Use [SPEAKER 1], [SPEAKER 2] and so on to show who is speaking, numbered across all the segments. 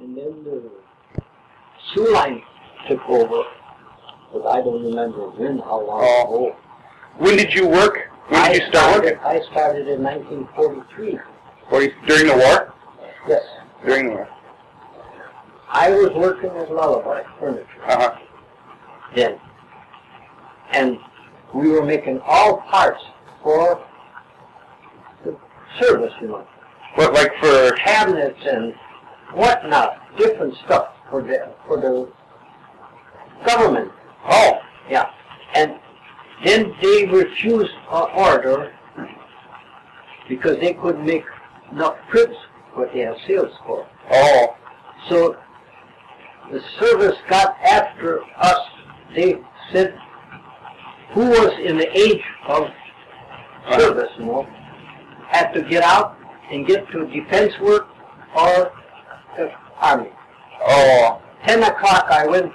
[SPEAKER 1] And then the Sioux line took over, but I don't remember when, how long ago.
[SPEAKER 2] When did you work? When did you start working?
[SPEAKER 1] I started in 1943.
[SPEAKER 2] During the war?
[SPEAKER 1] Yes.
[SPEAKER 2] During the war.
[SPEAKER 1] I was working at Lullaby Furniture then. And we were making all parts for the service, you know.
[SPEAKER 2] What, like for
[SPEAKER 1] cabinets and whatnot, different stuff for the government.
[SPEAKER 2] Oh.
[SPEAKER 1] Yeah. And then they refused our order because they couldn't make enough trips what they have sales for.
[SPEAKER 2] Oh.
[SPEAKER 1] So the service got after us. They said who was in the age of service, you know, had to get out and get to defense work or the army.
[SPEAKER 2] Oh.
[SPEAKER 1] 10 o'clock I went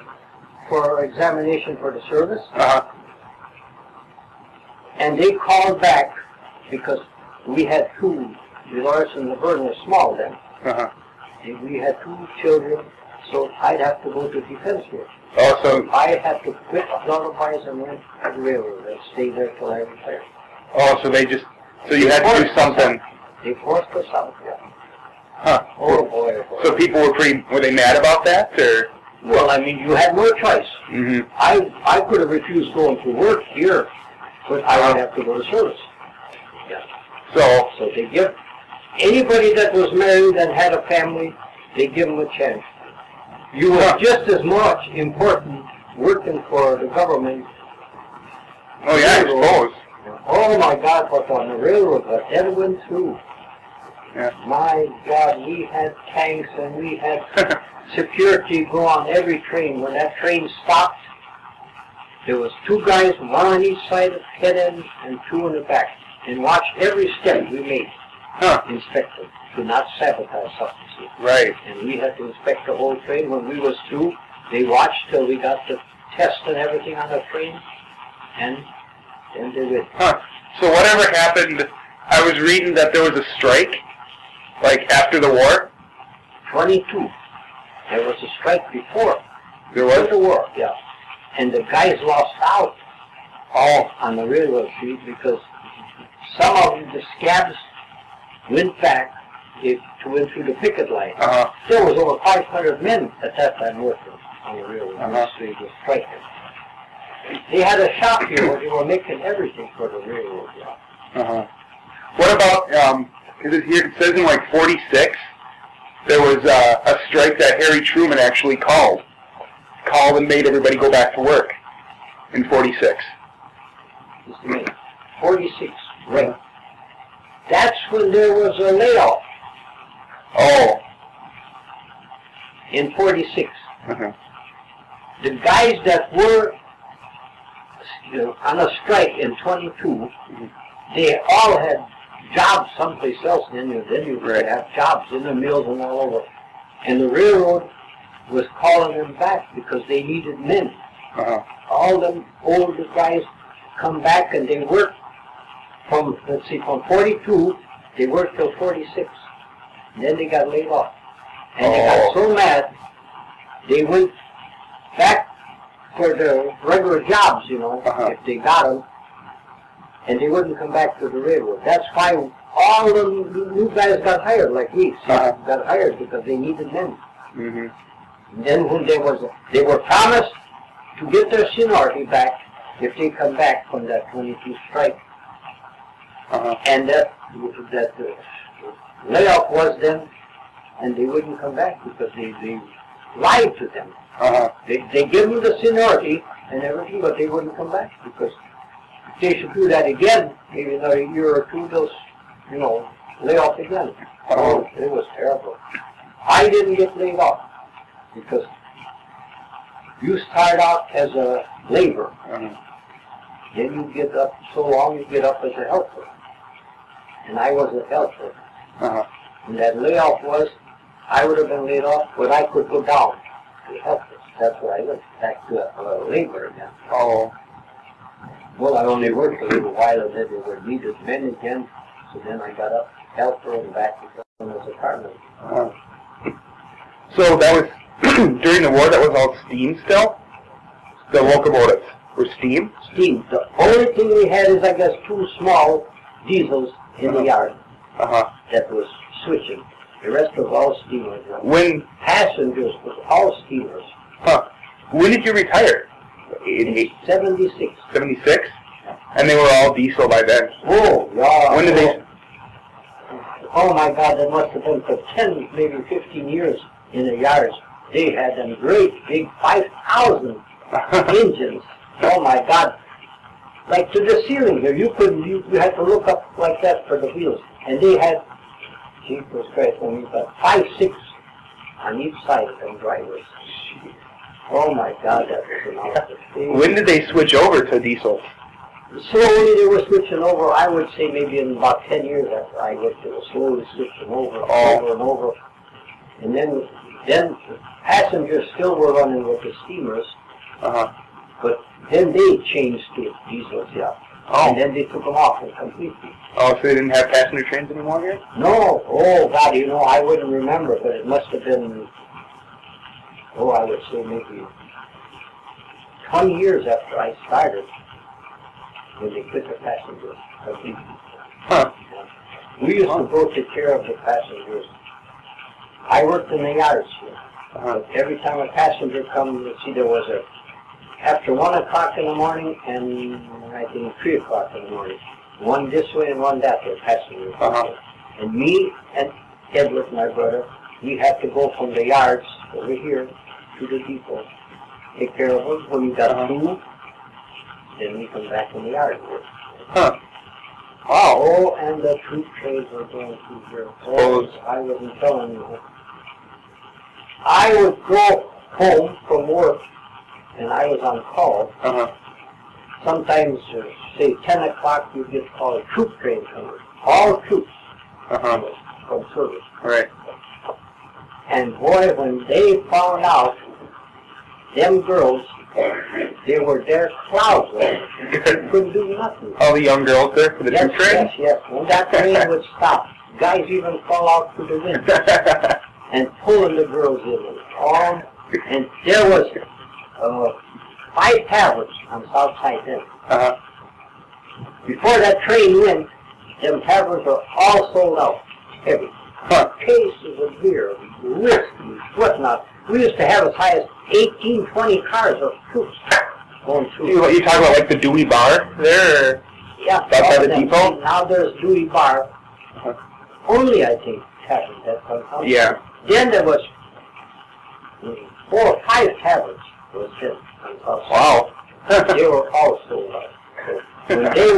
[SPEAKER 1] for examination for the service. And they called back because we had two, Florence and Laverne were small then. And we had two children, so I'd have to go to defense work.
[SPEAKER 2] Oh, so
[SPEAKER 1] I had to quit Lullabies and went to the railroad and stay there till I retired.
[SPEAKER 2] Oh, so you had to do something.
[SPEAKER 1] They forced us out, yeah.
[SPEAKER 2] Huh.
[SPEAKER 1] Oh boy, oh boy.
[SPEAKER 2] So people were they mad about that, or?
[SPEAKER 1] Well, I mean, you had no choice.
[SPEAKER 2] Mm-hmm.
[SPEAKER 1] I could have refused going to work here, but I would have to go to service. Yeah. So they give anybody that was married and had a family, they give them a chance. You were just as much important working for the government.
[SPEAKER 2] Oh yeah, I suppose.
[SPEAKER 1] Oh my God, what on the railroad, what that went through.
[SPEAKER 2] Yeah.
[SPEAKER 1] My God, we had tanks and we had security go on every train. When that train stopped, there was two guys, one on each side of the head end and two in the back, and watched every step we made. Inspected to not sabotage something.
[SPEAKER 2] Right.
[SPEAKER 1] And we had to inspect the whole train. When we was through, they watched till we got the test and everything on the train, and then they went.
[SPEAKER 2] So whatever happened, I was reading that there was a strike, like after the war?
[SPEAKER 1] 22. There was a strike before.
[SPEAKER 2] There was?
[SPEAKER 1] Before the war, yeah. And the guys lost out on the railroad street because some of the scabs went back to went through the picket line. There was over 500 men at that time working on the railroad street was striking. They had a shop here where they were making everything for the railroad. Yeah.
[SPEAKER 2] What about, it says in like 46, there was a strike that Harry Truman actually called and made everybody go back to work in 46.
[SPEAKER 1] Just a minute. 46, right. That's when there was a layoff.
[SPEAKER 2] Oh.
[SPEAKER 1] In 46. The guys that were on a strike in 22, they all had jobs someplace else. Then you would have jobs in the mills and all over. And the railroad was calling them back because they needed men. All them older guys come back and they worked from 42, they worked till 46. And then they got laid off. And they got so mad, they went back for the regular jobs, if they got them, and they wouldn't come back to the railroad. That's why all the new guys got hired, like we got hired because they needed men. And then when they were promised to get their seniority back if they come back from that 22 strike. And that layoff was them, and they wouldn't come back because they lied to them. They give them the seniority and everything, but they wouldn't come back because if they should do that again, maybe another year or two, they'll, lay off again. Oh, it was terrible. I didn't get laid off because you start out as a laborer. Then you get up so long, you get up as a helper. And I was a helper. And that layoff was, I would have been laid off, but I could go down to helpers. That's why I went back to labor again. Well, I only worked a little while, and then they were needed men again. So then I got up, helper, and back to as a carpenter.
[SPEAKER 2] So that was, during the war, that was all steam still? The locomotives were steam?
[SPEAKER 1] Steam. The only thing we had is, I guess, 2 small diesels in the yard that was switching. The rest was all steamers.
[SPEAKER 2] When?
[SPEAKER 1] Passengers was all steamers.
[SPEAKER 2] When did you retire?
[SPEAKER 1] 76.
[SPEAKER 2] 76? And they were all diesel by then?
[SPEAKER 1] Oh, yeah.
[SPEAKER 2] When did they...
[SPEAKER 1] Oh my God, that must have been for 10, maybe 15 years in the yards. They had them great big 5,000 engines. Oh my God. Like to the ceiling here. You had to look up like that for the wheels. And they had, Jesus Christ, when you've got 5, 6 on each side of them drivers. Oh my God, that was an outfit.
[SPEAKER 2] When did they switch over to diesel?
[SPEAKER 1] Slowly they were switching over. I would say maybe in about 10 years after I get they were slowly switching over and over. And then passengers still were running with the steamers. But then they changed to diesels, yeah. And then they took them off completely.
[SPEAKER 2] Oh, so they didn't have passenger trains anymore here?
[SPEAKER 1] No. Oh, God, I wouldn't remember, but it must have been, I would say maybe 20 years after I started when they quit the passengers completely. We used to go take care of the passengers. I worked in the yards here. But every time a passenger comes, there was after 1 o'clock in the morning and I think 3 o'clock in the morning. One this way and one that way, passengers. And me and Edward, my brother, we had to go from the yards over here to the depot. Take care of them. When we got through, then we come back in the yard. Wow. Oh, and the troop trains were going through here. Oh, I wasn't telling you. I would go home from work, and I was on call. Sometimes, say 10 o'clock, you get called a troop train coming. All troops from service.
[SPEAKER 2] Right.
[SPEAKER 1] And boy, when they found out, them girls, they were there clouds of them. They couldn't do nothing.
[SPEAKER 2] All the young girls there for the troop train?
[SPEAKER 1] Yes. When that train would stop, guys even fall out to the wind and pulling the girls in. And there was 5 taverns on South Side then. Before that train went, them taverns were all sold out. Everything. Cases of beer, whiskey, whatnot. We used to have as high as 18, 20 cars of troops going through.
[SPEAKER 2] You talking about like the Dewey Bar there? Or
[SPEAKER 1] yeah.
[SPEAKER 2] Outside the depot?
[SPEAKER 1] Now there's Dewey Bar. Only, I think, taverns that come.
[SPEAKER 2] Yeah.
[SPEAKER 1] Then there was 4 or 5 taverns was then on South Side.
[SPEAKER 2] Wow.
[SPEAKER 1] They were all sold out. So when they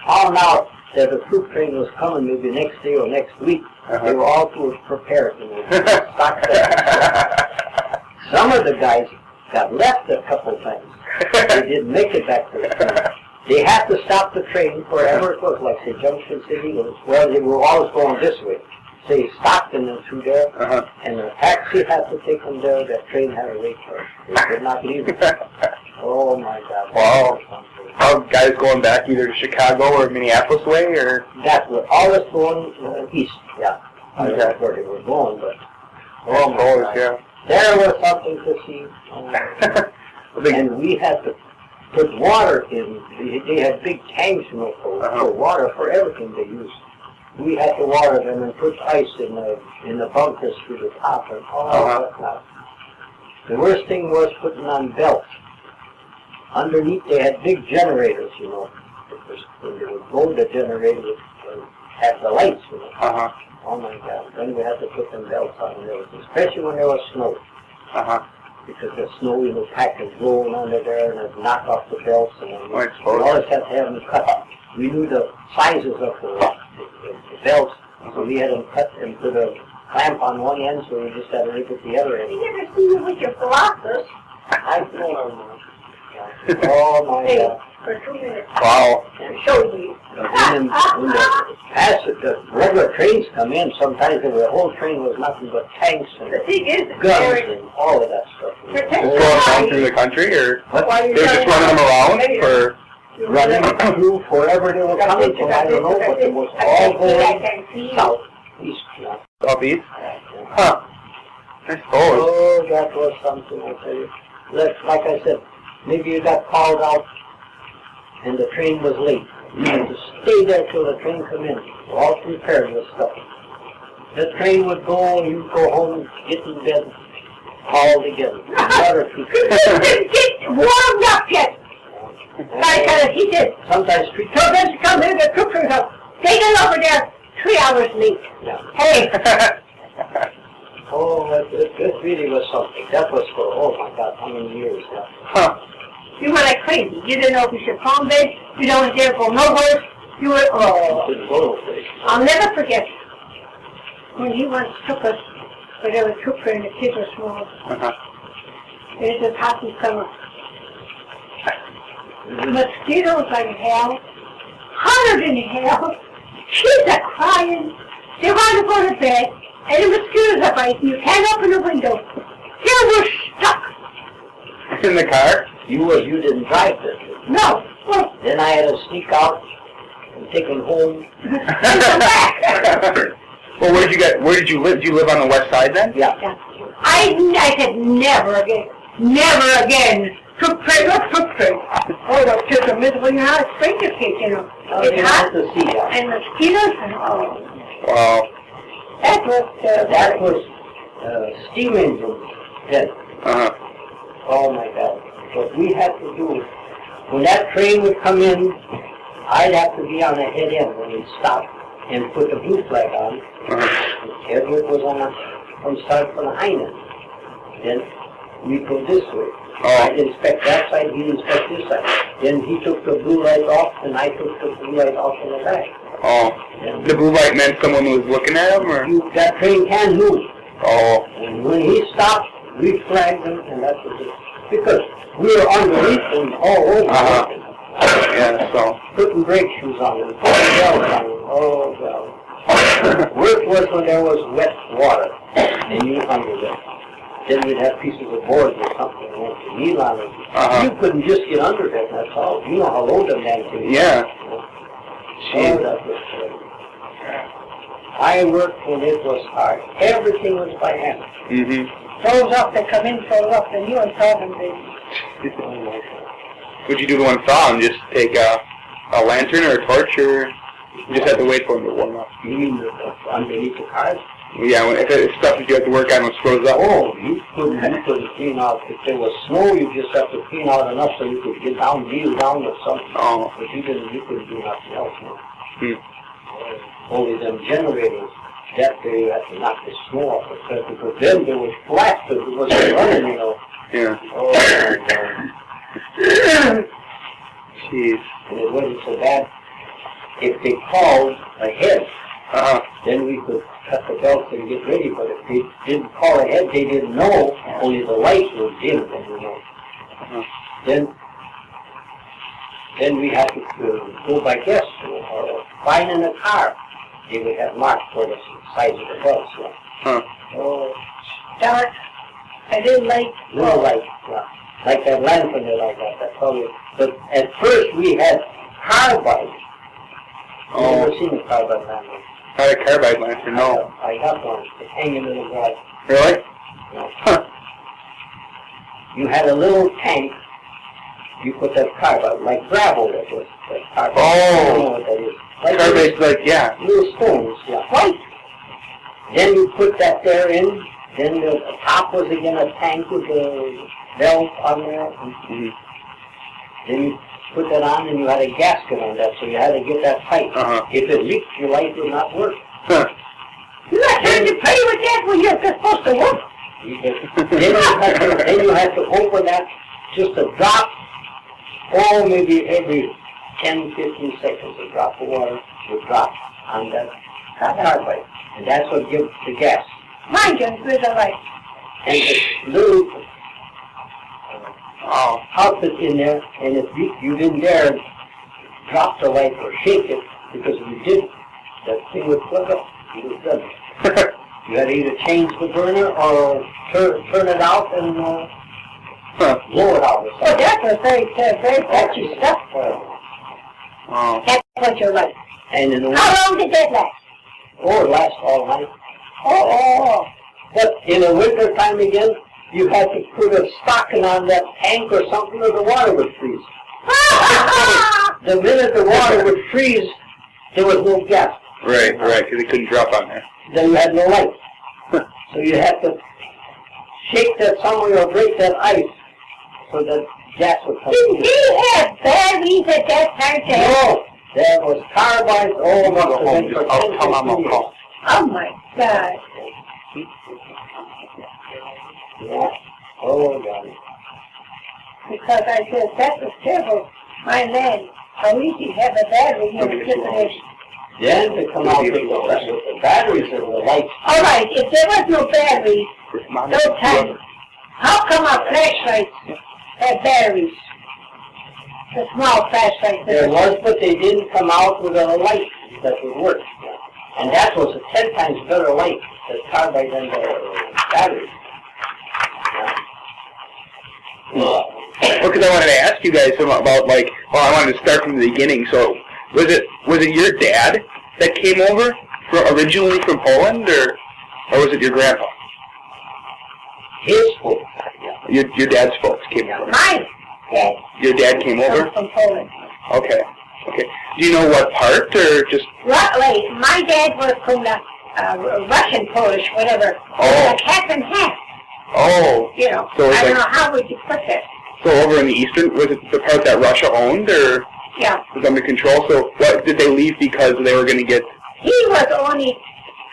[SPEAKER 1] found out that the troop train was coming maybe next day or next week, they were all prepared. Stocked up. Some of the guys got left a couple times. They didn't make it back to the train. They had to stop the train wherever it was, like say Junction City. Well, they were always going this way. Say Stockton and through there, and the taxi had to take them there. That train had to wait for us. They could not leave it. Oh my God!
[SPEAKER 2] Wow. Are guys going back either to Chicago or Minneapolis way, or?
[SPEAKER 1] That's what all was going east. Yeah, I don't know where they were going, but oh my God.
[SPEAKER 2] Yeah.
[SPEAKER 1] There was something to see. And we had to put water in. They had big tanks, for water for everything they used. We had to water them and put ice in the bunkers through the top and all that. The worst thing was putting on belts. Underneath they had big generators, When they would load the generator, would have the lights, Oh my God! Then we had to put them belts on those, especially when there was snow. Because the snow, pack is blowing under there and it'd knock off the belts, and we always had to have them cut. We knew the sizes of the belts, so we had them cut and put a clamp on one end, so we just had to rip at the other end.
[SPEAKER 3] I never see you with your Colossus.
[SPEAKER 1] I know. Oh my God!
[SPEAKER 3] For 2 minutes.
[SPEAKER 2] Wow.
[SPEAKER 3] I'm showing you.
[SPEAKER 1] When the regular trains come in, sometimes the whole train was nothing but tanks and
[SPEAKER 3] The thing is,
[SPEAKER 1] guns and all of that stuff.
[SPEAKER 2] Going down through the country, or
[SPEAKER 3] Why
[SPEAKER 2] they're just running them around, or?
[SPEAKER 1] Running through wherever they were coming from, I don't know, but it was all going south, east.
[SPEAKER 2] Southeast? I suppose.
[SPEAKER 1] Oh, that was something, I tell you. Like I said, maybe you got called out and the train was late. You had to stay there till the train come in, all prepared with stuff. The train would go and you'd go home, get in bed, all together. Another two.
[SPEAKER 3] Didn't get warmed up yet. He said,
[SPEAKER 1] Sometimes three
[SPEAKER 3] so Vincent come here, the cook comes up. They get over there 3 hours late.
[SPEAKER 1] Yeah.
[SPEAKER 3] Hey,
[SPEAKER 1] Oh, it really was something. That was for, oh my God, how many years now?
[SPEAKER 2] Huh.
[SPEAKER 3] you were like crazy. You didn't know if you should phone bed. You don't dare go nowhere. You were, oh.
[SPEAKER 1] Couldn't go no place.
[SPEAKER 3] I'll never forget when he once took us, but there was cooker and the kids were small.
[SPEAKER 2] Uh-huh.
[SPEAKER 3] It was a hot in summer. Mosquitoes like hell, hotter than hell. Kids are crying. They want to go to bed, and the mosquitoes are biting. You can't open the window. Here we're stuck.
[SPEAKER 2] In the car?
[SPEAKER 1] You didn't drive this.
[SPEAKER 3] No. Well,
[SPEAKER 1] Then I had to sneak out and take them home.
[SPEAKER 3] come back.
[SPEAKER 2] Well, where did you live? Did you live on the west side then?
[SPEAKER 1] Yeah.
[SPEAKER 3] I said never again. Never again. Cook train, cook train. Oh, those kids are miserable. You're not a stranger kid, you know. It's
[SPEAKER 1] You
[SPEAKER 3] hot.
[SPEAKER 1] had to see that.
[SPEAKER 3] And mosquitoes and oh.
[SPEAKER 2] Wow.
[SPEAKER 3] That was
[SPEAKER 1] That was steam engine then.
[SPEAKER 2] Uh-huh.
[SPEAKER 1] Oh my God. What we had to do, when that train would come in, I'd have to be on the head end when we'd stop and put the blue flag on.
[SPEAKER 2] Uh-huh.
[SPEAKER 1] Edward was on the start from the hind end. Then we go this way.
[SPEAKER 2] Oh.
[SPEAKER 1] I'd inspect that side, he'd inspect this side. Then he took the blue light off, and I took the blue light off in the back.
[SPEAKER 2] Oh.
[SPEAKER 1] And
[SPEAKER 2] The blue light meant someone was looking at him, or?
[SPEAKER 1] that train can move.
[SPEAKER 2] Oh.
[SPEAKER 1] And when he stopped, we flagged him, and that's what it. Because we were underneath him all over.
[SPEAKER 2] Uh-huh. Yeah, so.
[SPEAKER 1] Putting brake shoes on him, putting belts on him. Oh, God. Worst was when there was wet water, and you under there. Then we'd have pieces of board or something and went to kneel on it.
[SPEAKER 2] Uh-huh.
[SPEAKER 1] You couldn't just get under there, that's all. You know how low them damn things.
[SPEAKER 2] Yeah.
[SPEAKER 1] Oh,
[SPEAKER 2] Jeez.
[SPEAKER 1] that was I worked when it was hard. Everything was by hand.
[SPEAKER 2] Mm-hmm.
[SPEAKER 3] Those up that come in so rough, and you and Calvin, baby.
[SPEAKER 1] Oh, my God.
[SPEAKER 2] What'd you do to one thaw and just take a lantern or a torch, or you just had to wait for him to warm up?
[SPEAKER 1] You mean underneath the cars?
[SPEAKER 2] Yeah, if it's stuff that you have to work on when it froze up.
[SPEAKER 1] Oh, you couldn't clean out. If there was snow, you just have to clean out enough so you could get down, kneel down or something.
[SPEAKER 2] Oh.
[SPEAKER 1] But you couldn't do nothing else, no.
[SPEAKER 2] Hmm.
[SPEAKER 1] Only them generators, that day you had to knock the snow off the cliff, because then there was flat, because it wasn't running, you know.
[SPEAKER 2] Yeah.
[SPEAKER 1] Oh, my God.
[SPEAKER 2] Jeez.
[SPEAKER 1] And it wasn't so bad. If they called ahead,
[SPEAKER 2] Uh-huh.
[SPEAKER 1] then we could cut the belts and get ready, but if they didn't call ahead, they didn't know, only the lights were dim, you know.
[SPEAKER 2] Uh-huh.
[SPEAKER 1] Then we had to go by guess, or find in a car. They would have marked for the size of the belts, yeah.
[SPEAKER 2] Huh.
[SPEAKER 1] Oh,
[SPEAKER 3] Dark. I didn't like.
[SPEAKER 1] little light, yeah. Like that lantern there like that, that's all we, but at first we had carbide. I've never seen a carbide lantern.
[SPEAKER 2] Not a carbide lantern, no.
[SPEAKER 1] I got one, it's hanging in the garage.
[SPEAKER 2] Really?
[SPEAKER 1] Yeah.
[SPEAKER 2] Huh.
[SPEAKER 1] You had a little tank, you put that carbide, like gravel that was, that carbide.
[SPEAKER 2] Oh.
[SPEAKER 1] I don't know what that is. Like
[SPEAKER 2] Carbide's like, yeah.
[SPEAKER 1] little stones, yeah.
[SPEAKER 3] White.
[SPEAKER 1] Then you put that there in, then the top was again a tank with the belt on there.
[SPEAKER 2] Mm-hmm.
[SPEAKER 1] Then you put that on and you had a gasket on that, so you had to get that tight.
[SPEAKER 2] Uh-huh.
[SPEAKER 1] If it leaked, your light would not work.
[SPEAKER 2] Huh.
[SPEAKER 3] You're not trying to play with that when you're supposed to work.
[SPEAKER 1] Then you had to open that just a drop, or maybe every 10, 15 seconds a drop of water would drop on that carbide. And that's what gives the gas.
[SPEAKER 3] Mind you, with a light.
[SPEAKER 1] And the little
[SPEAKER 2] Oh.
[SPEAKER 1] outfit in there, and if you didn't dare drop the light or shake it, because if you did, that thing would flip up. You was done. You had to either change the burner or turn it out and
[SPEAKER 2] Huh.
[SPEAKER 1] blow it out or
[SPEAKER 3] Oh,
[SPEAKER 1] something.
[SPEAKER 3] that was very patchy stuff.
[SPEAKER 2] Oh.
[SPEAKER 3] That's what you like.
[SPEAKER 1] And in the
[SPEAKER 3] How long did that last?
[SPEAKER 1] or last all night.
[SPEAKER 3] Oh.
[SPEAKER 1] But in the winter time again, you had to put a stocking on that tank or something or the water would freeze. The minute the water would freeze, there was no gas.
[SPEAKER 2] Right, because it couldn't drop on there.
[SPEAKER 1] Then you had no light. So you had to shake that somewhere or break that ice so that gas would come
[SPEAKER 3] Did
[SPEAKER 1] in.
[SPEAKER 3] he have batteries at that time?
[SPEAKER 1] No, there was carbides all
[SPEAKER 2] Go
[SPEAKER 1] over
[SPEAKER 2] home, just I'll tell Mom I'll call.
[SPEAKER 3] Oh my God.
[SPEAKER 1] Yeah. Oh, God.
[SPEAKER 3] Because I said, that was terrible. My man, at least he have a battery here in the
[SPEAKER 1] Then to come out with the batteries and the lights.
[SPEAKER 3] All right, if there was no batteries, no time, how come our flashlights have batteries? The small flashlights.
[SPEAKER 1] There was, but they didn't come out with a light that would work. And that was a 10 times better light, the carbide than the batteries.
[SPEAKER 2] Well, because I wanted to ask you guys about, like, well, I wanted to start from the beginning. So, was it your dad that came over originally from Poland, or was it your grandpa?
[SPEAKER 1] His folks.
[SPEAKER 2] Your dad's folks came over.
[SPEAKER 3] My dad.
[SPEAKER 2] Your dad came over?
[SPEAKER 3] From Poland.
[SPEAKER 2] Okay. Do you know what part, or just?
[SPEAKER 3] Wait, my dad was from the Russian, Polish, whatever.
[SPEAKER 2] Oh.
[SPEAKER 3] Like half and half.
[SPEAKER 2] Oh.
[SPEAKER 3] You know,
[SPEAKER 2] So
[SPEAKER 3] I don't know how would you put that.
[SPEAKER 2] So over in the eastern, was it the part that Russia owned, or
[SPEAKER 3] Yeah.
[SPEAKER 2] was under control? So what, did they leave because they were going to get?
[SPEAKER 3] He was only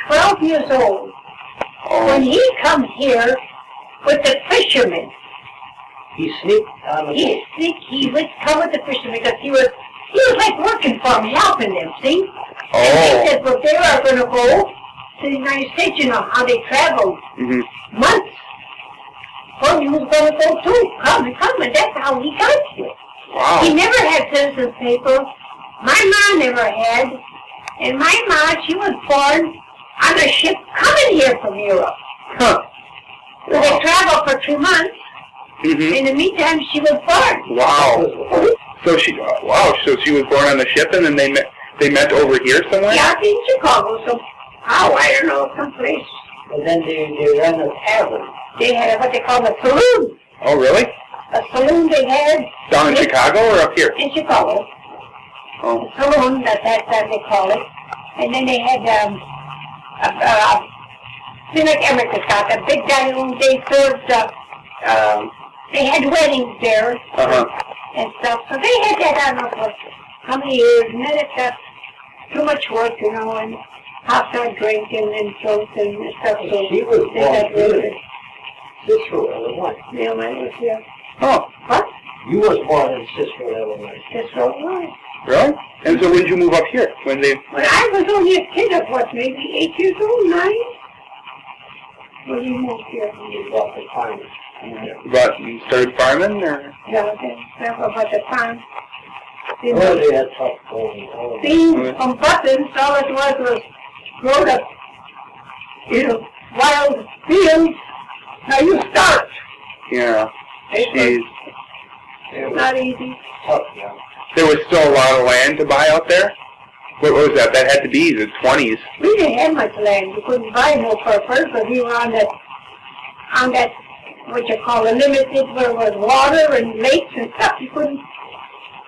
[SPEAKER 3] 12 years old when he come here with the fishermen.
[SPEAKER 1] He sneaked on the boat.
[SPEAKER 3] He would come with the fishermen because he was like working for them, helping them, see?
[SPEAKER 2] Oh.
[SPEAKER 3] And they said, well, they are going to go to the United States, you know, how they traveled months. Well, he was going to go too. Come, and that's how he got here.
[SPEAKER 2] Wow.
[SPEAKER 3] He never had citizen's paper. My mom never had. And my mom, she was born on a ship coming here from Europe.
[SPEAKER 2] Huh.
[SPEAKER 3] So they traveled for 3 months. In the meantime, she was born.
[SPEAKER 2] Wow. So she was born on the ship, and then they met over here somewhere?
[SPEAKER 3] Yeah, in Chicago. So, I don't know, someplace.
[SPEAKER 1] And then they ran a tavern.
[SPEAKER 3] They had what they call a saloon.
[SPEAKER 2] Oh, really?
[SPEAKER 3] A saloon they had.
[SPEAKER 2] Down in Chicago or up here?
[SPEAKER 3] In Chicago.
[SPEAKER 2] Oh.
[SPEAKER 3] A saloon, that's they call it. And then they had, like America's got a big dining room. They served, they had weddings there. And stuff. So they had that, I don't know for how many years. And then it got too much work, you know, and household drinking and jokes and stuff. So
[SPEAKER 1] She was
[SPEAKER 3] they got
[SPEAKER 1] born
[SPEAKER 3] rid of
[SPEAKER 1] here.
[SPEAKER 3] it.
[SPEAKER 1] Cicero, Illinois.
[SPEAKER 3] Yeah, mine was here.
[SPEAKER 2] Oh.
[SPEAKER 3] What?
[SPEAKER 1] You was born in Cicero, Illinois.
[SPEAKER 3] That's what it was.
[SPEAKER 2] Really? And so when did you move up here? When
[SPEAKER 3] I was only a kid of what, maybe 8 years old, 9? When we moved here.
[SPEAKER 1] You bought the farm.
[SPEAKER 2] you started farming, or?
[SPEAKER 3] Yeah, that's about the farm.
[SPEAKER 1] Oh, they had tough going. Oh,
[SPEAKER 3] Beans from buttons, all it was grown up, you know, wild fields. Now you start.
[SPEAKER 2] Yeah. Jeez.
[SPEAKER 3] It's not easy.
[SPEAKER 1] tough, yeah.
[SPEAKER 2] There was still a lot of land to buy out there? What was that? That had to be the 20s.
[SPEAKER 3] We didn't have much land. We couldn't buy no purpose, but we were on that, what you call a limited, where it was water and lakes and stuff. You couldn't,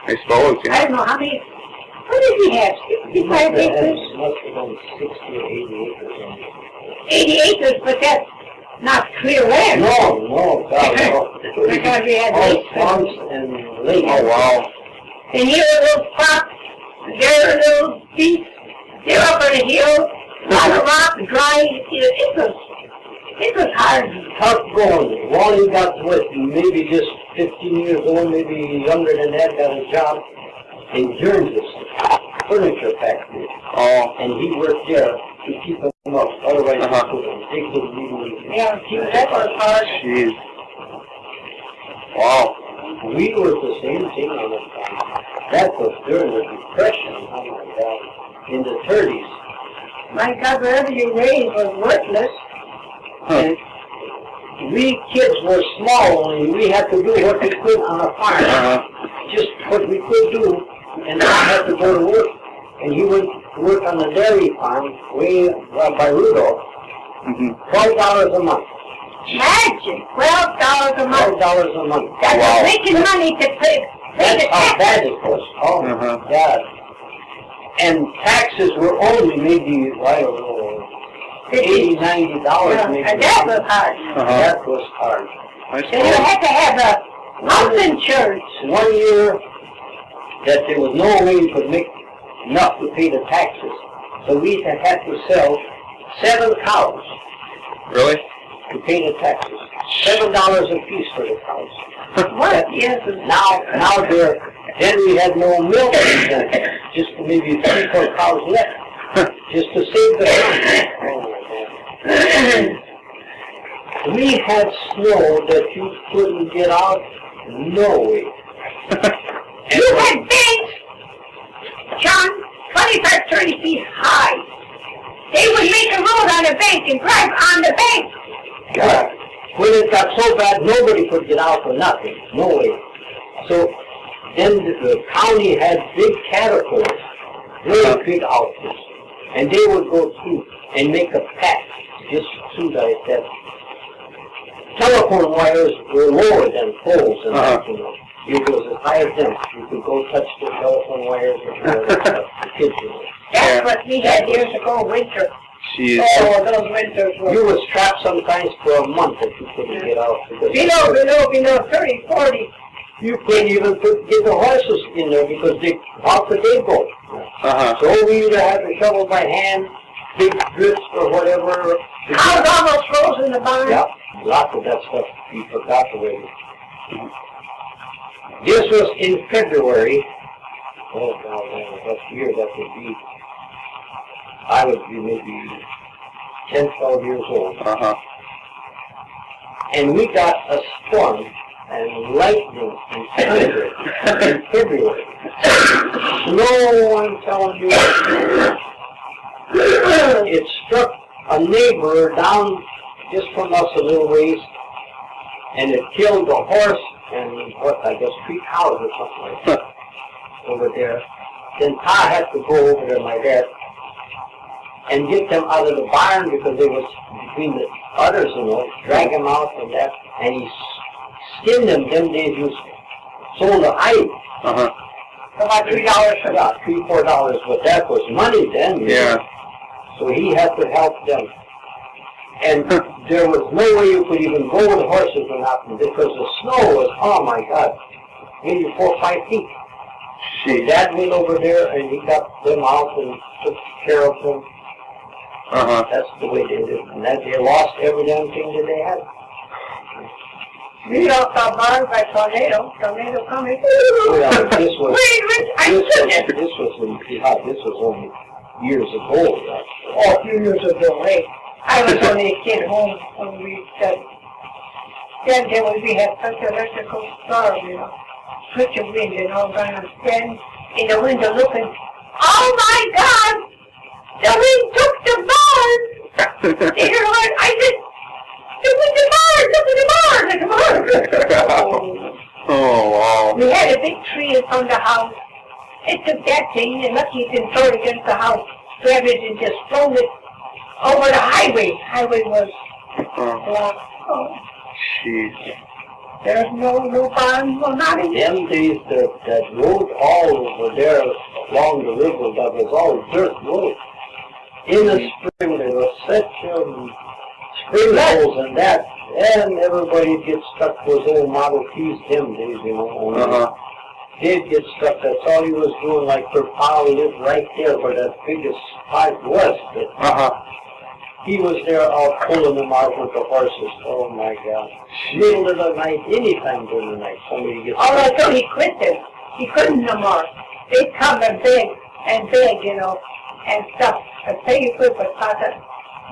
[SPEAKER 2] I suppose,
[SPEAKER 3] I
[SPEAKER 2] yeah.
[SPEAKER 3] don't know how many, what did we have? 65 acres?
[SPEAKER 1] Must have been 60 or 80 acres.
[SPEAKER 3] 80 acres, but that's not clear land.
[SPEAKER 1] No, God, no.
[SPEAKER 3] Because we had
[SPEAKER 1] All
[SPEAKER 3] lakes.
[SPEAKER 1] swamps and lakes.
[SPEAKER 2] Oh, wow.
[SPEAKER 3] And here are little spots, there are little beasts, they're up on a hill, a lot of rock, dry, it was hard.
[SPEAKER 1] Tough going. Wally got what, maybe just 15 years old, maybe younger than that, got a job in Jersey, furniture factory.
[SPEAKER 2] Oh.
[SPEAKER 1] And he worked there to keep them up. Otherwise, they couldn't even.
[SPEAKER 3] Yeah, that was hard.
[SPEAKER 2] Jeez. Wow.
[SPEAKER 1] We were the same thing on the farm. That was during the Depression, oh my God, in the 30s.
[SPEAKER 3] My God, whatever you raised was worthless.
[SPEAKER 1] And we kids were small, and we had to do what we could on a farm. Just what we could do, and I had to go to work. And he went to work on the dairy farm way by Rudolph. $12 a month.
[SPEAKER 3] Imagine, $12 a month.
[SPEAKER 1] $12 a month.
[SPEAKER 3] That's
[SPEAKER 2] Wow.
[SPEAKER 3] making money to pay
[SPEAKER 1] That's
[SPEAKER 3] the
[SPEAKER 1] how
[SPEAKER 3] tax.
[SPEAKER 1] bad it was. Oh my God. And taxes were only maybe, I don't know, $80, $90 maybe.
[SPEAKER 3] And that was hard.
[SPEAKER 1] That was hard.
[SPEAKER 2] I
[SPEAKER 3] So you had to have a health insurance.
[SPEAKER 1] 1 year that there was no way you could make enough to pay the taxes. So we had to sell 7 cows
[SPEAKER 2] Really?
[SPEAKER 1] to pay the taxes. $7 a piece for the cows.
[SPEAKER 3] What? Yes.
[SPEAKER 1] Now then we had no milk, just maybe 3 or 4 cows left, just to save the money. Oh my God. We had snow that you couldn't get out, no way.
[SPEAKER 3] You had banks, John, 25, 30 feet high. They would make a road on the bank and drive on the bank.
[SPEAKER 1] God. When it got so bad, nobody could get out for nothing. No way. So then the county had big caterpillars, really big outfits, and they would go through and make a path just through that. Telephone wires were lower than poles and that, you know. It was as high as them. You could go touch the telephone wires and all that stuff. The kids, you know.
[SPEAKER 3] That's what we had years ago, winter.
[SPEAKER 2] Jeez.
[SPEAKER 3] Oh, those winters were...
[SPEAKER 1] You was trapped sometimes for a month if you couldn't get out.
[SPEAKER 3] Below 30, 40.
[SPEAKER 1] You couldn't even get the horses in there because how could they go? So we either had to shovel by hand, big drifts or whatever.
[SPEAKER 3] Cows almost froze in the barn.
[SPEAKER 1] Yeah, lots of that stuff we forgot already. This was in February. Oh God, man, what year that would be? I would be maybe 10, 12 years old. And we got a storm and lightning and thunder in February. Snow, I'm telling you. It struck a neighbor down just from us a little ways, and it killed the horse and what, I guess 3 cows or something like that over there. Then Pa had to go over there, my dad, and get them out of the barn because they was between the others, you know, drag them out and that, and he skinned them. Them days you sold a hide.
[SPEAKER 3] About $3 for that.
[SPEAKER 1] $3, $4, but that was money then. You know. So he had to help them. And there was no way you could even go with horses or nothing because the snow was, oh my God, maybe 4 or 5 feet. So Dad went over there and he got them out and took care of them. That's the way they did. And that they lost every damn thing that they had.
[SPEAKER 3] We lost our barn by tornado. Tornado coming.
[SPEAKER 1] Well, this was
[SPEAKER 3] Wait,
[SPEAKER 1] only years ago.
[SPEAKER 3] Oh, a few years ago, hey. I was only a kid home when we said, then we had such electrical storm, you know, switch of wind and all that. And stand in the window looking, oh my God, the wind took the barn. You know what? I said, look at the barn.
[SPEAKER 2] Oh, wow.
[SPEAKER 3] We had a big tree in front of the house. It took that thing, and lucky it didn't throw it against the house. Grabbed it and just thrown it over the highway. Highway was blocked. Oh,
[SPEAKER 2] jeez.
[SPEAKER 3] there's no barn, no nothing.
[SPEAKER 1] Them days, that road all over there along the river, that was all dirt road. In the spring, there was such spring holes and that, and everybody gets stuck with those Model Ts them days, you know. They'd get stuck. That's all he was doing, like her pa lived right there where that biggest spot was. He was there all pulling them out with the horses. Oh my God. Middle of the night, anytime during the night, somebody gets
[SPEAKER 3] All until he quit this. He couldn't no more. They'd come and beg, you know, and stuff. I'd say you quit, but Pa said,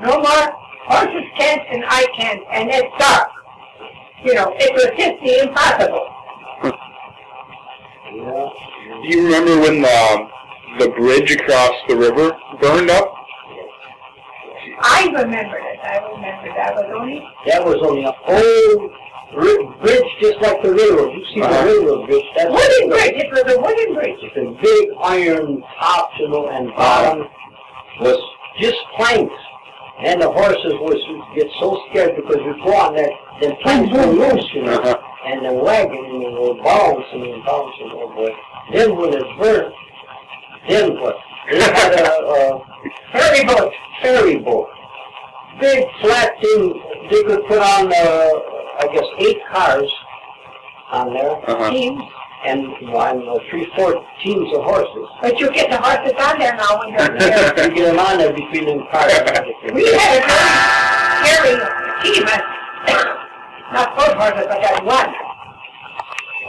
[SPEAKER 3] no more. Horses can't and I can't, and it's dark. You know, it was just the impossible.
[SPEAKER 1] Yeah.
[SPEAKER 2] Do you remember when the bridge across the river burned up?
[SPEAKER 3] I remember it. That was only
[SPEAKER 1] That was only an old bridge just like the railroad. You see the railroad bridge. That's
[SPEAKER 3] wooden bridge. It was a wooden bridge.
[SPEAKER 1] It's a big iron top, you know, and bottom was just planks. And the horses would get so scared because you go on there, then planks were loose, you know, and the wagon, you know, were bouncing and bouncing, oh boy. Then when it burnt, then what? They had a ferry boat. Big flat thing, they could put on, I guess, 8 cars on there, teams, and 3-4 teams of horses.
[SPEAKER 3] But you get the horses on there now when you're there.
[SPEAKER 1] You get them on there between them cars and everything.
[SPEAKER 3] We had a very scary team. Not both horses, but that one.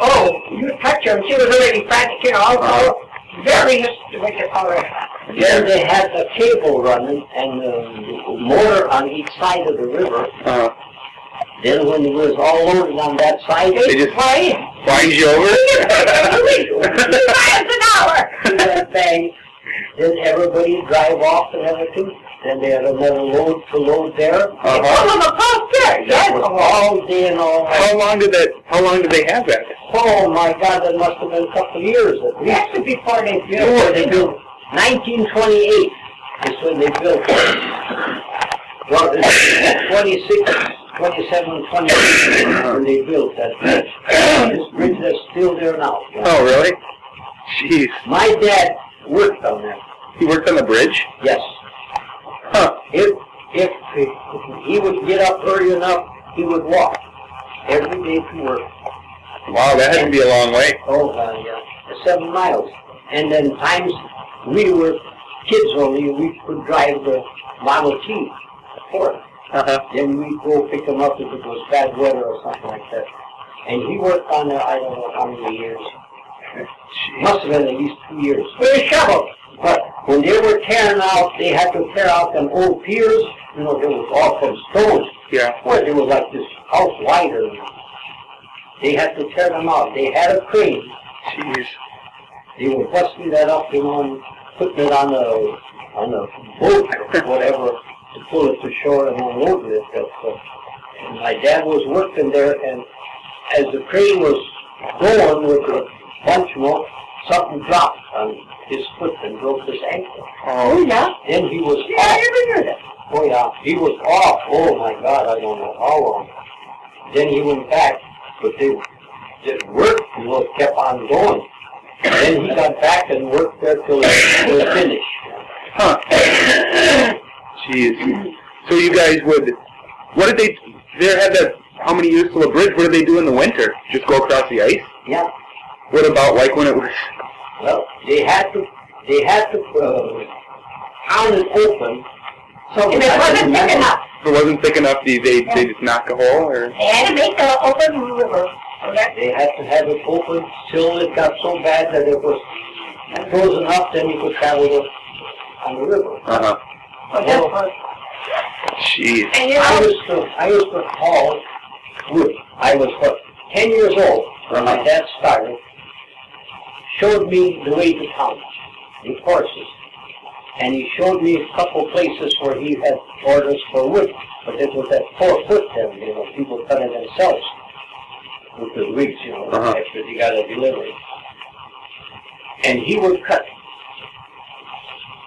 [SPEAKER 3] Oh, you touch her, and she was already frantic, you know, all very, what you call her.
[SPEAKER 1] Then they had a cable running and a motor on each side of the river. Then when it was all loaded on that side,
[SPEAKER 2] they just flying you over?
[SPEAKER 3] 2 miles an hour.
[SPEAKER 1] That bang. Then everybody drive off and everything. Then they had another load to load there.
[SPEAKER 3] All of them both there.
[SPEAKER 1] That was all day and all night.
[SPEAKER 2] How long did they have that?
[SPEAKER 1] Oh my God, that must have been a couple of years at least.
[SPEAKER 3] That's before they built
[SPEAKER 1] Before they built. 1928 is when they built it. Well, it's 26, 27, 28 when they built that bridge. This bridge is still there now.
[SPEAKER 2] Oh, really? Jeez.
[SPEAKER 1] My dad worked on that.
[SPEAKER 2] He worked on the bridge?
[SPEAKER 1] Yes.
[SPEAKER 2] Huh.
[SPEAKER 1] If he would get up early enough, he would walk every day to work.
[SPEAKER 2] Wow, that had to be a long way.
[SPEAKER 1] Oh, yeah. 7 miles. And then times we were kids only, we could drive the Model T for it. Then we'd go pick him up if it was bad weather or something like that. And he worked on there, I don't know how many years. Must have been at least 2 years. With a shovel. But when they were tearing out, they had to tear out them old piers. You know, there was all from stones.
[SPEAKER 2] Yeah.
[SPEAKER 1] Well, it was like this house wider. They had to tear them out. They had a crane.
[SPEAKER 2] Jeez.
[SPEAKER 1] They were busting that up, you know, and putting it on a boat or whatever to pull it to shore and unload it. And my dad was working there, and as the crane was going with a bunch more, something dropped on his foot and broke his ankle.
[SPEAKER 3] Oh, yeah?
[SPEAKER 1] Then he was
[SPEAKER 3] Yeah, I never knew that.
[SPEAKER 1] Oh, yeah. He was off. Oh, my God, I don't know how long. Then he went back, but they work, you know, kept on going. And then he got back and worked there till it was finished.
[SPEAKER 2] Huh. Jeez. So you guys what did they had that, how many years till the bridge, what did they do in the winter? Just go across the ice?
[SPEAKER 1] Yeah.
[SPEAKER 2] What about like when it was?
[SPEAKER 1] Well, they had to pound it open. So
[SPEAKER 3] And it wasn't thick enough.
[SPEAKER 2] If it wasn't thick enough, they just knock a hole, or?
[SPEAKER 3] They had to make the open river.
[SPEAKER 1] They had to have it open till it got so bad that it was frozen up, then you could travel it on the river.
[SPEAKER 2] Jeez.
[SPEAKER 3] And you know,
[SPEAKER 1] I used to haul wood. I was 10 years old when my dad started. Showed me the way to town with horses, and he showed me a couple places where he had orders for wood, but it was at 4 foot then. You know, people cut it themselves with the rigs, you know, after they got a delivery. And he would cut.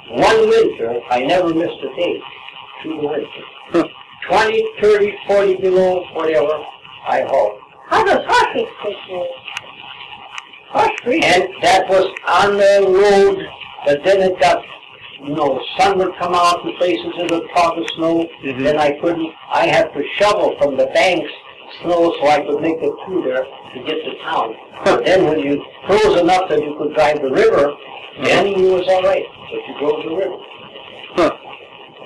[SPEAKER 1] One winter, I never missed a day through the winter. 20, 30, 40 below, whatever, I hauled.
[SPEAKER 3] how does horses take you? Horse breed.
[SPEAKER 1] And that was on the road, but then it got, you know, sun would come out in places, it would fog the snow, then I had to shovel from the banks snow so I could make it through there to get to town. But then when you froze enough that you could drive the river, then it was all right, but you drove the river.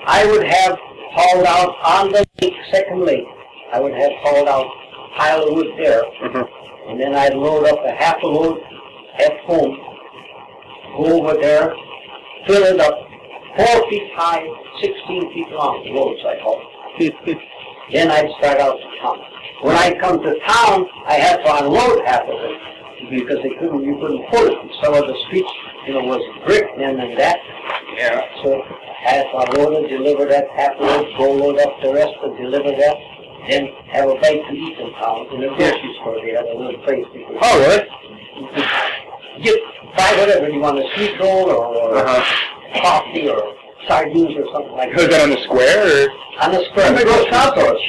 [SPEAKER 1] I would have hauled out on the lake, second lake, I would have hauled out a pile of wood there, and then I'd load up a half a load at home, go over there, fill it up, 4 feet high, 16 feet long, loads I hauled. Then I'd start out to town. When I come to town, I had to unload half of it because you couldn't pull it. Some of the streets, you know, was brick then and that.
[SPEAKER 2] Yeah.
[SPEAKER 1] So I had to unload it, deliver that half load, go load up the rest and deliver that. Then have a bite to eat in town. In the grocery store, they had a little place.
[SPEAKER 2] Oh, really?
[SPEAKER 1] Buy whatever you want, a sweet roll or coffee or sardines or something like
[SPEAKER 2] Was
[SPEAKER 1] that.
[SPEAKER 2] that on the square, or?
[SPEAKER 1] On the square.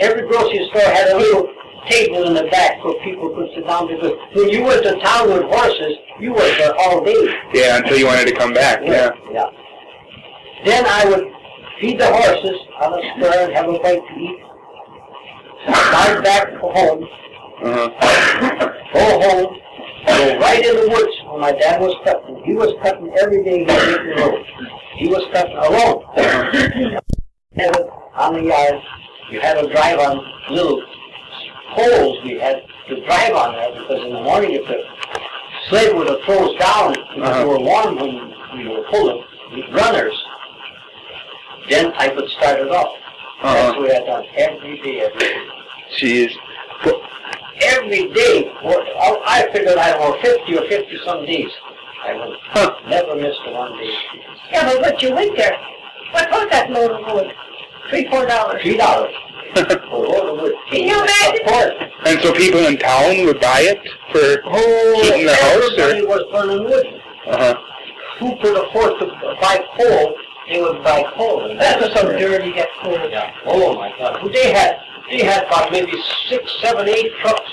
[SPEAKER 1] Every grocery store had a little table in the back where people could sit down, because when you went to town with horses, you were there all day.
[SPEAKER 2] Yeah, until you wanted to come back, yeah.
[SPEAKER 1] Yeah. Then I would feed the horses on the square and have a bite to eat. Start back home.
[SPEAKER 2] Uh-huh.
[SPEAKER 1] Go home. Go right in the woods where my dad was cutting. He was cutting every day. He was hitting the road. He was cutting alone. On the yard, you had to drive on little poles. We had to drive on there because in the morning if the sled would have froze down, because we were warm when we were pulling with runners, then I could start it off. That's what I done every day.
[SPEAKER 2] Jeez.
[SPEAKER 1] Every day, I figured I were 50 or 50-some days. I would never missed one day.
[SPEAKER 3] Yeah, but what you went there, what was that load of wood? $3, $4.
[SPEAKER 1] $3 for a load of wood.
[SPEAKER 3] Can you imagine?
[SPEAKER 2] And so people in town would buy it for heating the house,
[SPEAKER 1] everybody
[SPEAKER 2] or?
[SPEAKER 1] was burning wood. Who could afford to buy coal, they would buy coal.
[SPEAKER 3] That was so dirty, that coal.
[SPEAKER 1] Yeah. Oh my God. They had about maybe 6, 7, 8 trucks.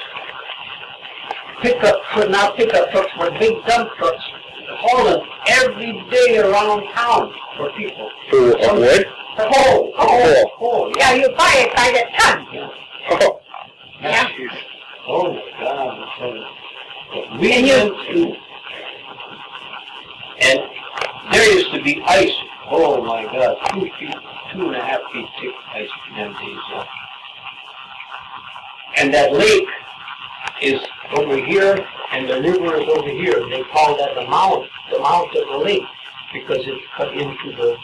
[SPEAKER 1] Not pickup trucks, but big dump trucks, hauling every day around town for people.
[SPEAKER 2] For wood?
[SPEAKER 1] Coal.
[SPEAKER 2] Coal.
[SPEAKER 3] Yeah, you buy it by the ton.
[SPEAKER 1] Yeah.
[SPEAKER 2] Oh.
[SPEAKER 3] Yeah.
[SPEAKER 2] Jeez.
[SPEAKER 1] Oh my God. We went to, and there used to be ice. Oh my God, 2 feet, 2.5 feet thick ice in them days. Yeah. And that lake is over here, and the river is over here. They call that the mouth of the lake, because it's cut into the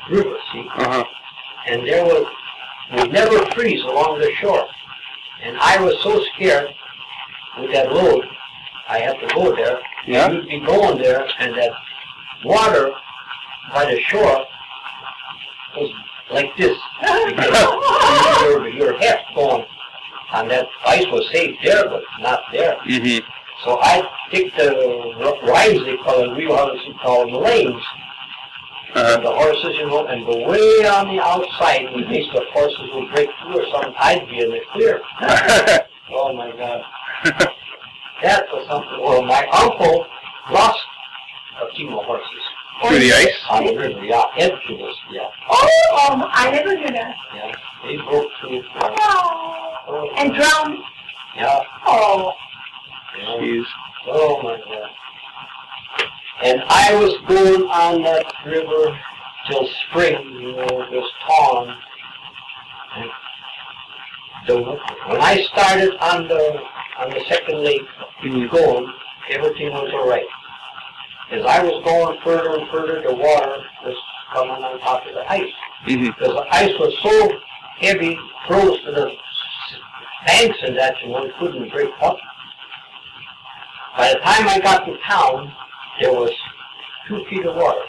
[SPEAKER 1] river, see? And there would never freeze along the shore. And I was so scared with that load, I had to go there.
[SPEAKER 2] Yeah.
[SPEAKER 1] You'd be going there, and that water by the shore was like this. Because your head going. And that ice was safe there, but not there.
[SPEAKER 2] Mm-hmm.
[SPEAKER 1] So I take the rides, they call it, we obviously call them lanes. And the horses, you know, and go way on the outside in case the horses would break through or something. I'd be in the clear. Oh my God. That was something. Well, my uncle lost a team of horses.
[SPEAKER 2] Through the ice?
[SPEAKER 1] On the river, yeah. Edgeways, yeah.
[SPEAKER 3] Oh, I never knew that.
[SPEAKER 1] Yeah. They broke through.
[SPEAKER 3] Oh. And drowned?
[SPEAKER 1] Yeah.
[SPEAKER 3] Oh.
[SPEAKER 1] Yeah.
[SPEAKER 2] Jeez.
[SPEAKER 1] Oh my God. And I was going on that river till spring, you know, it was torn. And when I started on the second lake going, everything was all right. As I was going further and further, the water was coming on top of the ice. Because the ice was so heavy, froze to the banks and that, you know, it couldn't break up. By the time I got to town, there was 2 feet of water.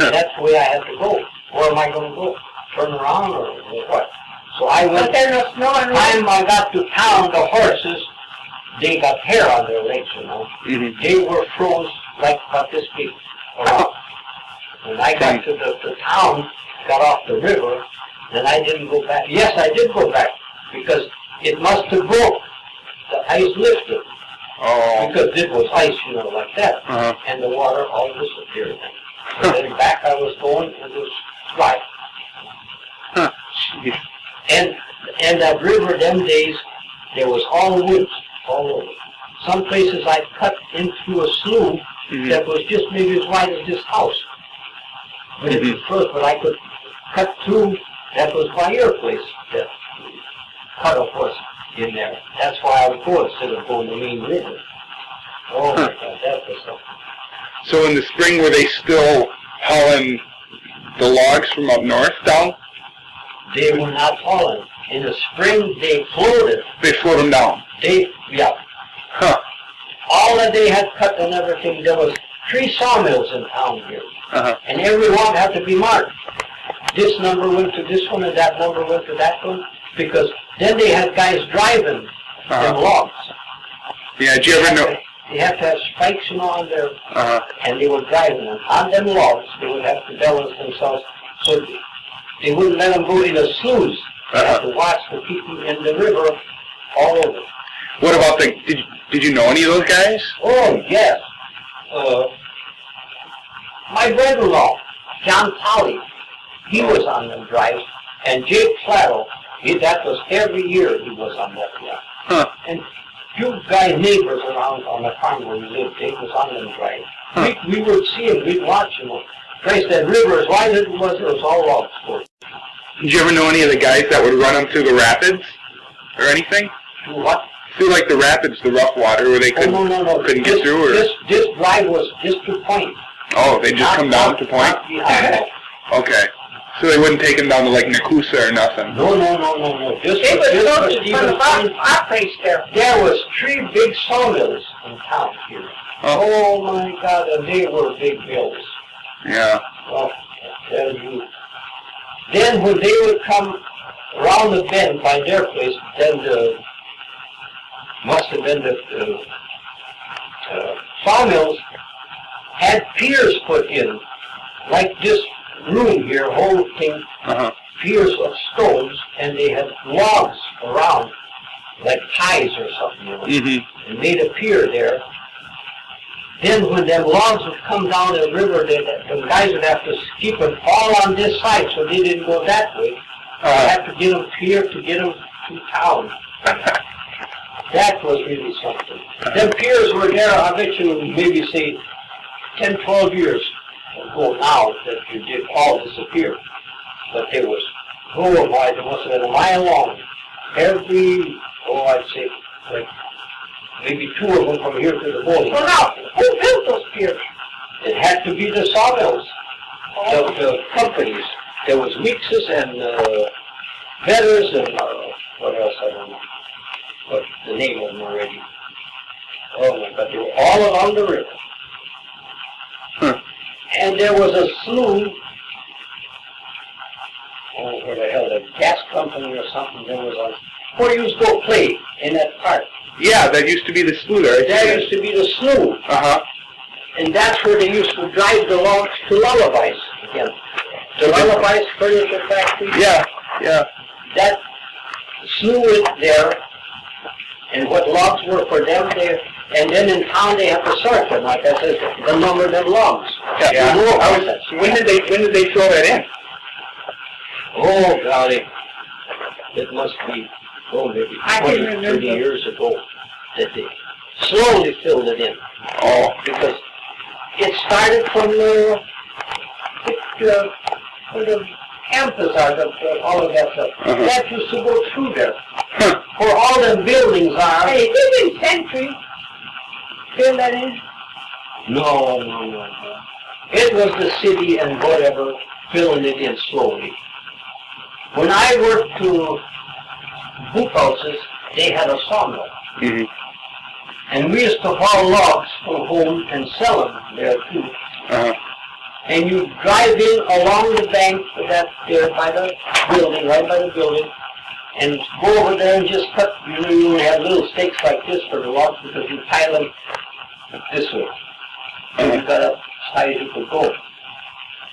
[SPEAKER 1] And that's the way I had to go. Where am I going to go? Turn around or what? So I went.
[SPEAKER 3] But there's no snow
[SPEAKER 1] By the time I got to town, the horses, they got hair on their legs, you know. They were froze like about this big around. When I got to the town, got off the river, then I didn't go back. Yes, I did go back, because it must have broke. The ice lifted.
[SPEAKER 2] Oh.
[SPEAKER 1] Because it was ice, you know, like that. And the water all disappeared. So then back I was going, and it was dry.
[SPEAKER 2] Jeez.
[SPEAKER 1] And that river, them days, there was all woods all over. Some places I cut into a slough that was just maybe as wide as this house. But it was first, but I could cut through, that was by your place, that cut off was in there. That's why I would go instead of going the main river. Oh my God, that was something.
[SPEAKER 2] So in the spring, were they still hauling the logs from up north down?
[SPEAKER 1] They were not hauling. In the spring, they floated.
[SPEAKER 2] They float them down?
[SPEAKER 1] Yeah. All that they had cut and everything, there was 3 sawmills in town here. And every one had to be marked. This number went to this one and that number went to that one. Because then they had guys driving them logs.
[SPEAKER 2] Yeah, did you
[SPEAKER 1] they have to have spikes, on there,
[SPEAKER 2] Uh-huh.
[SPEAKER 1] and they were driving them. On them logs, they would have to balance themselves, so they wouldn't let them go in a sluice. They have to watch the people in the river all over.
[SPEAKER 2] What about did you know any of those guys?
[SPEAKER 1] Oh, yes. My brother-in-law, John Polly, he was on them drives, and Jake Flattle, that was every year he was on that drive.
[SPEAKER 2] Huh.
[SPEAKER 1] And few guys, neighbors around on the farm where we lived, Jake was on them drives.
[SPEAKER 2] Huh.
[SPEAKER 1] We would see him, we'd watch him. Trace that river, as wide as it was all logs for it.
[SPEAKER 2] Did you ever know any of the guys that would run them through the rapids or anything?
[SPEAKER 1] Through what?
[SPEAKER 2] Through like the rapids, the rough water, where they couldn't get through, or
[SPEAKER 1] This drive was just to Point.
[SPEAKER 2] oh, they just come down to Point.
[SPEAKER 1] Not behind.
[SPEAKER 2] Okay, so they wouldn't take them down to like Nakusa or nothing.
[SPEAKER 1] No. Just
[SPEAKER 3] It was
[SPEAKER 1] for
[SPEAKER 3] close to
[SPEAKER 1] Stevens Point.
[SPEAKER 3] our place there.
[SPEAKER 1] There was 3 big sawmills in town here. Oh my God, and they were big mills.
[SPEAKER 2] Yeah.
[SPEAKER 1] Well, I tell you. Then when they would come around the bend by their place, then must have been the sawmills had piers put in, like this room here, whole thing,
[SPEAKER 2] Uh-huh.
[SPEAKER 1] piers of stones, and they had logs around, like ties or something,
[SPEAKER 2] Mm-hmm.
[SPEAKER 1] and made a pier there. Then when them logs would come down the river, the guys would have to keep them all on this side so they didn't go that way. They had to get them pier to get them to town. That was really something. Them piers were there, I bet you maybe say 10, 12 years ago now that you did all disappear. But there was, wide, there must have been a mile long. Every, I'd say, like, maybe 2 of them from here to the bowling.
[SPEAKER 3] Well, now, who built those piers?
[SPEAKER 1] It had to be the sawmills, the companies. There was Weekses and Vetters and what else, I don't know. But the name of them already. Oh my God, they were all along the river.
[SPEAKER 2] Huh.
[SPEAKER 1] And there was a slough, where the hell, the gas company or something, there was where you used to go play in that park.
[SPEAKER 2] Yeah, that used to be the slough there.
[SPEAKER 1] That used to be the slough.
[SPEAKER 2] Uh-huh.
[SPEAKER 1] And that's where they used to drive the logs to Lullabies again. The Lullabies furniture factory.
[SPEAKER 2] Yeah.
[SPEAKER 1] That slough is there, and what logs were for them there. And then in town they have to sort them, like I said, the number of them logs.
[SPEAKER 2] Yeah.
[SPEAKER 1] You know about that.
[SPEAKER 2] When did they throw that in?
[SPEAKER 1] Oh, golly. It must be, maybe
[SPEAKER 3] I
[SPEAKER 1] 20,
[SPEAKER 3] can
[SPEAKER 1] 30
[SPEAKER 3] remember.
[SPEAKER 1] years ago that they slowly filled it in.
[SPEAKER 2] Oh.
[SPEAKER 1] Because it started from where the campus are, all of that stuff.
[SPEAKER 2] Uh-huh.
[SPEAKER 1] That used to go through there.
[SPEAKER 2] Huh.
[SPEAKER 1] Where all them buildings are.
[SPEAKER 3] Hey, didn't Century fill that in?
[SPEAKER 1] No. It was the city and whatever filling it in slowly. When I worked to boot houses, they had a sawmill.
[SPEAKER 2] Mm-hmm.
[SPEAKER 1] And we used to haul logs from home and sell them there too.
[SPEAKER 2] Uh-huh.
[SPEAKER 1] And you drive in along the bank that there by the building, right by the building, and go over there and just cut, you only have little stakes like this for the logs because you pile them this way. And you got as high as you could go.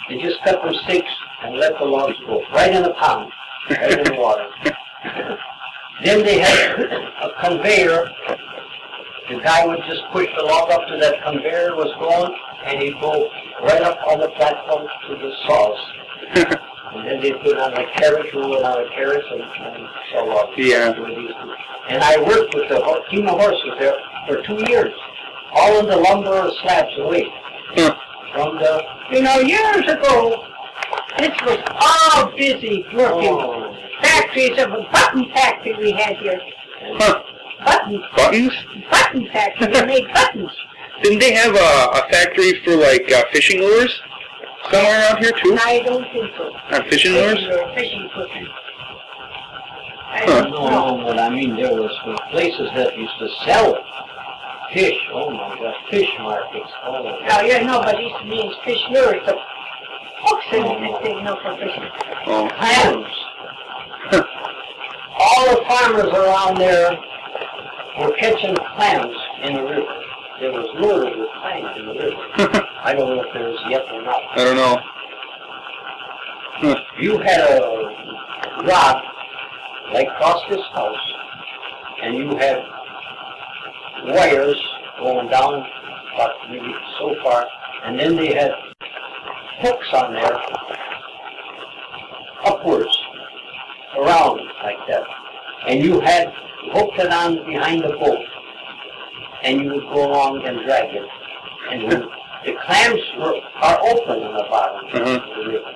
[SPEAKER 1] You just cut them stakes and let the logs go, right in the pond, right in the water. Then they had a conveyor. The guy would just push the log up to that conveyor was going, and he'd go right up on the platform to the saws. And then they'd put on a carriage, rolling on a carriage, and saw logs.
[SPEAKER 2] Yeah.
[SPEAKER 1] And I worked with the team of horses there for 2 years, all in the lumber slabs away. From the...
[SPEAKER 3] Years ago, this was all busy working.
[SPEAKER 1] Oh.
[SPEAKER 3] Factories of a button factory we had here.
[SPEAKER 2] Huh.
[SPEAKER 3] Buttons.
[SPEAKER 2] Buttons?
[SPEAKER 3] Button factory. They made buttons.
[SPEAKER 2] Didn't they have a factory for like fishing lures somewhere around here too?
[SPEAKER 3] I don't think so.
[SPEAKER 2] Fishing lures?
[SPEAKER 3] Fishing equipment. I
[SPEAKER 2] Huh.
[SPEAKER 3] don't know.
[SPEAKER 1] No, but I mean, there was places that used to sell it. Fish, oh my God, fish markets, oh my God.
[SPEAKER 3] Now, but these means fish lures. The hooks in this thing, for fishing.
[SPEAKER 2] Oh.
[SPEAKER 1] Clams. All the farmers around there were catching clams in the river. there was loaded with clams in the river. I don't know if there is yet or not.
[SPEAKER 2] I don't know.
[SPEAKER 1] You had a rod like across this house, and you had wires going down about maybe so far, and then they had hooks on there, upwards, around like that. And you had hooked it on behind the boat, and you would go along and drag it. And when the clams are open in the bottom of the river.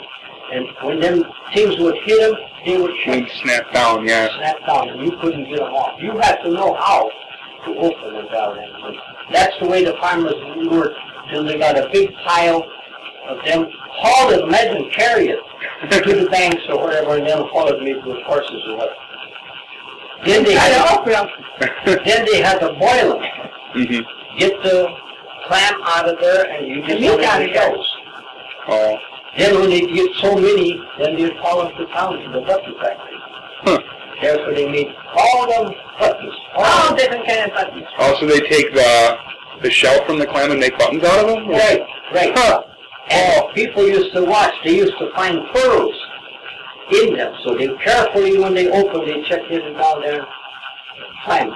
[SPEAKER 1] And when them things would hit them, they would
[SPEAKER 2] snap down, yeah.
[SPEAKER 1] Snap down, and you couldn't get them off. You had to know how to open them down. And that's the way the farmers worked, till they got a big pile of them, hauled it, imagine carry it to the banks or whatever, and then haul it maybe with horses or what. Then they had to boil them. Get the clam out of there, and you just want to shells.
[SPEAKER 2] Oh.
[SPEAKER 1] Then when they get so many, then they'd haul them to town to the button factory. That's where they made all them buttons. All different kind of buttons.
[SPEAKER 2] Oh, so they take the shell from the clam and make buttons out of them?
[SPEAKER 1] Right, right. And people used to watch, they used to find pearls in them. So they carefully, when they opened, they checked it down there and climb.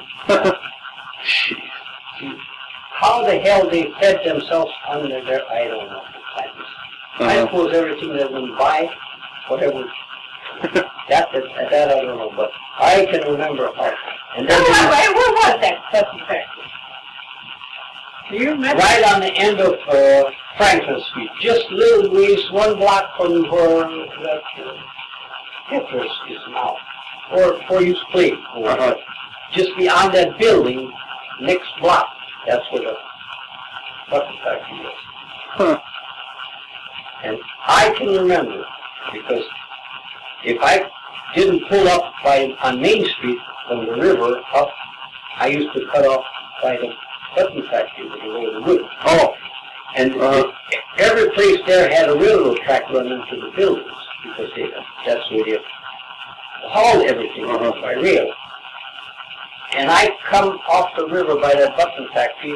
[SPEAKER 1] How the hell they fed themselves under there, I don't know. I suppose everything that went by, whatever, that I don't know, but I can remember how. And then
[SPEAKER 3] where was that button factory? Do you remember?
[SPEAKER 1] Right on the end of Franklin Street, just little ways, 1 block from where that Hitler's is now, or for you play. Just beyond that building, next block, that's where the button factory is. And I can remember, because if I didn't pull up on Main Street from the river up, I used to cut off by the button factory with the road of wood. And every place there had a railroad track running to the buildings, because that's where they hauled everything by rail. And I come off the river by that button factory,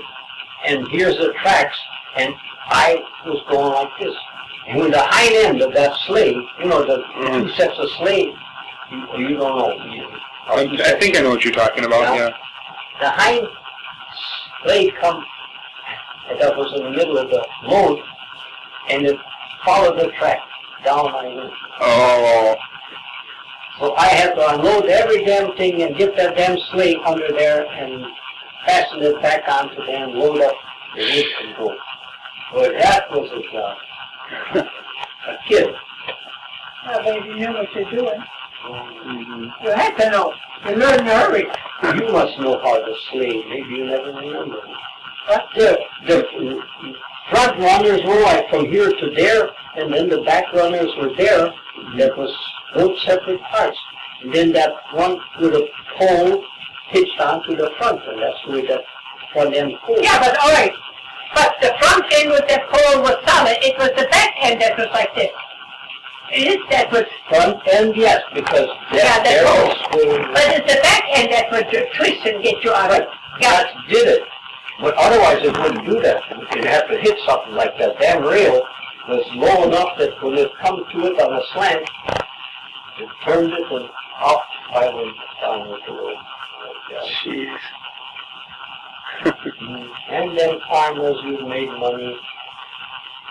[SPEAKER 1] and here's the tracks, and I was going like this. And when the hind end of that sleigh, you know, the 2 sets of sleigh, you don't know.
[SPEAKER 2] I think I know what you're talking about, yeah.
[SPEAKER 1] The hind sleigh come, that was in the middle of the load, and it followed the track down my road.
[SPEAKER 2] Oh.
[SPEAKER 1] So I had to unload every damn thing and get that damn sleigh under there and fasten it back onto there and load up the wood and go. Well, that was a job. A kid.
[SPEAKER 3] Well, baby, you knew what you're doing. You had to know. You learned in a hurry.
[SPEAKER 1] You must know how to sleigh. Maybe you never remember.
[SPEAKER 3] What?
[SPEAKER 1] The front runners were like from here to there, and then the back runners were there. That was both separate parts. And then that one with a pole hitched onto the front, and that's the way that front end pole.
[SPEAKER 3] Yeah, but all right. But the front end with that pole was solid. It was the back end that was like this. That was
[SPEAKER 1] front end, yes, because
[SPEAKER 3] that
[SPEAKER 1] was.
[SPEAKER 3] But it's the back end that would twist and get you out of it.
[SPEAKER 1] That did it. But otherwise it wouldn't do that. You'd have to hit something like that. Damn rail was low enough that when it come to it on a slant, it turned it and off by went down with the road.
[SPEAKER 2] Jeez.
[SPEAKER 1] And then farmers who made money.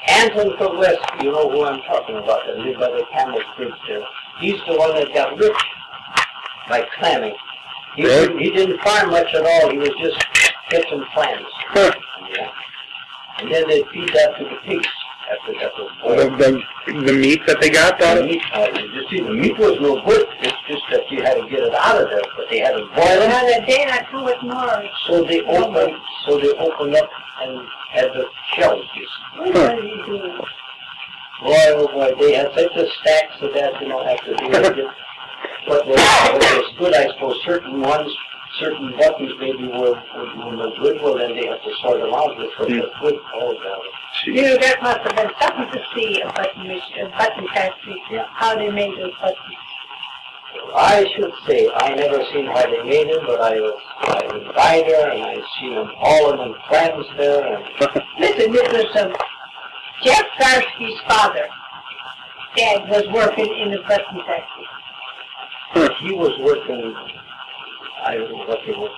[SPEAKER 1] Anton from West, you know who I'm talking about, that lived by the Camel Bridge there. He's the one that got rich by clamming. He didn't farm much at all, he was just catching clams. Yeah. And then they feed that to the pigs after that was boiled.
[SPEAKER 2] The meat that they got out of it?
[SPEAKER 1] You see, the meat was no good, it's just that you had to get it out of there, but they had to boil it.
[SPEAKER 3] Another day or two with more.
[SPEAKER 1] So they opened up and had the shells.
[SPEAKER 3] What are you doing?
[SPEAKER 1] Boy, oh boy, they had such a stacks of that, you know, after they had it. What was good, I suppose, certain buttons maybe were no good, well then they had to sort them out with what was good. Oh, God.
[SPEAKER 3] You know, that must have been something to see a button factory, how they made those buttons.
[SPEAKER 1] I should say, I never seen how they made it, but I was by there, and I seen them, all of them friends there, and
[SPEAKER 3] Listen, this was Jeff Garsky's father. Dad was working in the button factory.
[SPEAKER 1] he was working, I don't know what they were,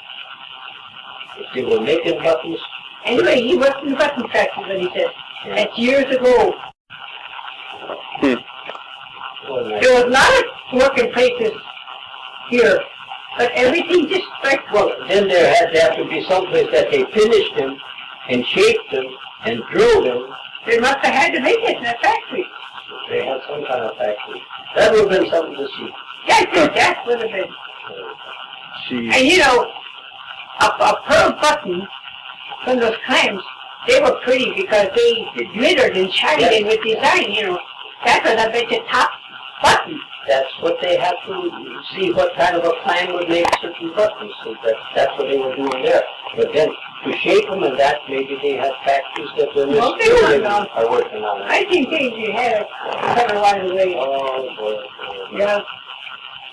[SPEAKER 1] if they were making buttons.
[SPEAKER 3] Anyway, he worked in the button factory, but he said, that's years ago. There was a lot of working places here, but everything just like,
[SPEAKER 1] Well, then there had to have to be someplace that they finished them, and shaped them, and drilled them.
[SPEAKER 3] they must have had to make it in a factory.
[SPEAKER 1] They had some kind of factory. That would have been something to see.
[SPEAKER 3] Yeah, I think that would have been.
[SPEAKER 2] Gee.
[SPEAKER 3] And you know, a pearl button from those times, they were pretty because they glittered and shined in with design, you know. That was, I bet you, top button.
[SPEAKER 1] That's what they had to see what kind of a plan would make certain buttons. So that's what they were doing there. But then to shape them and that, maybe they had factories that were
[SPEAKER 3] Well, they were not.
[SPEAKER 1] are working on it.
[SPEAKER 3] I think they had a cover right away.
[SPEAKER 1] Oh, boy.
[SPEAKER 3] Yeah.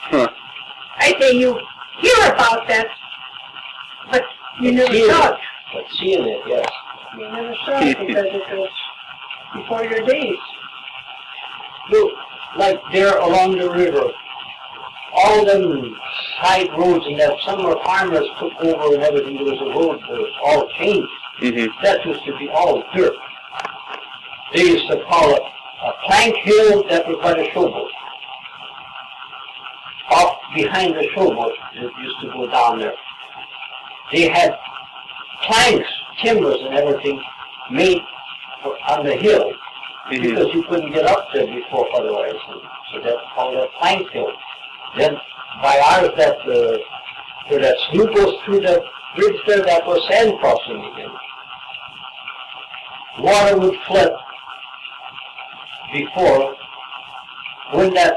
[SPEAKER 2] Huh.
[SPEAKER 3] I say you hear about that, but you never
[SPEAKER 1] Seeing
[SPEAKER 3] saw
[SPEAKER 1] it.
[SPEAKER 3] it.
[SPEAKER 1] But seeing it, yes.
[SPEAKER 3] You never saw it because it was before your days.
[SPEAKER 1] Look, like there along the river, all them side roads and that some of farmers took over and everything, there was a road that was all changed.
[SPEAKER 2] Mm-hmm.
[SPEAKER 1] That used to be all dirt. They used to call it a plank hill that required a showboat. Off behind the showboat, it used to go down there. They had planks, timbers and everything made on the hill. Because you couldn't get up there before otherwise. So that's called a plank hill. Then by ours, where that slough goes through the bridge there, that was sand crossing again. Water would flood before, when that,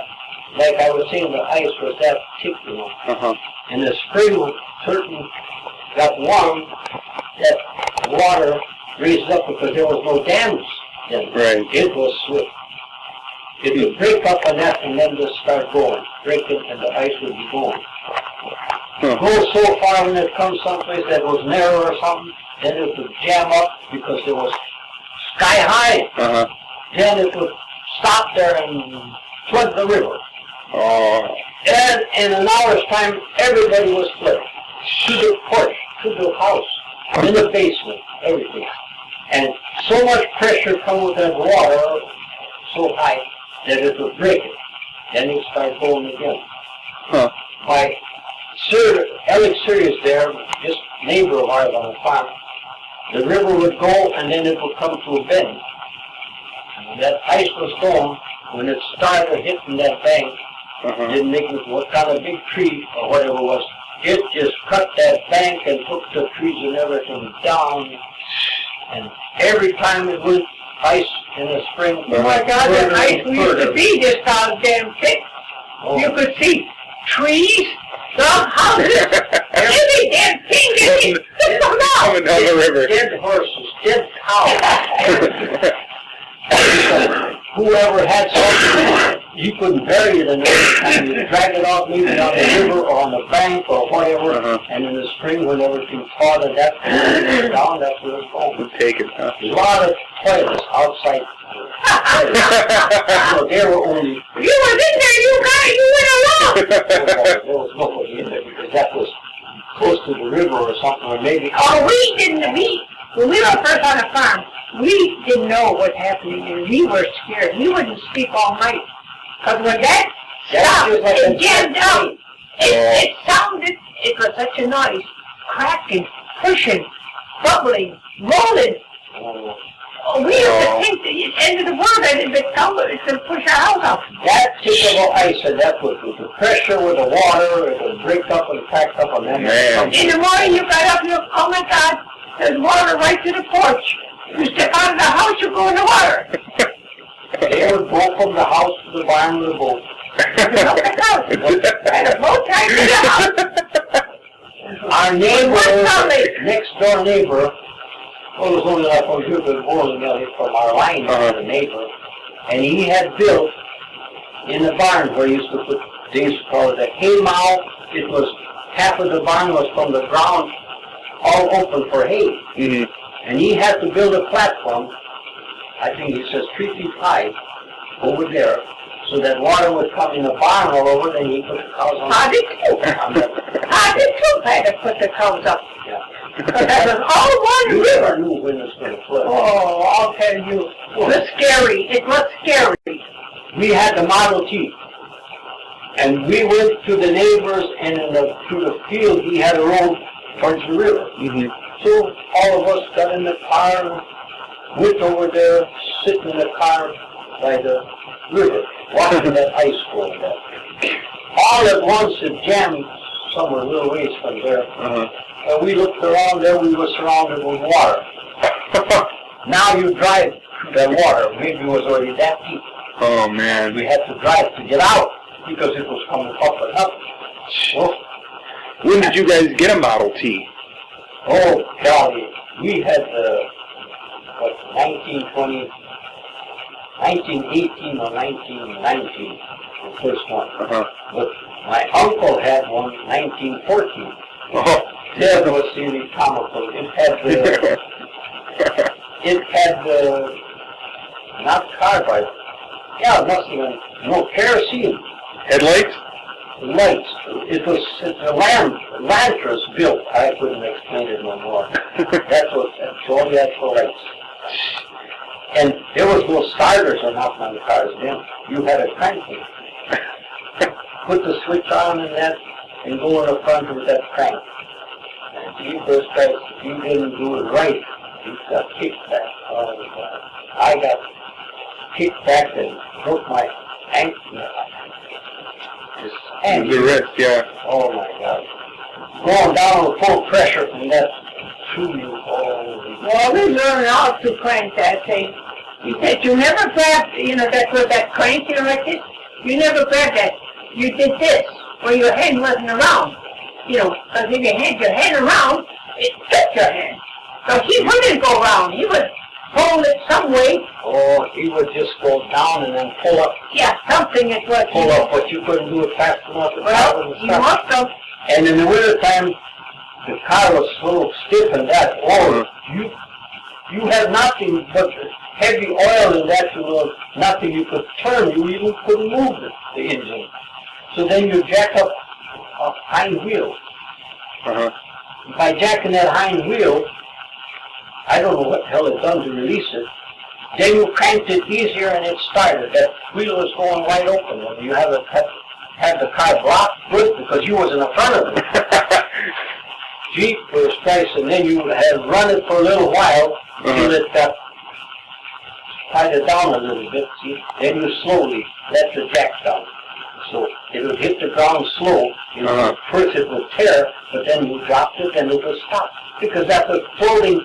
[SPEAKER 1] like I was saying, the ice was that thick, you know.
[SPEAKER 2] Uh-huh.
[SPEAKER 1] In the spring, when certain got warm, that water raised up because there was no dams. Then
[SPEAKER 2] Right.
[SPEAKER 1] it was swift. It would break up on that and then just start going. Break it and the ice would be going.
[SPEAKER 2] Huh.
[SPEAKER 1] Go so far when it comes someplace that was narrow or something, then it would jam up because there was sky high.
[SPEAKER 2] Uh-huh.
[SPEAKER 1] Then it would stop there and flood the river.
[SPEAKER 2] Oh.
[SPEAKER 1] And in an hour's time, everybody was flooded. To the porch, to the house, in the basement, everything. And so much pressure come with that water, so high, that it would break it. Then it started going again.
[SPEAKER 2] Huh.
[SPEAKER 1] By Sir Alex Sirius there, this neighbor of ours on the farm, the river would go and then it would come to a bend. And when that ice was going, when it started hitting that bank,
[SPEAKER 2] Uh-huh.
[SPEAKER 1] didn't make it what kind of big tree or whatever it was, it just cut that bank and took the trees and everything down. And every time it went ice in the spring,
[SPEAKER 3] Oh my God, that ice we used to be this goddamn thick.
[SPEAKER 1] Oh.
[SPEAKER 3] You could see trees, dog houses, every damn thing. Just come out.
[SPEAKER 2] Coming down the river.
[SPEAKER 1] Dead horses, dead cows. Whoever had something, you couldn't bury it in every time. You drag it off maybe on the river or on the bank or whatever.
[SPEAKER 2] Uh-huh.
[SPEAKER 1] And in the spring, when everything thawed and that goes down, that's where it's going.
[SPEAKER 2] Take it, huh?
[SPEAKER 1] A lot of toilets outside. So they were only,
[SPEAKER 3] You was in there, you went along.
[SPEAKER 1] there was nobody in there because that was close to the river or something, or maybe.
[SPEAKER 3] Oh, when we were first on the farm, we didn't know what was happening and we were scared. We wouldn't sleep all night. Because when that stopped,
[SPEAKER 1] was like
[SPEAKER 3] it
[SPEAKER 1] a
[SPEAKER 3] jammed
[SPEAKER 1] train.
[SPEAKER 3] out. It sounded, it was such a noise. Cracking, pushing, bubbling, rolling. Oh, we used to think that the end of the world and if it tumbled, it could push our house out.
[SPEAKER 1] That typical ice and that was with the pressure with the water, it would break up and crack up and then
[SPEAKER 2] Man.
[SPEAKER 3] In the morning you got up and you, oh my God, there's water right to the porch. You step out of the house, you go in the water.
[SPEAKER 1] they would go from the house to the barn with a boat.
[SPEAKER 3] And a boat tied to the house.
[SPEAKER 1] Our neighbor,
[SPEAKER 3] What's up, lady?
[SPEAKER 1] next door neighbor, well, it was only like on here, but bowling alley from our line,
[SPEAKER 2] Uh-huh.
[SPEAKER 1] the neighbor, and he had built in the barn where he used to put They used to call it a hay mow. It was, half of the barn was from the ground all open for hay.
[SPEAKER 2] Mm-hmm.
[SPEAKER 1] And he had to build a platform, I think he says 3 feet high, over there, so that water would come in the barn all over, then he put the cows on.
[SPEAKER 3] I did too. I did too, had to put the cows up.
[SPEAKER 1] Yeah.
[SPEAKER 3] But that was all one
[SPEAKER 1] You
[SPEAKER 3] river.
[SPEAKER 1] never knew when it was going to flood.
[SPEAKER 3] Oh, I'll tell you. It was scary. It was scary.
[SPEAKER 1] We had the Model T, and we went to the neighbors, and through the field, he had a road towards the river.
[SPEAKER 2] Mm-hmm.
[SPEAKER 1] So all of us got in the car, went over there, sit in the car by the river, watching that ice flow there. All at once it jammed somewhere a little ways from there.
[SPEAKER 2] Uh-huh.
[SPEAKER 1] And we looked around there, we were surrounded with water. Now you drive through that water, maybe it was already that deep.
[SPEAKER 2] Oh, man.
[SPEAKER 1] We had to drive to get out because it was coming up and up. Well,
[SPEAKER 2] When did you guys get a Model T?
[SPEAKER 1] oh, golly, we had 1918 or 1919, the first one.
[SPEAKER 2] Uh-huh.
[SPEAKER 1] But my uncle had one 1914.
[SPEAKER 2] Oh.
[SPEAKER 1] That was really comical. It had not carbide. Yeah, it must have been, no, kerosene
[SPEAKER 2] Headlights?
[SPEAKER 1] lights. It's a Lantras built. I couldn't explain it no more. That's all the actual lights. And there was no starters or nothing on the cars then. You had a crank. Put the switch on and that, and go in the front with that crank. And Jesus Christ, if you didn't do it right, you got kicked back. Oh, God. I got kicked back and broke my ankle.
[SPEAKER 2] The wrist, yeah.
[SPEAKER 1] Oh, my God. Going down with full pressure from that through you. Oh,
[SPEAKER 3] Well, we learned how to crank that thing. He said, you never grabbed, that's where that crank, like this. You never grabbed that. You did this, where your hand wasn't around. Because if you had your hand around, it took your hand. So he wouldn't go around. He would hold it some way.
[SPEAKER 1] Oh, he would just go down and then pull up.
[SPEAKER 3] Yeah, something is what
[SPEAKER 1] Pull up, but you couldn't do it fast enough.
[SPEAKER 3] Well, you must have.
[SPEAKER 1] And in the wintertime, the car was so stiff and that. Oh, you had nothing but heavy oil in that. Nothing you could turn. You even couldn't move the engine. So then you jack up a hind wheel.
[SPEAKER 2] Uh-huh.
[SPEAKER 1] By jacking that hind wheel, I don't know what the hell it done to release it. Then you cranked it easier and it started. That wheel was going wide open. And you have the car blocked good because you was in the front of it. Jeep was Christ, and then you had run it for a little while till it got tied it down a little bit. See? Then you slowly let the jack down. So it would hit the ground slow. First it would tear, but then you dropped it and it would stop. Because that's a floating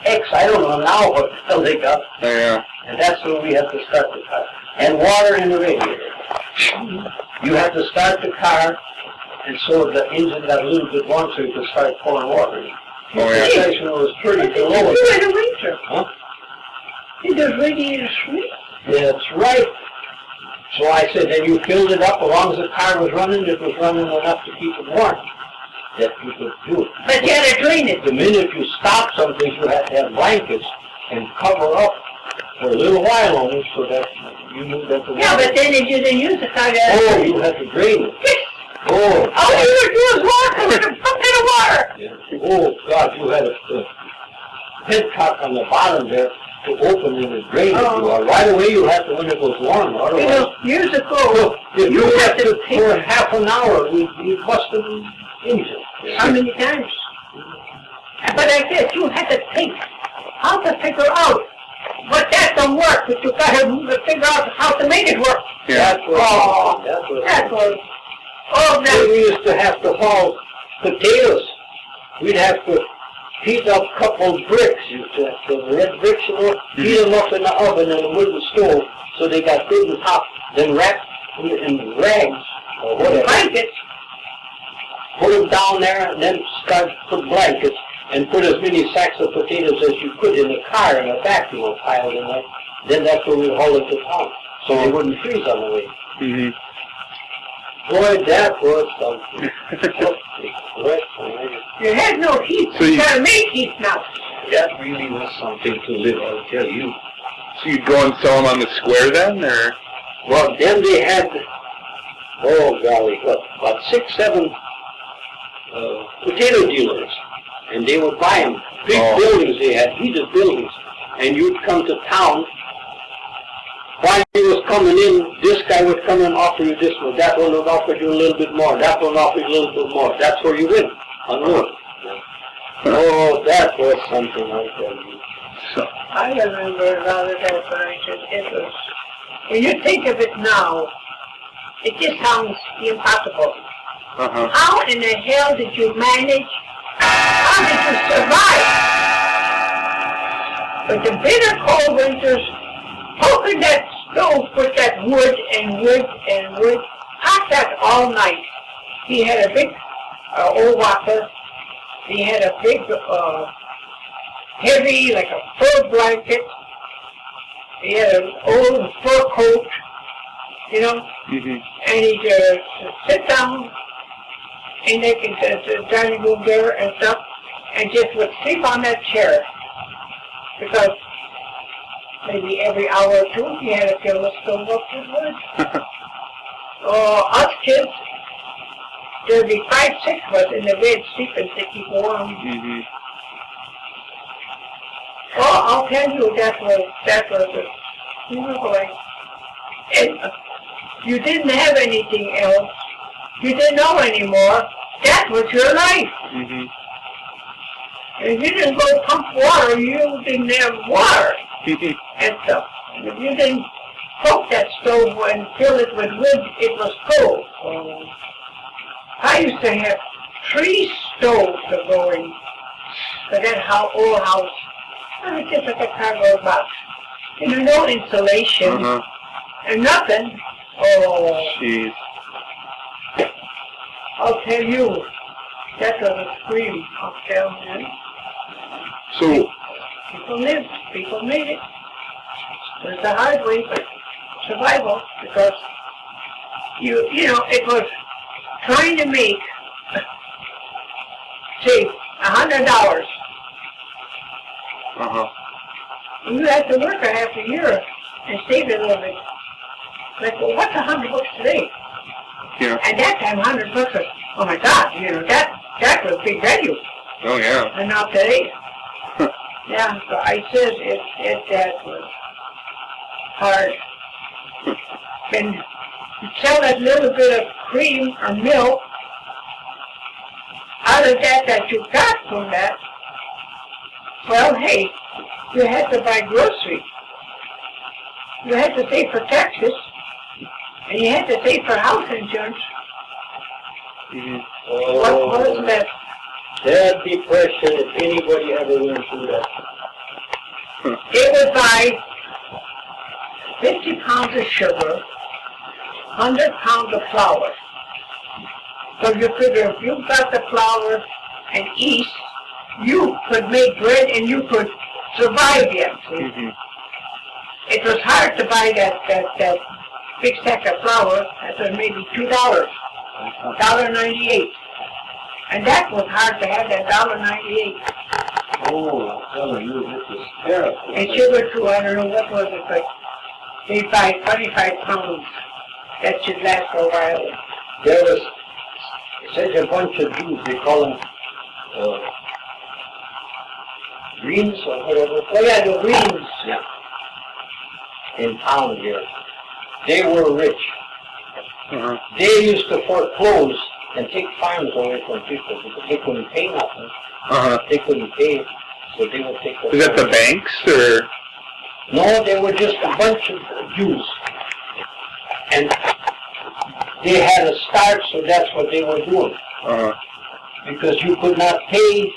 [SPEAKER 1] X. I don't know now what the hell they got.
[SPEAKER 2] Oh, yeah.
[SPEAKER 1] And that's where we have to start the car. And water in the radiator. You have to start the car, and so the engine got a little bit warm so you could start pouring water in.
[SPEAKER 2] Oh, yeah.
[SPEAKER 1] The station was pretty
[SPEAKER 3] What did
[SPEAKER 1] below
[SPEAKER 3] you
[SPEAKER 1] it.
[SPEAKER 3] do in the winter?
[SPEAKER 1] Huh?
[SPEAKER 3] Did those radiators freeze?
[SPEAKER 1] That's right. So I said, then you filled it up as long as the car was running, it was running enough to keep it warm. That you could do it.
[SPEAKER 3] But you had to drain it.
[SPEAKER 1] The minute you stop something, you have to have blankets and cover up for a little while only so that you knew that the
[SPEAKER 3] Yeah,
[SPEAKER 1] water...
[SPEAKER 3] but then if you didn't use the car,
[SPEAKER 1] Oh, you had to drain it. Oh,
[SPEAKER 3] all you would do is walk and with a bucket of water.
[SPEAKER 1] yeah. Oh, God, you had a headcock on the bottom there to open it and drain it.
[SPEAKER 3] Oh.
[SPEAKER 1] Right away you have to when it goes warm. Otherwise,
[SPEAKER 3] Years ago,
[SPEAKER 1] so if you
[SPEAKER 3] you
[SPEAKER 1] left
[SPEAKER 3] had to
[SPEAKER 1] it for half an hour, you bust the engine.
[SPEAKER 3] how many times? But I guess you had to think how to figure out. But that don't work, but you got to figure out how to make it work.
[SPEAKER 2] Yeah.
[SPEAKER 1] That's what.
[SPEAKER 3] Oh,
[SPEAKER 1] Then we used to have to haul potatoes. We'd have to heat up a couple bricks, the red bricks, heat them up in the oven in a wooden stove so they got good and hot, then wrap them in rags or whatever.
[SPEAKER 3] blankets.
[SPEAKER 1] Put them down there and then start to put blankets and put as many sacks of potatoes as you could in the car in a vacuum piled in there. Then that's where we haul it to town so they wouldn't freeze on the way.
[SPEAKER 2] Mm-hmm.
[SPEAKER 1] Boy, that was something.
[SPEAKER 3] You had no heat,
[SPEAKER 2] So
[SPEAKER 3] you
[SPEAKER 2] you-
[SPEAKER 3] gotta make heat now.
[SPEAKER 1] That really was something to live, I'll tell you.
[SPEAKER 2] So you'd go and sell them on the square then, or?
[SPEAKER 1] Well, then they had, oh golly, what, about 6, 7 potato dealers, and they would buy them. Big buildings they had, heated buildings, and you'd come to town. While he was coming in, this guy would come and offer you this one, that one would offer you a little bit more, that one offered you a little bit more. That's where you win, unload. Oh, that was something, I'll tell you.
[SPEAKER 2] So,
[SPEAKER 3] I remember a lot of that, but it was, when you think of it now, it just sounds impossible. How in the hell did you manage? How did you survive? But the bitter cold winters, poking that stove with that wood and wood and wood, I sat all night. He had a big old whopper. He had a big, heavy, like a fur blanket. He had an old fur coat, you know, and he'd sit down in the dining room there and stuff, and just would sleep on that chair, because maybe every hour or two he had to fill the stove up with wood. Us kids, there'd be 5, 6 of us in the bed sleeping to keep warm. Oh, I'll tell you, that was a boy. And you didn't have anything else. You didn't know anymore. That was your life. If you didn't go pump water, you didn't have water and stuff. If you didn't poke that stove and fill it with wood, it was cold. I used to have 3 stoves going for that old house. It was just like a cardboard box. You know, no insulation and nothing. Oh,
[SPEAKER 2] jeez.
[SPEAKER 3] I'll tell you, that was a scream. I'll tell you.
[SPEAKER 2] So,
[SPEAKER 3] People lived, people made it. It was the hard way, but survival, because you know, it was trying to make, say, $100. You had to work a half a year and save a little bit. Like, well, what's $100 today?
[SPEAKER 2] yeah.
[SPEAKER 3] At that time, $100 was, oh my God, you know, that was big value.
[SPEAKER 2] Oh, yeah.
[SPEAKER 3] And not today. Yeah, so I said that was hard. And you sell that little bit of cream or milk, out of that you got from that, well, hey, you had to buy groceries. You had to pay for taxes, and you had to pay for house insurance. What was that?
[SPEAKER 1] That depression, if anybody ever went through that.
[SPEAKER 3] They would buy 50 pounds of sugar, 100 pounds of flour. So you figure if you got the flour and yeast, you could make bread and you could survive yet. It was hard to buy that big sack of flour. That was maybe $2, $1.98. And that was hard to have, that $1.98.
[SPEAKER 1] Oh, I'm telling you, this is terrible.
[SPEAKER 3] And sugar too, I don't know, what was it, but they buy 25 pounds. That should last for a while.
[SPEAKER 1] There was such a bunch of Jews, they call them greens or whatever.
[SPEAKER 3] Oh yeah, the greens.
[SPEAKER 1] Yeah. In town here. They were rich. They used to foreclose and take farms away from people because they couldn't pay nothing. They couldn't pay, so they would take the
[SPEAKER 2] Is that the banks, or?
[SPEAKER 1] No, they were just a bunch of Jews. And they had a start, so that's what they were doing. Because you could not pay,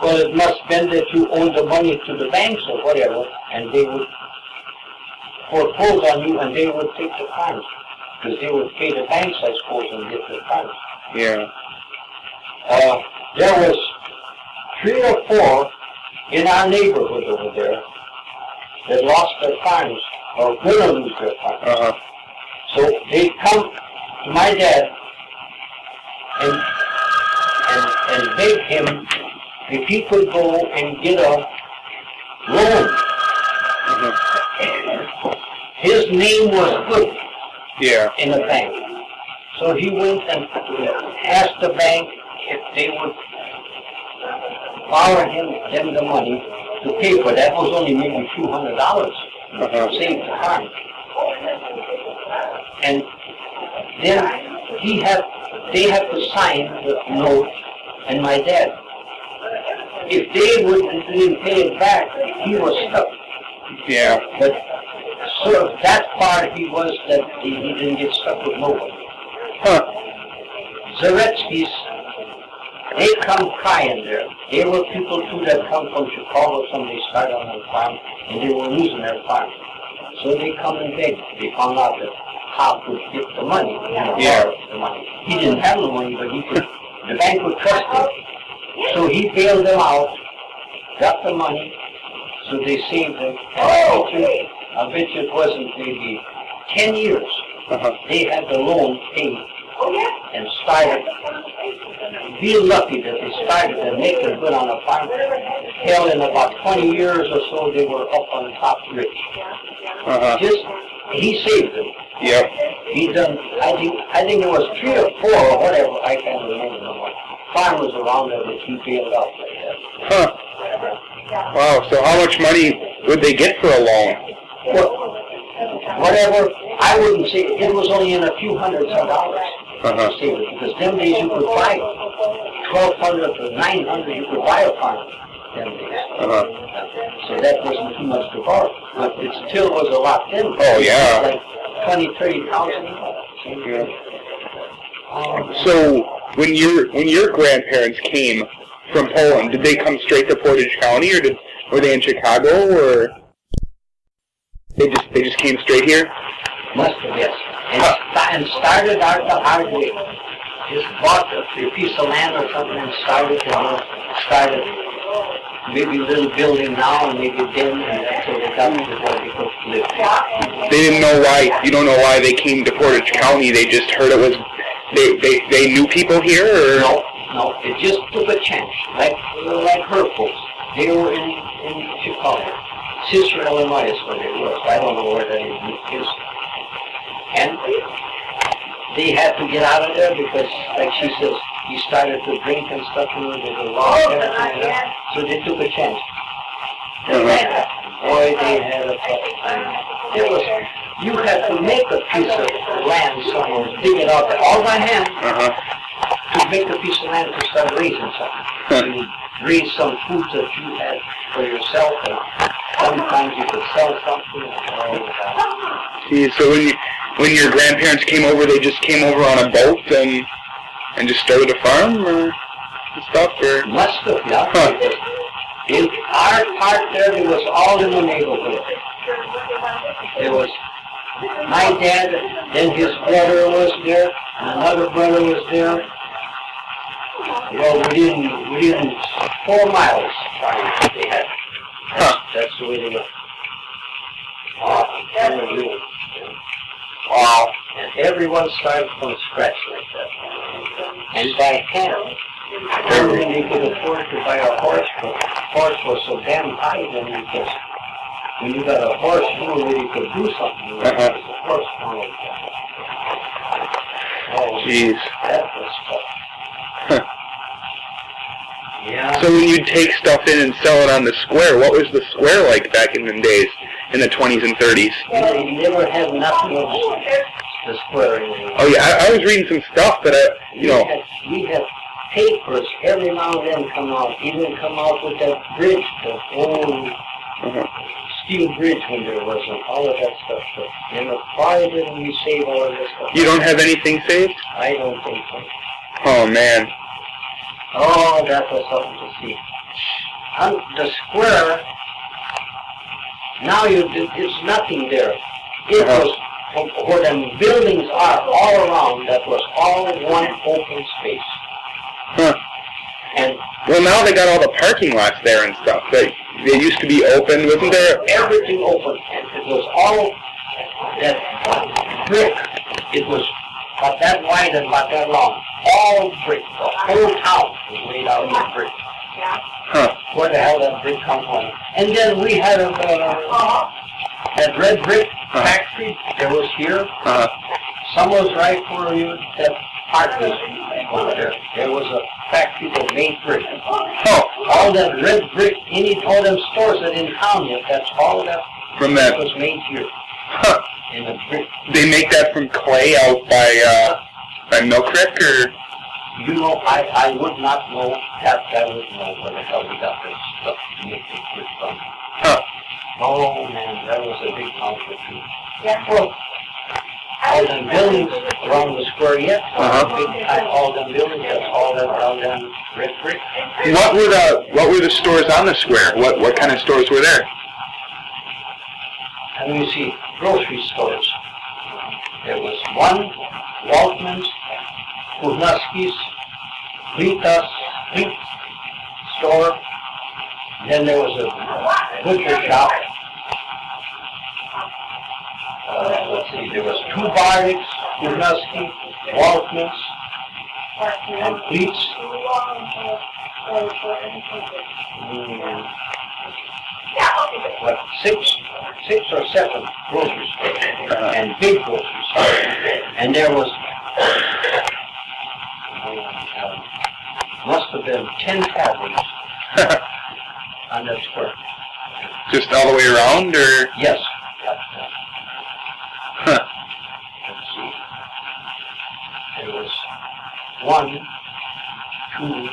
[SPEAKER 1] well, it must have been that you owed the money to the banks or whatever, and they would foreclose on you and they would take the farms. Because they would pay the banks, I suppose, and get the farms.
[SPEAKER 2] Yeah.
[SPEAKER 1] There was 3 or 4 in our neighborhood over there that lost their farms or going to lose their farms. So they come to my dad and beg him if he could go and get a loan. His name was good in the bank. So he went and asked the bank if they would borrow them the money to pay for that. Was only maybe a few $100 saved to farm. And then they have to sign the note, and my dad. If they didn't pay it back, he was stuck.
[SPEAKER 2] Yeah.
[SPEAKER 1] But so that part he was that he didn't get stuck with nobody. Zaretsky's, they come crying there. They were people too that come from Chicago. Somebody started on their farm, and they were losing their farm. So they come and beg. They found out that Pop would get the money. The money. He didn't have the money, but he could. The bank would trust him. So he bailed them out, got the money, so they saved them. I bet you it wasn't maybe 10 years. They had the loan paid and started. Be lucky that they started and make it good on a farm. Hell, in about 20 years or so, they were up on the top rich. He saved them.
[SPEAKER 2] Yep.
[SPEAKER 1] He done. I think it was 3 or 4 or whatever. I can't remember no more. Farmers around there that he bailed out like that.
[SPEAKER 2] Wow. So how much money would they get for a loan?
[SPEAKER 1] Well, whatever. I wouldn't say it was only in a few hundreds of dollars. Because them days you could buy 1,200 to 900. You could buy a farm. Them days. So that wasn't too much to borrow, but it still was a lot then.
[SPEAKER 2] Oh yeah.
[SPEAKER 1] Like 20,000-30,000.
[SPEAKER 2] Yeah. So when your grandparents came from Poland, did they come straight to Portage County, or were they in Chicago, or they just came straight here?
[SPEAKER 1] Must have, yes. And started out the hard way. Just bought a piece of land or something and started maybe a little building now and maybe then, and that's what they got before they could live.
[SPEAKER 2] They didn't know why. You don't know why they came to Portage County. They just heard it was. They knew people here, or
[SPEAKER 1] no. It just took a chance. Like her folks. They were in Chicago, Cicero, Illinois is where they were. So I don't know where that is. And they had to get out of there because, like she says, he started to drink and stuff, and there was a lot of everything. So they took a chance. Boy, they had a tough time. You had to make a piece of land somewhere, dig it out all by hand, to make a piece of land to start raising something. You raise some food that you had for yourself, and sometimes you could sell something.
[SPEAKER 2] See, so when your grandparents came over, they just came over on a boat and just started a farm or stuff, or
[SPEAKER 1] must have, yeah. In our part there, it was all in the neighborhood. It was my dad, then his brother was there, and another brother was there. Well, within 4 miles, they had. That's the way they were. Wow. And everyone started from scratch like that. And by hand. And then they could afford to buy a horse, but the horse was so damn high then because when you got a horse, you really could do something with it. The horse followed that. Oh,
[SPEAKER 2] jeez.
[SPEAKER 1] That was tough. Yeah.
[SPEAKER 2] So when you'd take stuff in and sell it on the square, what was the square like back in the days, in the 20s and 30s?
[SPEAKER 1] They never had nothing of the square anymore.
[SPEAKER 2] Oh yeah, I was reading some stuff that
[SPEAKER 1] We had papers every now and then come out, even come out with that bridge, the old steel bridge when there wasn't, all of that stuff. And why didn't we save all of this stuff?
[SPEAKER 2] You don't have anything saved?
[SPEAKER 1] I don't think so.
[SPEAKER 2] Oh man.
[SPEAKER 1] Oh, that was something to see. On the square, now it's nothing there. It was where the buildings are all around, that was all one open space. And
[SPEAKER 2] well, now they got all the parking lots there and stuff. They used to be open, wasn't there?
[SPEAKER 1] Everything open, and it was all that brick. It was about that wide and about that long. All brick. The whole town was laid out in brick.
[SPEAKER 3] Yeah.
[SPEAKER 2] Huh.
[SPEAKER 1] Where the hell that brick come from? And then we had a that red brick factory that was here. Some was right where you that park is over there. There was a factory that made brick. All that red brick, all them stores that in town yet, that's all that
[SPEAKER 2] From that.
[SPEAKER 1] was made here.
[SPEAKER 2] Huh.
[SPEAKER 1] In the brick.
[SPEAKER 2] They make that from clay out by Mill Creek, or?
[SPEAKER 1] You know, I would not know that. I wouldn't know where the hell we got this stuff to make the brick from.
[SPEAKER 2] Huh.
[SPEAKER 1] Oh man, that was a big conflict too.
[SPEAKER 3] Yeah.
[SPEAKER 1] Well, all them buildings around the square yet, all them buildings, that's all them red brick.
[SPEAKER 2] What were the stores on the square? What kind of stores were there?
[SPEAKER 1] And you see, grocery stores. There was one, Waltman's, Kuznaski's, Fleet store. Then there was a butcher shop. Let's see, there was two Bardics, Kuznaski, Waltman's, and Fleet's. What, six or seven grocery stores, and big grocery stores. And there was, must have been 10 taverns on that square.
[SPEAKER 2] Just all the way around, or?
[SPEAKER 1] Yes.
[SPEAKER 2] Huh.
[SPEAKER 1] Let's see. There was 1, 2,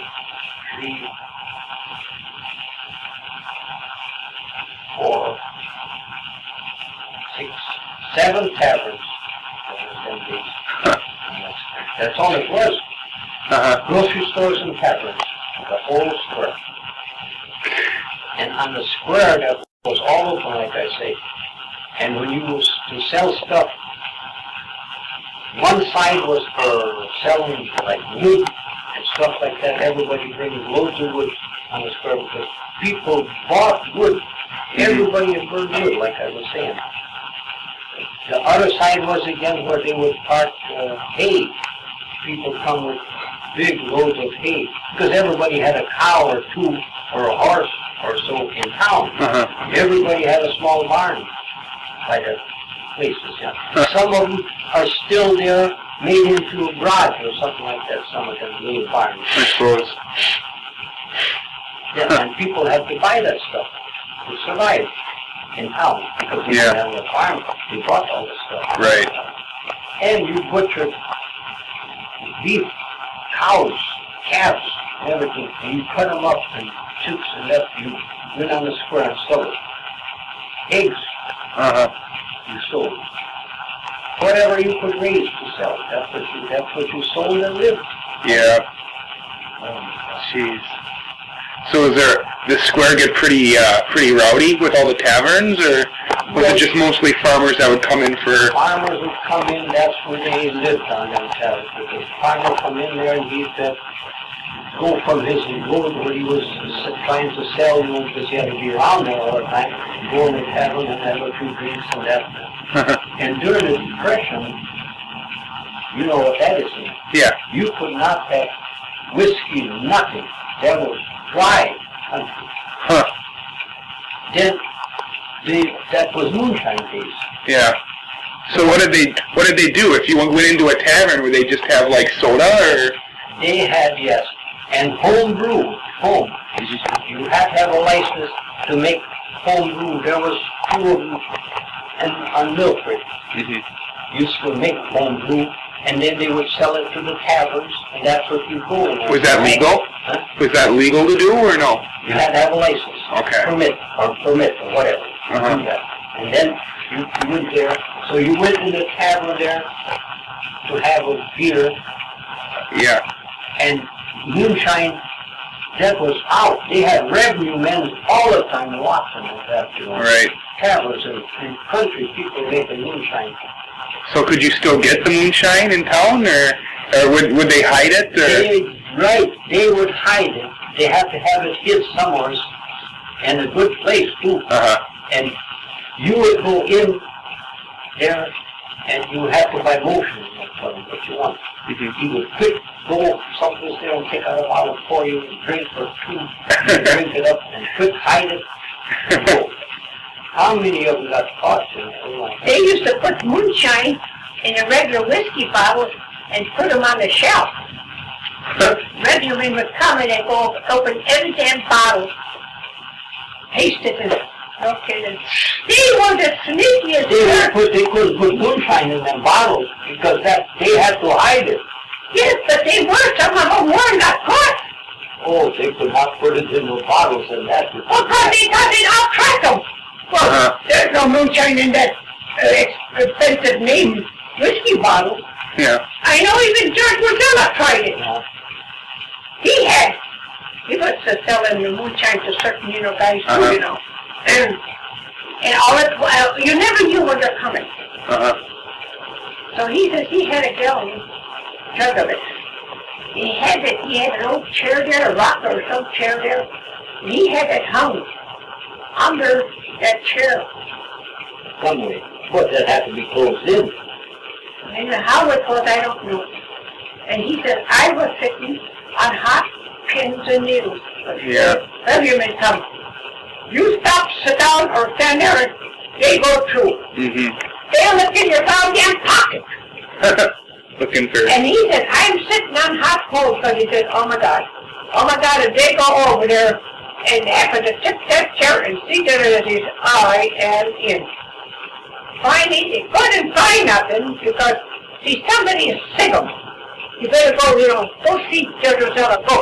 [SPEAKER 1] 3, 4, 6, 7 taverns. That's all it was. Grocery stores and taverns, the whole square. And on the square that was all open, like I say. And when you was to sell stuff, one side was for selling like wood and stuff like that. Everybody brings loads of wood on the square because people bought wood. Everybody had burned wood, like I was saying. The other side was again where they would park hay. People come with big loads of hay because everybody had a cow or two or a horse or so in town. Everybody had a small barn by their places. Yeah. Some of them are still there, made into a garage or something like that. Some of them little barns.
[SPEAKER 2] I suppose.
[SPEAKER 1] Yeah, and people had to buy that stuff to survive in town because they didn't have a farm. They bought all this stuff.
[SPEAKER 2] Right.
[SPEAKER 1] And you butchered beef, cows, calves, and everything. And you cut them up and chooks and that. You went on the square and sold it. Eggs. You sold. Whatever you could raise to sell. That's what you sold and lived.
[SPEAKER 2] Yeah. Jeez. So is the square get pretty rowdy with all the taverns, or was it just mostly farmers that would come in for?
[SPEAKER 1] Farmers would come in, that's where they lived on them taverns. The farmer would come in there and he'd go from his road where he was trying to sell, because he had to be around there all the time, go in the tavern and have a few drinks and that. And during the Depression, you know what that is.
[SPEAKER 2] Yeah.
[SPEAKER 1] You could not have whiskey, nothing. That was dry country. Then that was moonshine days.
[SPEAKER 2] Yeah. So what did they do? If you went into a tavern, would they just have like soda, or?
[SPEAKER 1] They had, yes, and home brew. You had to have a license to make home brew. There was 2 of them on Mill Creek. Used to make home brew, and then they would sell it to the taverns, and that's what you go in.
[SPEAKER 2] Was that legal?
[SPEAKER 1] Huh?
[SPEAKER 2] Was that legal to do, or no?
[SPEAKER 1] You had to have a license.
[SPEAKER 2] Okay.
[SPEAKER 1] Permit or whatever. Do that. And then you went there. So you went in the tavern there to have a beer.
[SPEAKER 2] Yeah.
[SPEAKER 1] And moonshine, that was out. They had revenue men all the time watching that,
[SPEAKER 2] Right.
[SPEAKER 1] Taverns and country people making moonshine.
[SPEAKER 2] So could you still get the moonshine in town, or would they hide it? Or?
[SPEAKER 1] They would hide it. They have to have it hid somewhere, and a good place too. And you would go in there and you have to buy motion from what you want. He would quick go someplace there and take out a bottle for you and drink or two, and drink it up and quick hide it and go. How many of them got caught in it?
[SPEAKER 3] They used to put moonshine in a regular whiskey bottle and put them on the shelf. The regular men would come and they'd go open every damn bottle, taste it, and okay, and they were the sneakiest.
[SPEAKER 1] They couldn't put moonshine in them bottles because they had to hide it.
[SPEAKER 3] Yes, but they were. Some of them were and got caught.
[SPEAKER 1] Oh, they could not put it in the bottles and that.
[SPEAKER 3] Well, because they thought they'd out-crack them. Well, there's no moonshine in that expensive name whiskey bottle.
[SPEAKER 2] Yeah.
[SPEAKER 3] I know even George Mozilla tried it. He was selling the moonshine to certain, guys too, And all it, you never knew when they're coming. So he says he had a gallon jug of it. He had an old chair there, a rocker or some chair there. And he had it hung under that chair.
[SPEAKER 1] Some way. But that had to be closed in.
[SPEAKER 3] And how it was, I don't know. And he said, I was sitting on hot pins and needles.
[SPEAKER 2] Yeah.
[SPEAKER 3] Everyman come. You stop, sit down, or stand there, and they go through. They'll look in your goddamn pocket.
[SPEAKER 2] Looking for...
[SPEAKER 3] And he said, I'm sitting on hot coals. So he said, oh my God, if they go over there and happen to tip that chair and see that it is, I am in. Finally, they couldn't find nothing because, see, somebody is sick of them. You better go, go see Judge Rosella. Go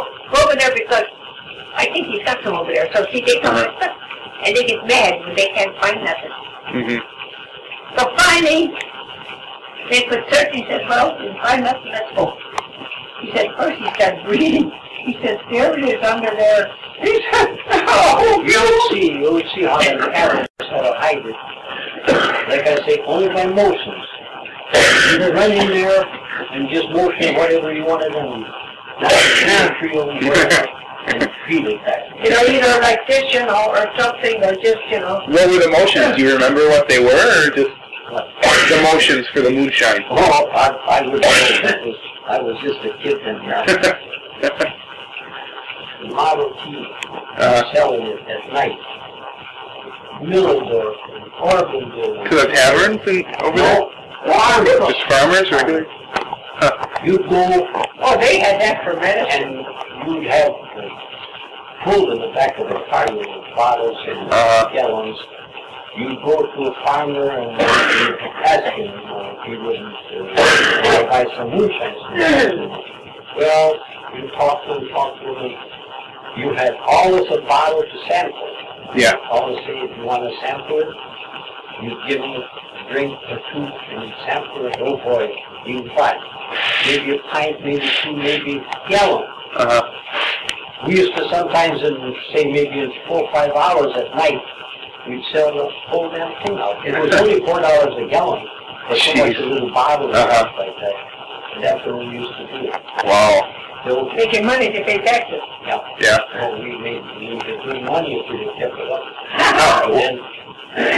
[SPEAKER 3] over there because I think he's got some over there. So see, they come and they get mad when they can't find nothing. So finally, they could search. He said, well, we find nothing, let's go. He said, first he started breathing. He said, there it is under there. He said, oh,
[SPEAKER 1] you would see how the parents had to hide it. Like I say, only by motions. You run in there and just motion whatever you wanted and and feel it back.
[SPEAKER 3] Either like this, or something, or just,
[SPEAKER 2] What were the motions? Do you remember what they were, or just the motions for the moonshine?
[SPEAKER 1] Oh, I would know. I was just a kid then. Model T, selling it at night. Millendorf and Corbin.
[SPEAKER 2] To the taverns and over there?
[SPEAKER 1] Farmers.
[SPEAKER 2] Just farmers, regular?
[SPEAKER 1] You'd go,
[SPEAKER 3] they had that for medicine.
[SPEAKER 1] and you'd have pulled in the back of the car with bottles and gallons. You'd go to a farmer and you'd ask him if he wouldn't buy some moonshine. Well, you talk to him, and you had always a bottle to sample.
[SPEAKER 2] Yeah.
[SPEAKER 1] Always say if you want to sample it, you give him a drink or two and you sample it. Oh boy, you can try. Maybe a pint, maybe two, maybe a gallon. We used to sometimes, say maybe in 4 or 5 hours at night, we'd sell the whole damn thing out. It was only $4 a gallon for so much a little bottle and stuff like that. And that's what we used to do.
[SPEAKER 2] Wow.
[SPEAKER 1] So,
[SPEAKER 3] Making money to pay taxes.
[SPEAKER 2] Yeah.
[SPEAKER 1] well, we made good money if we kept it up. And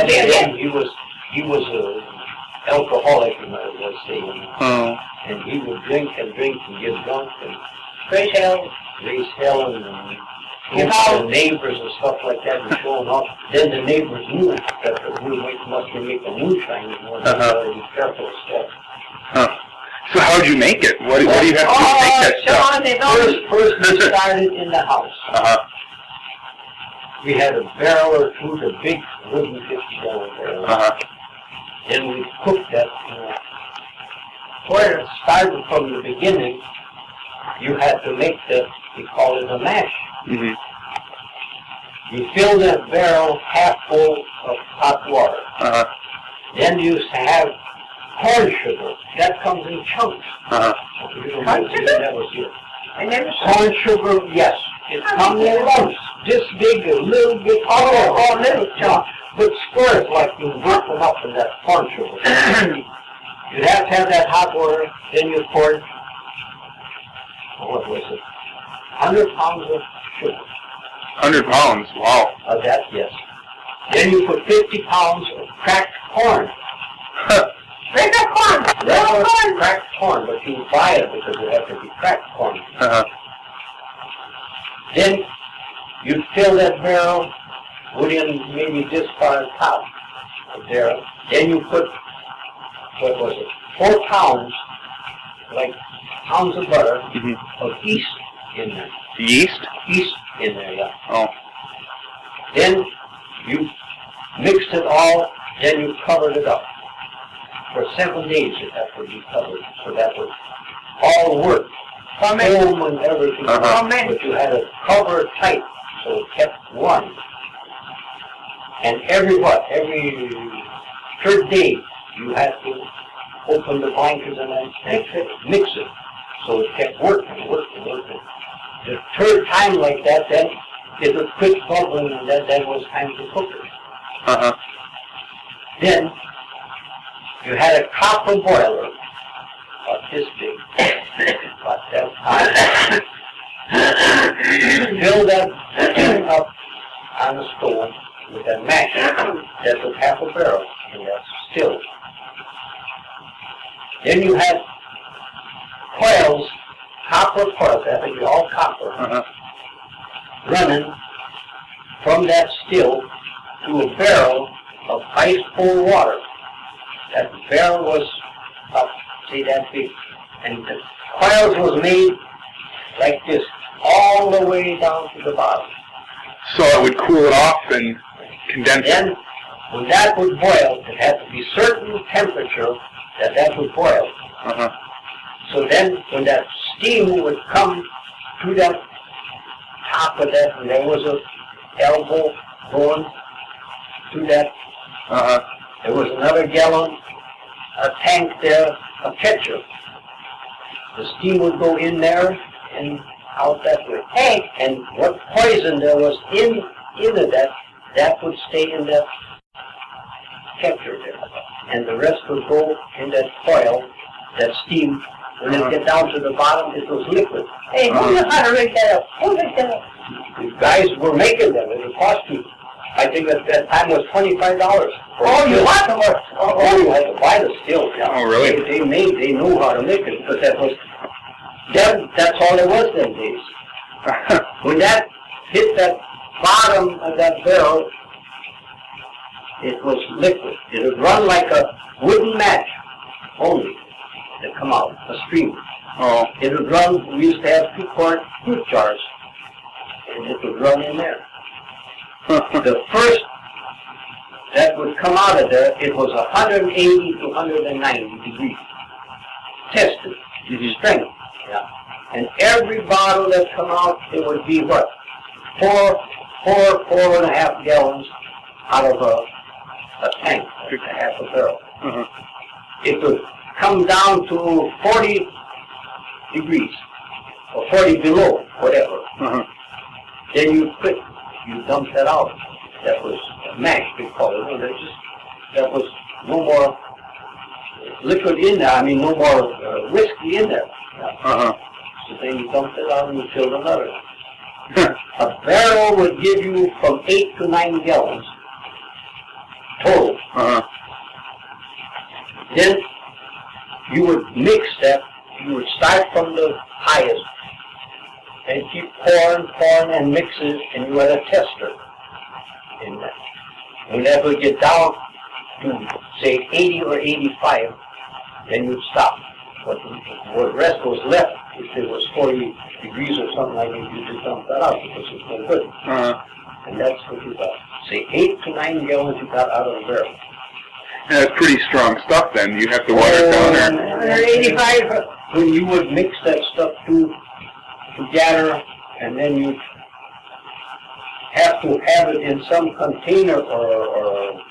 [SPEAKER 1] then he was a alcoholic, you might as well say. And he would drink and get drunk and raise hell and the neighbors and stuff like that and showing off. Then the neighbors knew that we must be making moonshine and more. Be careful of stuff.
[SPEAKER 2] So how'd you make it? What do you have to do to make that stuff?
[SPEAKER 1] First we started in the house. We had a barrel or two, the big wooden 50-gallon barrel. Then we cooked that. Where it started from the beginning, you had to make we call it a mash. You fill that barrel half full of hot water. Then you used to have corn sugar. That comes in chunks.
[SPEAKER 3] Corn sugar? I never saw
[SPEAKER 1] Corn sugar, yes. It comes in lumps. This big, a little bit. Little chunks. But squares like you work them up in that corn sugar. You'd have to have that hot water, then you poured, what was it, 100 pounds of sugar.
[SPEAKER 2] 100 pounds, wow.
[SPEAKER 1] Of that, yes. Then you put 50 pounds of cracked corn.
[SPEAKER 3] Regular corn. Little corn.
[SPEAKER 1] Cracked corn, but you buy it because it has to be cracked corn.
[SPEAKER 2] Uh-huh.
[SPEAKER 1] Then you fill that barrel, put in maybe this far top there. Then you put, what was it, 4 pounds, like pounds of butter, of yeast in there.
[SPEAKER 2] Yeast?
[SPEAKER 1] Yeast in there, yeah.
[SPEAKER 2] Oh.
[SPEAKER 1] Then you mixed it all, then you covered it up. For 7 days it had to be covered, so that would all work. Foam and everything, but you had to cover it tight, so it kept warm. And every 3rd day, you had to open the blankets and then mix it, so it kept working. The 3rd time like that, then it would quit bubbling, and then was time to cook it. Then you had a copper boiler, about this big, about that high. Fill that thing up on the stove with a match that was half a barrel, and that's still. Then you had coils, copper coils, that would be all copper, running from that still to a barrel of ice cold water. That barrel was up, say that big, and the coils was made like this, all the way down to the bottom.
[SPEAKER 2] So it would cool it off and condense it.
[SPEAKER 1] Then, when that would boil, it had to be certain temperature that would boil. So then, when that steam would come to that top of that, and there was a elbow going to that, there was another gallon, a tank there, a catcher. The steam would go in there and out that way. Hey, and what poison there was in that would stay in that catcher there. And the rest would go in that coil, that steam. When it get down to the bottom, it was liquid. Hey, who knows how to make that up? Who makes that up? The guys were making them. It would cost you, I think at that time was $25. Oh, you bought them? Oh, you had to buy the stills. Yeah.
[SPEAKER 2] Oh, really?
[SPEAKER 1] They knew how to make it, because that's all there was them days. When that hit that bottom of that barrel, it was liquid. It would run like a wooden match, only, to come out, a stream.
[SPEAKER 2] Oh.
[SPEAKER 1] It would run, we used to have 2-quart fruit jars, and it would run in there. The first that would come out of there, it was 180 to 190 degrees. Tested, strength. Yeah. And every bottle that come out, it would be what? 4.5 gallons out of a tank, a half a barrel. It would come down to 40 degrees, or 40 below, whatever. Then you quit. You dump that out. That was mash, they call it. That was no more liquid in there. I mean, no more whiskey in there. So then you dump it out and you fill another. A barrel would give you from 8 to 9 gallons total. Then you would mix that. You would start from the highest and keep pouring and mix it, and you had a tester in that. When that would get down to, say, 80 or 85, then you'd stop. But what rest was left, if it was 40 degrees or something like that, you just dump that out because it's no good. And that's what you got. Say 8 to 9 gallons you got out of the barrel.
[SPEAKER 2] And that's pretty strong stuff then. You have to water it down there.
[SPEAKER 3] 185.
[SPEAKER 1] When you would mix that stuff together, and then you have to have it in some container or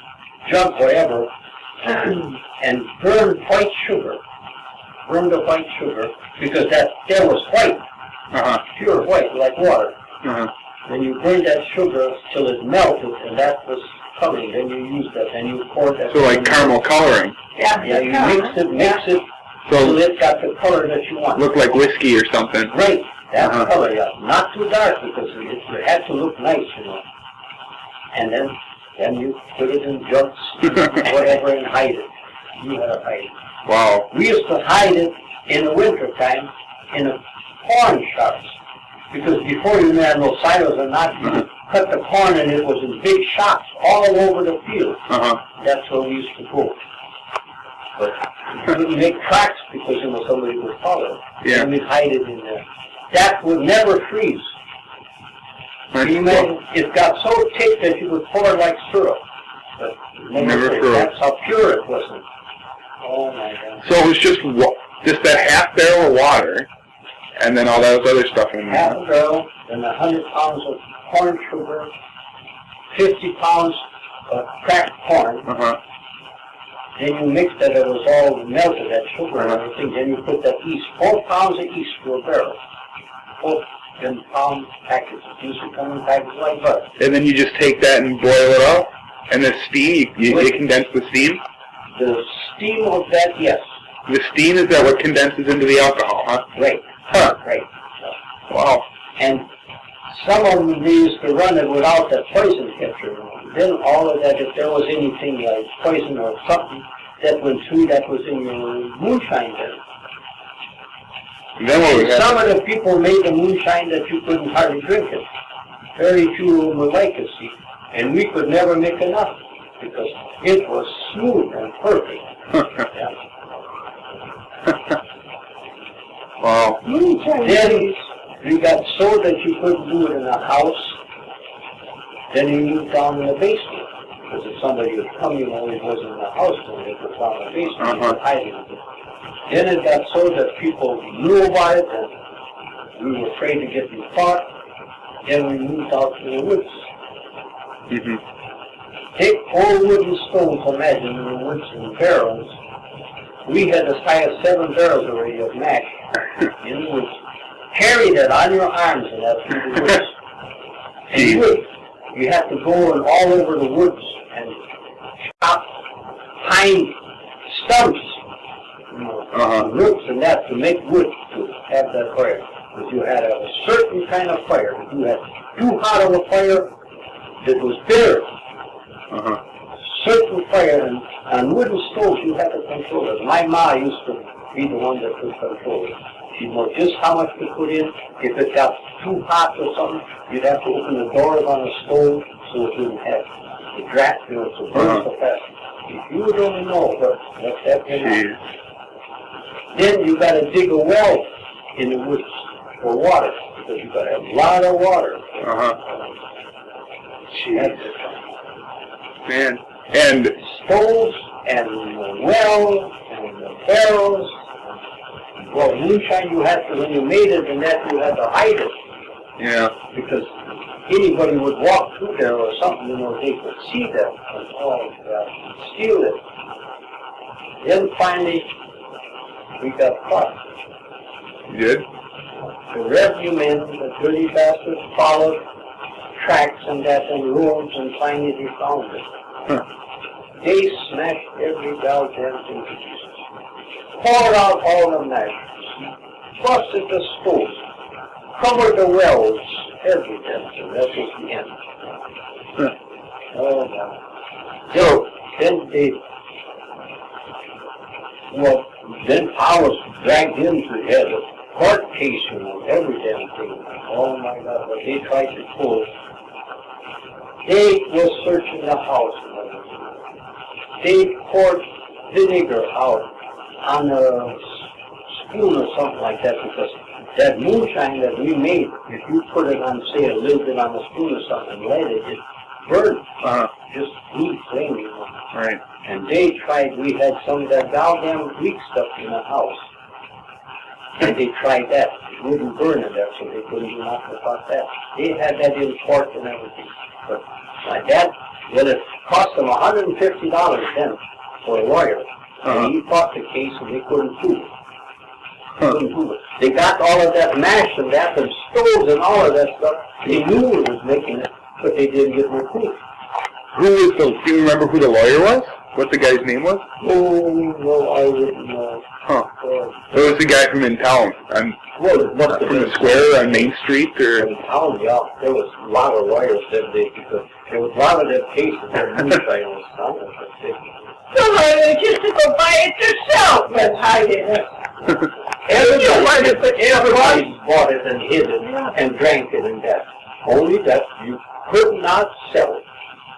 [SPEAKER 1] jug, whatever, and burn white sugar. Burn the white sugar, because there was white, pure white, like water. Then you burn that sugar till it melted, and that was coloring. Then you use that, and you pour that.
[SPEAKER 2] So like caramel coloring.
[SPEAKER 3] Yeah,
[SPEAKER 1] you mix it till it got the color that you want.
[SPEAKER 2] Look like whiskey or something.
[SPEAKER 1] Right, that color, yeah. Not too dark, because it had to look nice, you know. And then you put it in jugs, whatever, and hide it. you had to hide it.
[SPEAKER 2] Wow.
[SPEAKER 1] We used to hide it in the winter time in the corn shucks. Because before you had no silos or not, you cut the corn and it was in big shocks all over the field. That's where we used to go. But we couldn't make tracks because, you know, somebody would follow it.
[SPEAKER 2] Yeah.
[SPEAKER 1] And we'd hide it in there. That would never freeze. Can you imagine? It got so thick that you would pour it like syrup. But it never froze. That's how pure it wasn't. Oh my God.
[SPEAKER 2] So it was just that half barrel of water, and then all that other stuff in there.
[SPEAKER 1] Half a barrel, and 100 pounds of corn sugar, 50 pounds of cracked corn. Then you mix that, it was all melted, that sugar and everything. Then you put that yeast, 4 pounds of yeast to a barrel. 4 pound packages. Usually come in packages like butter.
[SPEAKER 2] And then you just take that and boil it up, and the steam, you condense the steam?
[SPEAKER 1] The steam of that, yes.
[SPEAKER 2] The steam, is that what condenses into the alcohol, huh?
[SPEAKER 1] Right.
[SPEAKER 2] Huh.
[SPEAKER 1] Right.
[SPEAKER 2] Wow.
[SPEAKER 1] And some of them, they used to run it without that poison catcher. Then all of that, if there was anything like poison or something that went through, that was in your moonshine then.
[SPEAKER 2] Then what would happen?
[SPEAKER 1] Some of the people made the moonshine that you couldn't hardly drink it. Very few of them would like it, see. And we could never make enough because it was smooth and perfect. Yeah.
[SPEAKER 2] Wow.
[SPEAKER 1] Then we got so that you couldn't do it in a house. Then you moved down in the basement. Because if somebody would come, you know, it wasn't in the house, then they could down in the basement, you could hide it. Then it got so that people knew about it, and we were afraid to get caught. Then we moved out to the woods. Take 4 wooden stones, imagine, in the woods in barrels. We had as high as 7 barrels already of mash in the woods. Carry that on your arms and that through the woods. And you have to go all over the woods and chop pine stumps, roots and that to make wood to have that fire. Because you had a certain kind of fire. If you had too hot of a fire that was bitter, certain fire, and on wooden stoves you had to control it. My ma used to be the one that could control it. She'd know just how much to put in. If it got too hot or something, you'd have to open the doors on the stove so it didn't have the draft, you know, to burn so fast. If you would only know what's happening. Then you got to dig a well in the woods for water because you got to have a lot of water.
[SPEAKER 2] Man. And
[SPEAKER 1] stoves and the well and the barrels. Well, moonshine you had to, when you made it, and that you had to hide it.
[SPEAKER 2] Yeah.
[SPEAKER 1] Because anybody would walk through there or something, you know, they could see that and steal it. Then finally, we got caught.
[SPEAKER 2] You did?
[SPEAKER 1] The revenue men, the dirty bastards, followed tracks and that and roads, and finally they found it. They smashed every goddamn thing to pieces. Poured out all the mash, busted the stoves, covered the wells, everything, and that was the end. Oh, no. So, then I was dragged into a court case, you know, every damn thing. Oh my God, but they tried to pull. They was searching the house and everything. They poured vinegar out on a spoon or something like that, because that moonshine that we made, if you put it on, say, a little bit on a spoon or something and let it burned. Just blue flame, you know.
[SPEAKER 2] Right.
[SPEAKER 1] And they tried, we had some of that goddamn Greek stuff in the house. And they tried that. It wouldn't burn in there, so they couldn't do nothing about that. They had that in court and everything. But my dad, well, it cost them $150 then for a lawyer. And he fought the case and they couldn't prove it. Couldn't prove it. They got all of that mash and that and stoves and all of that stuff. They knew it was making it, but they didn't get no proof.
[SPEAKER 2] Do you remember who the lawyer was? What the guy's name was?
[SPEAKER 1] Oh, no, I wouldn't know.
[SPEAKER 2] It was the guy from in town. From the square on Main Street, or?
[SPEAKER 1] In town, yeah. There was a lot of lawyers that day because there was a lot of their cases that moonshine was sounding.
[SPEAKER 3] Somebody just to go buy it yourself and hide it.
[SPEAKER 1] Everybody bought it and hid it and drank it and that. Only that you could not sell it.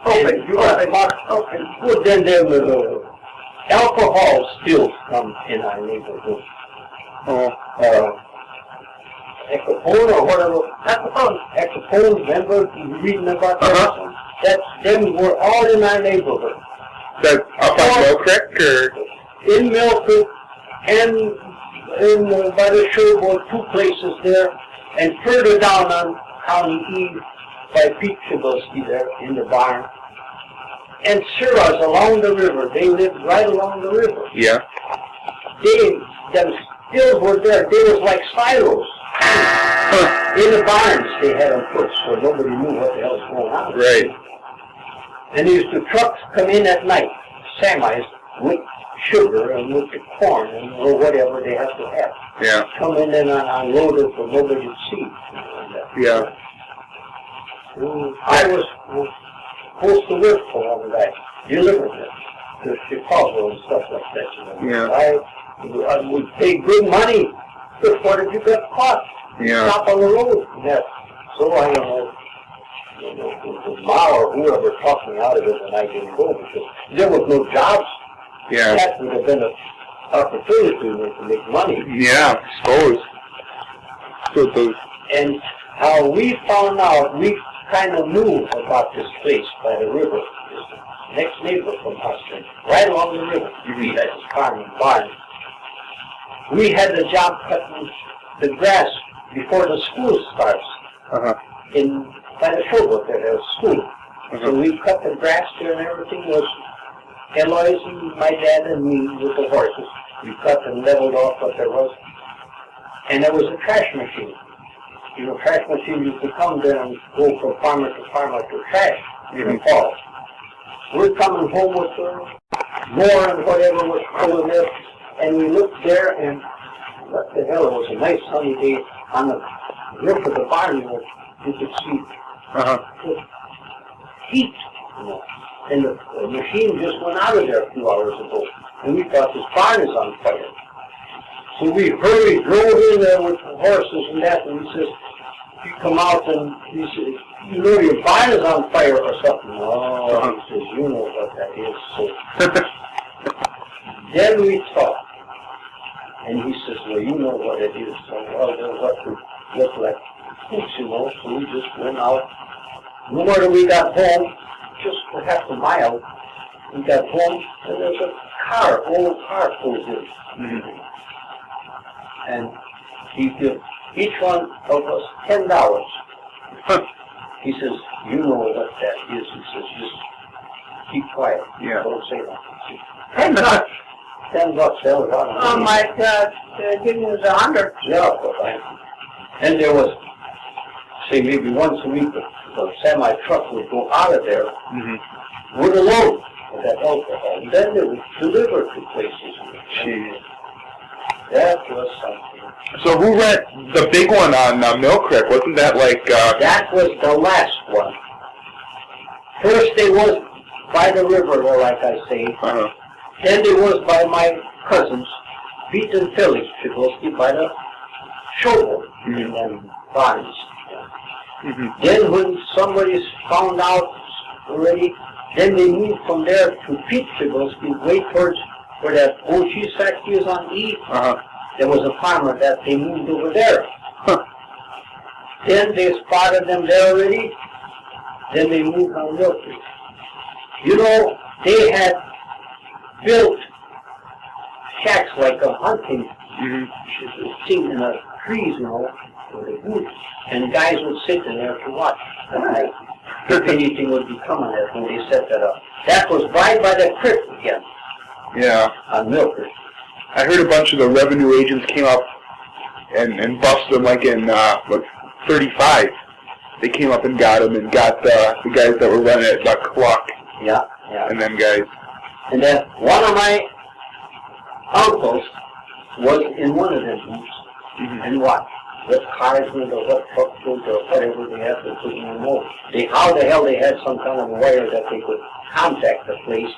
[SPEAKER 3] Okay,
[SPEAKER 1] And you got marked open. Well, then there was alcohol still come in our neighborhood. Ecopone or whatever. Ecopone, remember reading about that? Them were all in our neighborhood.
[SPEAKER 2] That up on Mill Creek, or?
[SPEAKER 1] In Mill Creek and in by the showboat, 2 places there, and further down on County E by Pete Przybylski there in the barn. And Syrahs along the river. They lived right along the river.
[SPEAKER 2] Yeah.
[SPEAKER 1] Them stills were there. They was like silos. In the barns they had them put so nobody knew what the hell was going on.
[SPEAKER 2] Right.
[SPEAKER 1] And these the trucks come in at night, semis, with sugar and with the corn and or whatever they have to have.
[SPEAKER 2] Yeah.
[SPEAKER 1] Come in and unloaded for nobody to see.
[SPEAKER 2] Yeah.
[SPEAKER 1] I was supposed to work for all of that, delivering it to Chicago and stuff like that. You know.
[SPEAKER 2] Yeah.
[SPEAKER 1] I would pay good money before if you got caught.
[SPEAKER 2] Yeah.
[SPEAKER 1] Stop on the road. Yeah. So I don't know. The Ma or whoever talked me out of it, and I didn't go because there was no jobs.
[SPEAKER 2] Yeah.
[SPEAKER 1] That would have been an opportunity to make money.
[SPEAKER 2] Yeah, I suppose. So those.
[SPEAKER 1] And how we found out, we kind of knew about this place by the river. This next neighbor from us, right along the river. We had this farm and barn. We had the job cutting the grass before the school starts. In by the showboat there was school. So we cut the grass there and everything was Eloise and my dad and me with the horses. We cut and leveled off what there was. And there was a trash machine. You know, trash machine, you could come there and go from farmer to trash in the fall. We're coming home with more and whatever was full of this, and we looked there and what the hell, it was a nice sunny day on the roof of the barn, you could see heat, you know. And the machine just went out of there a few hours ago, and we thought this barn is on fire. So we hurried, drove in there with the horses and that, and he says, he come out and he says, you know your barn is on fire or something. Oh, he says, you know what that is. So then we talked, and he says, well, you know what it is. So, well, there's what to look like hoops, you know. So we just went out. No more than we got home, just for half a mile, we got home, and there's a old car pulls in. And he gives each one of us $10. He says, you know what that is. He says, just keep quiet.
[SPEAKER 2] Yeah.
[SPEAKER 1] Don't say nothing. $10. $10, that was out of money.
[SPEAKER 3] Oh my God, they're giving us 100.
[SPEAKER 1] Yeah, but and there was, say maybe once a week, the semi-truck would go out of there with a load of that alcohol. And then they would deliver to places.
[SPEAKER 2] Jeez.
[SPEAKER 1] That was something.
[SPEAKER 2] So who ran the big one on Mill Creek? Wasn't that like...
[SPEAKER 1] That was the last one. First they was by the river, like I say. Then there was by my cousins, Pete and Phyllis Przybylski, by the showboat in them barns. Then when somebody found out already, then they moved from there to Pete Przybylski, way towards where that old cheese factory is on E. There was a farmer that they moved over there. Then they spotted them there already. Then they moved on Mill Creek. You know, they had built shacks like a hunting scene in the trees, you know, where they moved. And guys would sit in there to watch at night if anything would be coming there when they set that up. That was right by the creek again.
[SPEAKER 2] Yeah.
[SPEAKER 1] On Mill Creek.
[SPEAKER 2] I heard a bunch of the revenue agents came up and busted them like in, 35. They came up and got them and got the guys that were running it, Buck Clock.
[SPEAKER 1] Yeah.
[SPEAKER 2] And them guys.
[SPEAKER 1] And then one of my uncles was in one of them booths and watched what cars went or what trucks went or whatever they had to put in the motor. How the hell they had some kind of wire that they could contact the place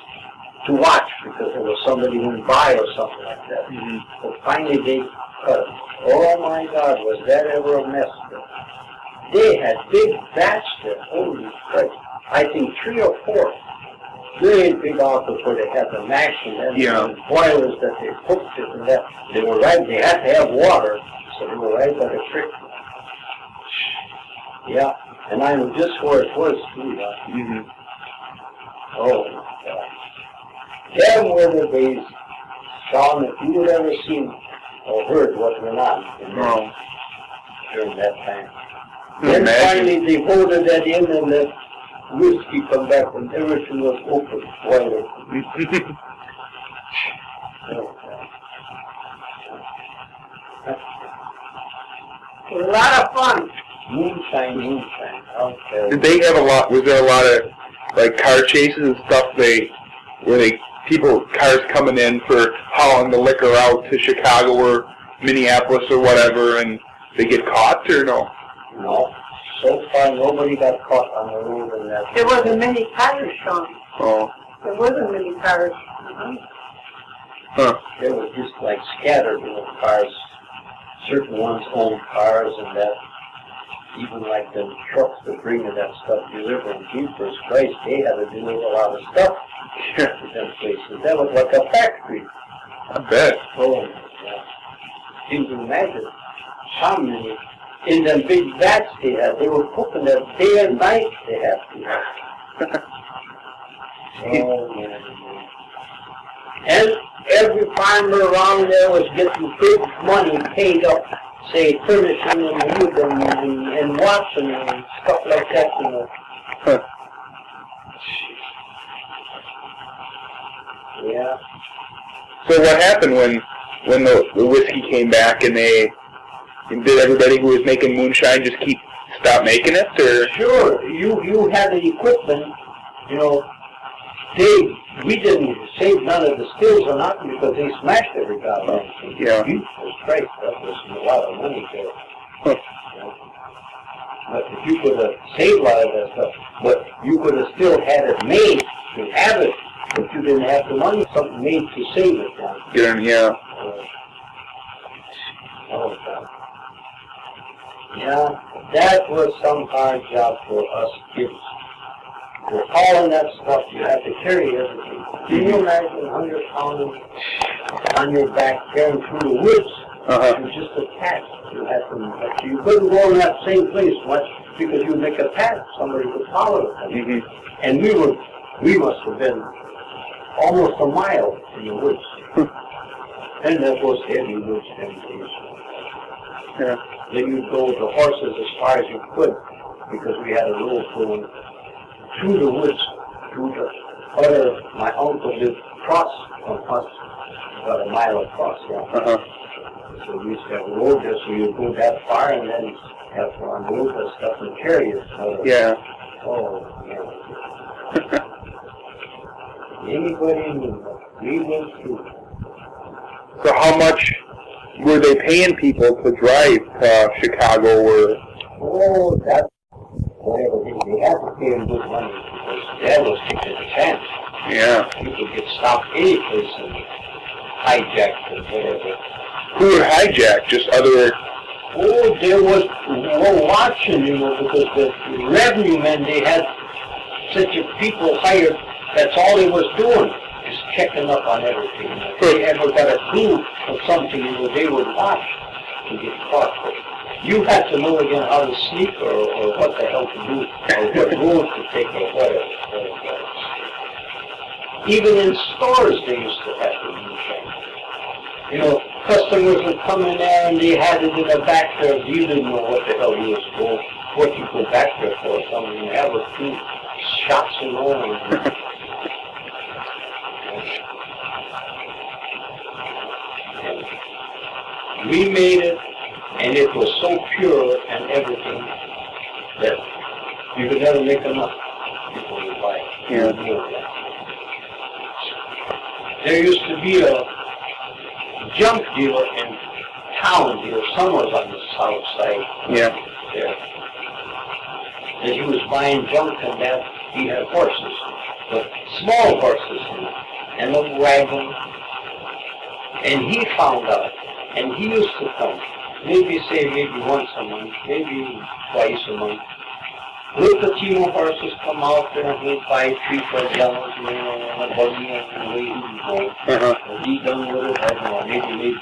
[SPEAKER 1] to watch because there was somebody went by or something like that.
[SPEAKER 2] Mm-hmm.
[SPEAKER 1] But finally they cut it. Oh my God, was that ever a mess? They had big vats there, holy Christ. I think 3 or 4 great big outfits where they had the mashing and the boilers that they cooked it and that. They were right, they had to have water, so they were right by the creek. Yeah, and I know just where it was too.
[SPEAKER 2] Mm-hmm.
[SPEAKER 1] Oh my God. Them were the days, Sean, if you had ever seen or heard what went on during that time. Then finally they voted that in and let whiskey come back and everything was open, wide open.
[SPEAKER 3] It was a lot of fun.
[SPEAKER 1] Moonshine. Okay.
[SPEAKER 2] Did they have a lot? Was there a lot of like car chases and stuff? Cars coming in for hauling the liquor out to Chicago or Minneapolis or whatever, and they get caught or no?
[SPEAKER 1] No. So far, nobody got caught on the road in that.
[SPEAKER 3] There wasn't many cars, Sean.
[SPEAKER 2] Oh.
[SPEAKER 3] There wasn't many cars.
[SPEAKER 2] Huh.
[SPEAKER 1] They were just like scattered cars. Certain ones owned cars and that. Even like the trucks that bring that stuff delivering Jeepers Christ, they had to deliver a lot of stuff to them places. That was like a factory.
[SPEAKER 2] I bet.
[SPEAKER 1] Oh, yeah. You can imagine how many in them big vats they had. They were cooking that day and night. They had to. Oh, man. And every farmer around there was getting big money paid up, say, furnishing and wood and watching and stuff like that,
[SPEAKER 2] Huh.
[SPEAKER 1] Yeah.
[SPEAKER 2] So what happened when the whiskey came back and did everybody who was making moonshine just stop making it, or?
[SPEAKER 1] Sure, you had the equipment, we didn't save none of the stills or nothing because they smashed every goddamn thing.
[SPEAKER 2] Yeah.
[SPEAKER 1] Jesus Christ, that was a lot of money there.
[SPEAKER 2] Huh.
[SPEAKER 1] But if you could have saved a lot of that stuff, but you could have still had it made to have it, but you didn't have the money, something made to save it now.
[SPEAKER 2] Yeah.
[SPEAKER 1] Oh, God. Yeah, that was some hard job for us kids. For hauling that stuff, you had to carry everything. Can you imagine 100 pounds on your back carrying through the woods?
[SPEAKER 2] Uh-huh.
[SPEAKER 1] You were just attached. You couldn't go in that same place much because you would make a path. Somebody could follow it.
[SPEAKER 2] Mm-hmm.
[SPEAKER 1] And we must have been almost a mile in the woods. And that was heavy woods them days.
[SPEAKER 2] Yeah.
[SPEAKER 1] Then you'd go with the horses as far as you could because we had a road going through the woods, through the other, my uncle lived across from us, about a mile across,
[SPEAKER 2] Uh-huh.
[SPEAKER 1] So we used to have a road there, so you'd go that far and then have to unload that stuff and carry it.
[SPEAKER 2] Yeah.
[SPEAKER 1] Oh, yeah. Anybody knew that. We went through.
[SPEAKER 2] So how much were they paying people to drive to Chicago or?
[SPEAKER 1] Oh, that, whatever, they had to pay them good money because Dad was taking a chance.
[SPEAKER 2] Yeah.
[SPEAKER 1] People get stopped any place and hijacked and whatever.
[SPEAKER 2] Who would hijack? Just other?
[SPEAKER 1] Oh, there was, we're watching, because the revenue men, they had such a people hired, that's all they was doing, is checking up on everything. If they ever got a clue of something, they would watch to get caught. You had to know again how to sneak or what the hell to do, or what road to take or whatever. Even in stores, they used to have to do things. Customers would come in there and they had it in the back there. You didn't know what the hell you was going, what you go back there for. Something that was 2 shots and all. We made it, and it was so pure and everything that you could never make enough before you buy it.
[SPEAKER 2] Yeah.
[SPEAKER 1] There used to be a junk dealer in town here, somewhere on the south side.
[SPEAKER 2] Yeah.
[SPEAKER 1] There. That he was buying junk and that he had horses, but small horses. and a wagon. And he found out, and he used to come, maybe once a month, maybe twice a month. Little team of horses come out there and he'd buy 3-4 gallons, and a buggy and away he'd go. And he done with it, I don't know, maybe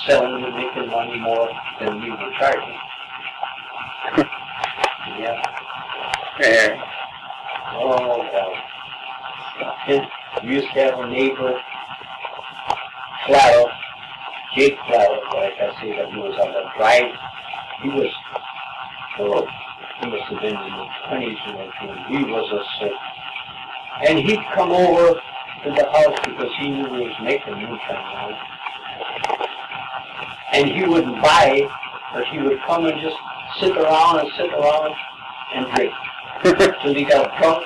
[SPEAKER 1] selling and making money more than we were charging. Yeah.
[SPEAKER 2] Yeah.
[SPEAKER 1] Oh, God. And we used to have a neighbor, Flatto, Jake Flatto, like I say, that he was on the drive. He was, he must have been in the 20s when he was a sick. And he'd come over to the house because he knew he was making moonshine. And he wouldn't buy, but he would come and just sit around and drink. Till he got drunk,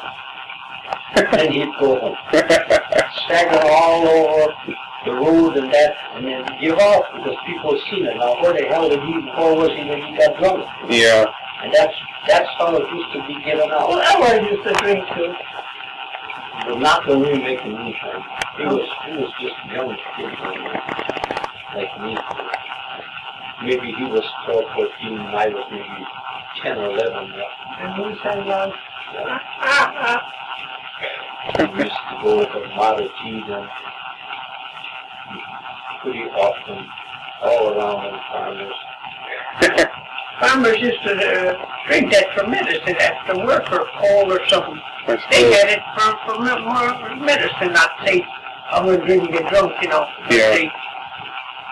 [SPEAKER 1] and he'd go home. Stagger all over the road and that, and then give off because people had seen it. Now, where the hell did he, before was he when he got drunk?
[SPEAKER 2] Yeah.
[SPEAKER 1] And that's how it used to be given out.
[SPEAKER 3] Well, I used to drink too.
[SPEAKER 1] But not when we were making moonshine. He was just a young kid, like me. Maybe he was 12, 14, and I was maybe 10 or 11.
[SPEAKER 3] And moonshine love.
[SPEAKER 1] We used to go with a Model T then, pretty often, all around the farmers.
[SPEAKER 3] Farmers used to drink that for medicine after work or cold or something. They had it for more medicine, not say, I'm going to drink and get drunk, you know.
[SPEAKER 2] Yeah.
[SPEAKER 3] They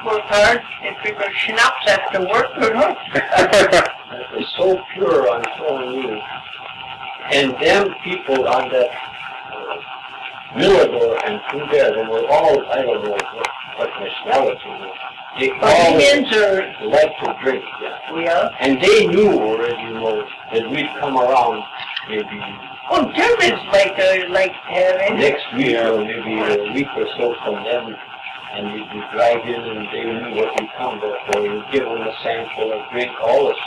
[SPEAKER 3] work hard and drink a schnapps after work, you know.
[SPEAKER 1] That was so pure, I'm telling you. And them people on that Mirador and through there, they were all, I don't know what nationality was. They all
[SPEAKER 3] Indians or...
[SPEAKER 1] liked to drink, yeah.
[SPEAKER 3] Yeah.
[SPEAKER 1] And they knew already, that we'd come around maybe
[SPEAKER 3] Oh, Germans like having...
[SPEAKER 1] next week or maybe a week or so from them, and we'd be drive in and they knew what we come there for. We'd give them a sample of drink, all this,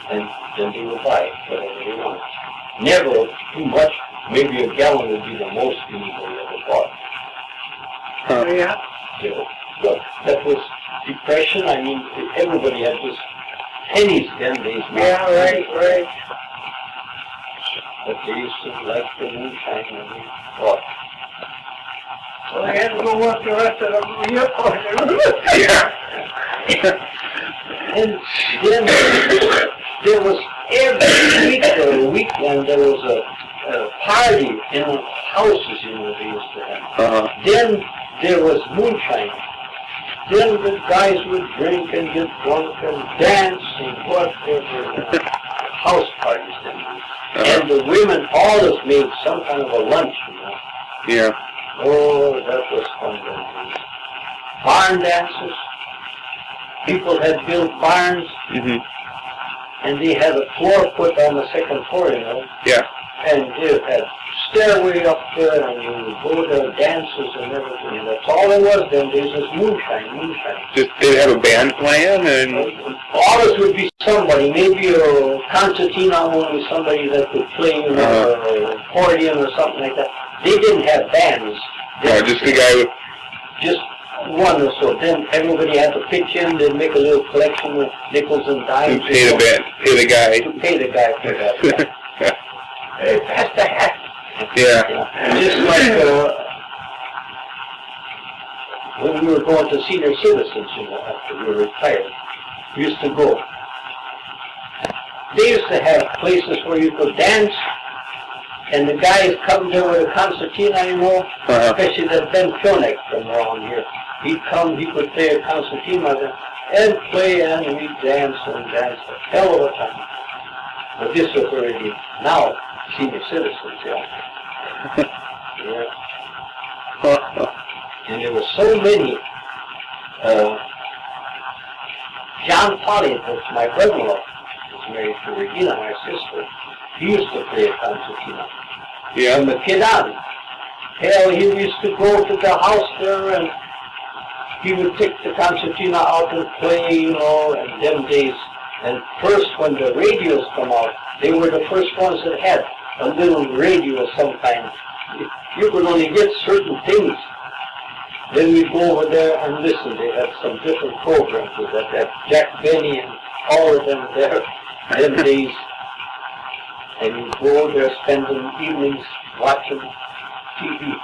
[SPEAKER 1] and then they would buy whatever they wanted. Never too much. Maybe a gallon would be the most people ever bought.
[SPEAKER 3] Oh, yeah.
[SPEAKER 1] So, but that was depression. I mean, everybody had just pennies then days.
[SPEAKER 3] Yeah, right.
[SPEAKER 1] But they used to like the moonshine when we bought.
[SPEAKER 3] Well, I had to go work the rest of the year.
[SPEAKER 2] Yeah.
[SPEAKER 1] And then there was every week or weekend there was a party in houses, they used to have. Then there was moonshine. Then the guys would drink and get drunk and dance and whatever. House parties then. And the women always made some kind of a lunch,
[SPEAKER 2] Yeah.
[SPEAKER 1] Oh, that was fun then. Barn dances. People had built barns, and they had a floor put on the second floor,
[SPEAKER 2] Yeah.
[SPEAKER 1] and they had stairway up there, and you would go to dances and everything. And that's all there was then. There was just moonshine.
[SPEAKER 2] Just they'd have a band playing and...
[SPEAKER 1] Always would be somebody, maybe a concertina only, somebody that could play, or accordion or something like that. They didn't have bands.
[SPEAKER 2] No, just the guy with...
[SPEAKER 1] Just one or so. Then everybody had to pitch in, they'd make a little collection of nickels and dimes.
[SPEAKER 2] Pay the guy.
[SPEAKER 1] To pay the guy for that.
[SPEAKER 2] Yeah.
[SPEAKER 1] Hey, pass the hat.
[SPEAKER 2] Yeah.
[SPEAKER 1] Just like when we were going to senior citizens, after we were retired, we used to go. They used to have places where you could dance, and the guys come there with a concertina, especially that Ben Fionek from around here. He'd come, he could play a concertina there, and play, and we'd dance and dance. A hell of a time. But this was already now senior citizens, yeah. And there were so many. John Polly, that's my brother-in-law, was married to Regina, my sister. He used to play a concertina.
[SPEAKER 2] Yeah.
[SPEAKER 1] From a kid on. Hell, he used to go to the house there and he would take the concertina out and play, in them days. And first, when the radios come out, they were the first ones that had a little radio of some kind You could only get certain things. Then we go over there and listen. They had some different programs with that Jack Benny and all of them there, them days. And you go there spending evenings watching TV.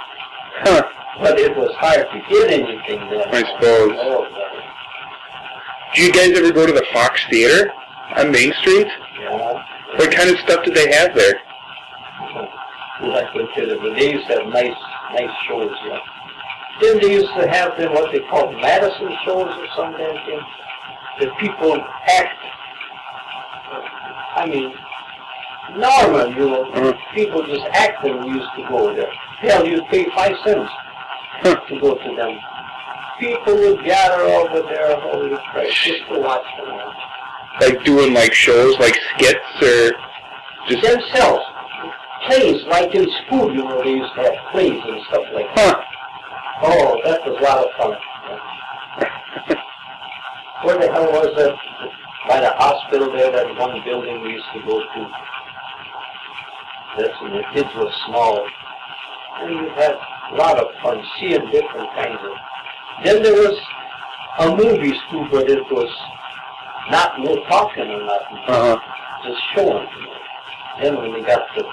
[SPEAKER 2] Huh.
[SPEAKER 1] But it was hard to get anything then.
[SPEAKER 2] I suppose.
[SPEAKER 1] Oh,
[SPEAKER 2] Do you guys ever go to the Fox Theater on Main Street?
[SPEAKER 1] yeah.
[SPEAKER 2] What kind of stuff did they have there?
[SPEAKER 1] Like I said, they used to have nice shows, yeah. Then they used to have them, what they call Madison shows or some damn thing. The people act, I mean, normal, you know. People just acting. We used to go there. Hell, you'd pay 5 cents to go to them. People would gather over there, holy Christ, just to watch them.
[SPEAKER 2] Like doing like shows, like skits, or just...
[SPEAKER 1] Themselves. Plays, like in school, you know, they used to have plays and stuff like that.
[SPEAKER 2] Huh.
[SPEAKER 1] Oh, that was a lot of fun. Where the hell was that? By the hospital there, that one building we used to go to. That's when the kids were small. And we had a lot of fun seeing different kinds of... Then there was a movies too, but it was not no talking or nothing. Just showing. Then when we got the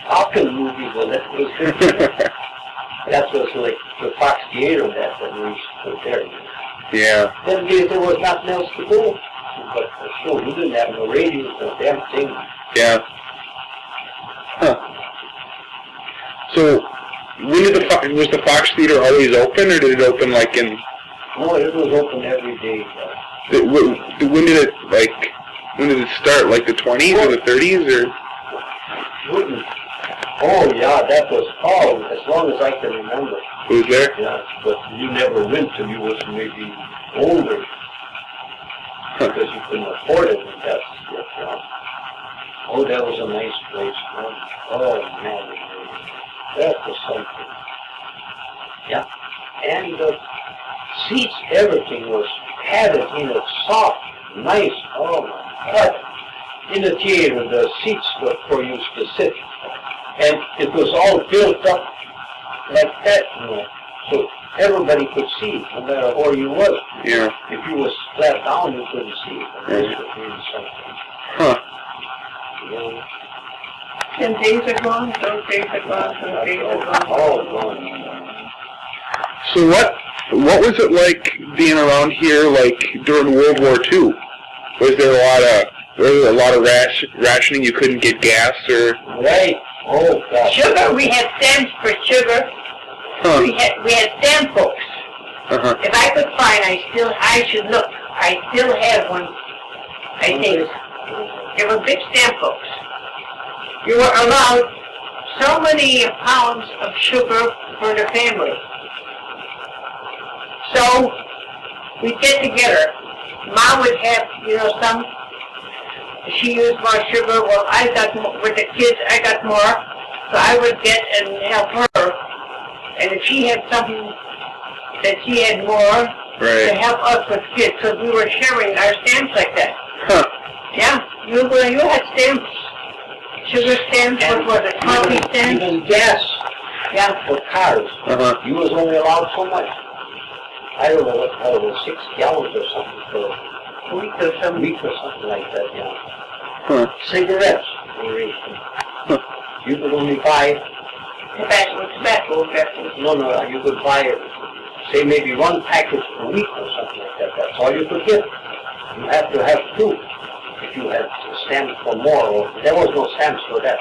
[SPEAKER 1] talking movies, well, that was different. That was like the Fox Theater that we used to put there.
[SPEAKER 2] Yeah.
[SPEAKER 1] Then there was nothing else to go. But for sure, we didn't have no radio, no damn thing.
[SPEAKER 2] Yeah. Huh. So, when did was the Fox Theater always open, or did it open like in...
[SPEAKER 1] No, it was open every day.
[SPEAKER 2] When did it start? Like the 20s or the 30s, or?
[SPEAKER 1] Oh yeah, that was all as long as I can remember.
[SPEAKER 2] It was there?
[SPEAKER 1] Yeah, but you never went till you was maybe older because you couldn't afford it. And that's oh, that was a nice place. Oh man, that was something. Yeah, and the seats, everything was padded, soft, nice. Oh my God. In the theater, the seats were for you to sit. And it was all built up like that, so everybody could see, no matter where you was.
[SPEAKER 2] Yeah.
[SPEAKER 1] If you was flat down, you couldn't see.
[SPEAKER 2] Huh.
[SPEAKER 3] Them days are gone, those days are gone, those days are gone.
[SPEAKER 1] All gone.
[SPEAKER 2] So what was it like being around here, like during World War II? Was there a lot of rationing? You couldn't get gas, or?
[SPEAKER 1] Right. Oh God.
[SPEAKER 3] Sugar, we had stamps for sugar.
[SPEAKER 2] Huh.
[SPEAKER 3] We had stamp books. If I could find, I should look. I still have one. I think they were big stamp books. You were allowed so many pounds of sugar for the family. So we'd get together. Mom would have, some. She used more sugar. Well, I got more, with the kids, I got more. So I would get and help her. And if she had something that she had more, to help us with kids. So we were sharing our stamps like that.
[SPEAKER 2] Huh.
[SPEAKER 3] Yeah, you had stamps. Sugar stamps, what was it, coffee stamps?
[SPEAKER 1] Even gas.
[SPEAKER 3] Yeah.
[SPEAKER 1] For cars. You was only allowed so much. I don't know what the hell it was, 6 gallons or something for a week or something like that, yeah. Cigarettes. You could only buy...
[SPEAKER 3] Tobacco.
[SPEAKER 1] No, you could buy, say, maybe 1 package per week or something like that. That's all you could get. You have to have 2 if you had stamps for more, or there was no stamps for that.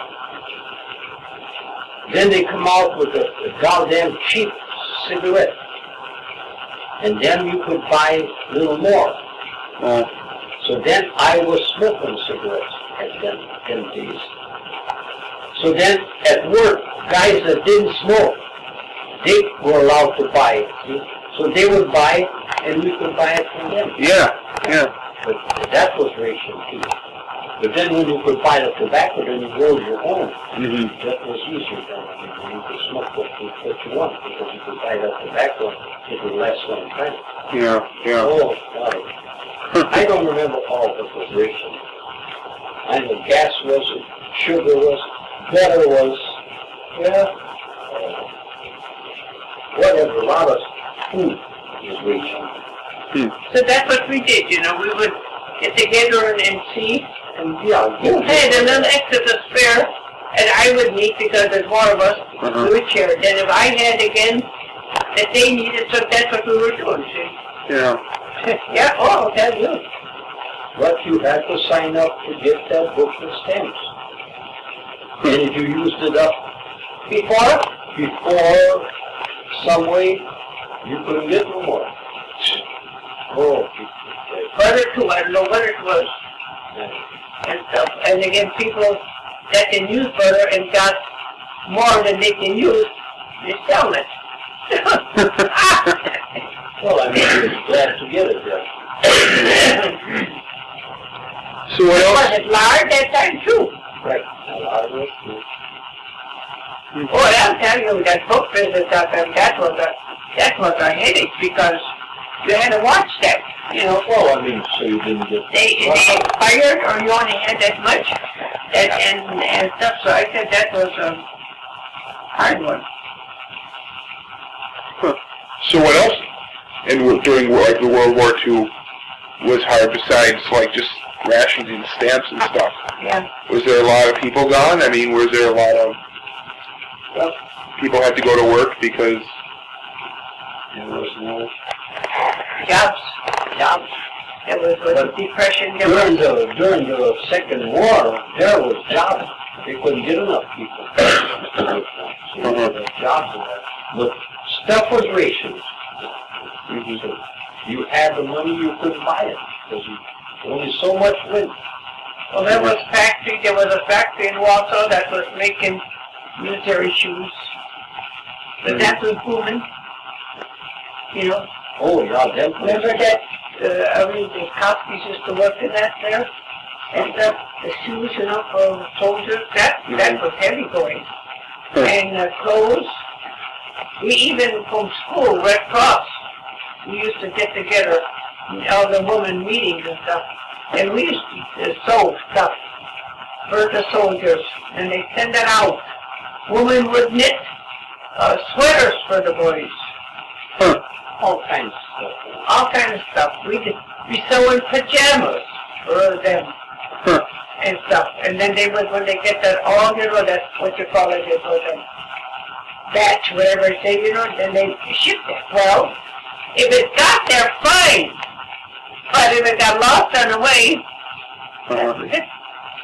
[SPEAKER 1] Then they come out with a goddamn cheap cigarette. And then you could buy a little more. So then I was smoking cigarettes at them days. So then at work, guys that didn't smoke, they were allowed to buy it. See? So they would buy it, and we could buy it from them.
[SPEAKER 2] Yeah.
[SPEAKER 1] But that was ration too. But then when you could buy the tobacco, then you rolled your own. That was easier then. You could smoke what you want, because you could buy that tobacco, it would last a long time.
[SPEAKER 2] Yeah.
[SPEAKER 1] Oh, God. I don't remember all of the ration. I know gas was, sugar was, butter was, Yeah. Whatever, a lot of food is reaching.
[SPEAKER 4] So that's what we did, you know. We would get together and see.
[SPEAKER 1] And yeah,
[SPEAKER 4] You had a little extra to spare, and I would meet because there's more of us. We would share it. Then if I had again that they needed, so that's what we were doing, see?
[SPEAKER 2] Yeah.
[SPEAKER 4] Yeah, oh, that's good.
[SPEAKER 1] But you had to sign up to get that book with stamps. And if you used it up before some way, you couldn't get no more. Oh,
[SPEAKER 4] Butter too, I don't know what it was. And stuff. And again, people that can use butter and got more than they can use, they sell it.
[SPEAKER 1] well, I mean, I was glad to get it there.
[SPEAKER 2] So what else?
[SPEAKER 4] Was it lard that time too?
[SPEAKER 1] Right. A lot of it, too.
[SPEAKER 4] Oh, I'm telling you, that book business out there, that was a headache because you had to watch that, you know.
[SPEAKER 1] Well, I mean, so you didn't get...
[SPEAKER 4] They expired or you only had that much and stuff, so I said that was a hard one.
[SPEAKER 2] So what else? And during like the World War II was hard besides like just rations and stamps and stuff.
[SPEAKER 4] Yeah.
[SPEAKER 2] Was there a lot of people gone? I mean, was there a lot of people had to go to work because
[SPEAKER 1] There was no...
[SPEAKER 4] Jobs. There was depression. There
[SPEAKER 1] During
[SPEAKER 4] was,
[SPEAKER 1] the Second War, there was jobs. They couldn't get enough people. So there were jobs in there. But stuff was rations. So you had the money, you couldn't buy it. Because only so much went.
[SPEAKER 4] well, there was a factory in Warsaw that was making military shoes. But that was booming. You know.
[SPEAKER 1] Oh, yeah, them
[SPEAKER 4] Remember that, the Koskis used to work in that there? And the shoes, you know, for soldiers, that was heavy going. And clothes. We even, from school, Red Cross, we used to get together, all the women meetings and stuff. And we used to sew stuff for the soldiers. And they send it out. Women would knit sweaters for the boys.
[SPEAKER 1] all kinds of stuff.
[SPEAKER 4] All kinds of stuff. We sew in pajamas for them and stuff. And then they would, when they get that all, you know, that's what you call it, it was a batch, whatever it say, you know, then they ship it. Well, if it got there, fine. But if it got lost on the way, that was it.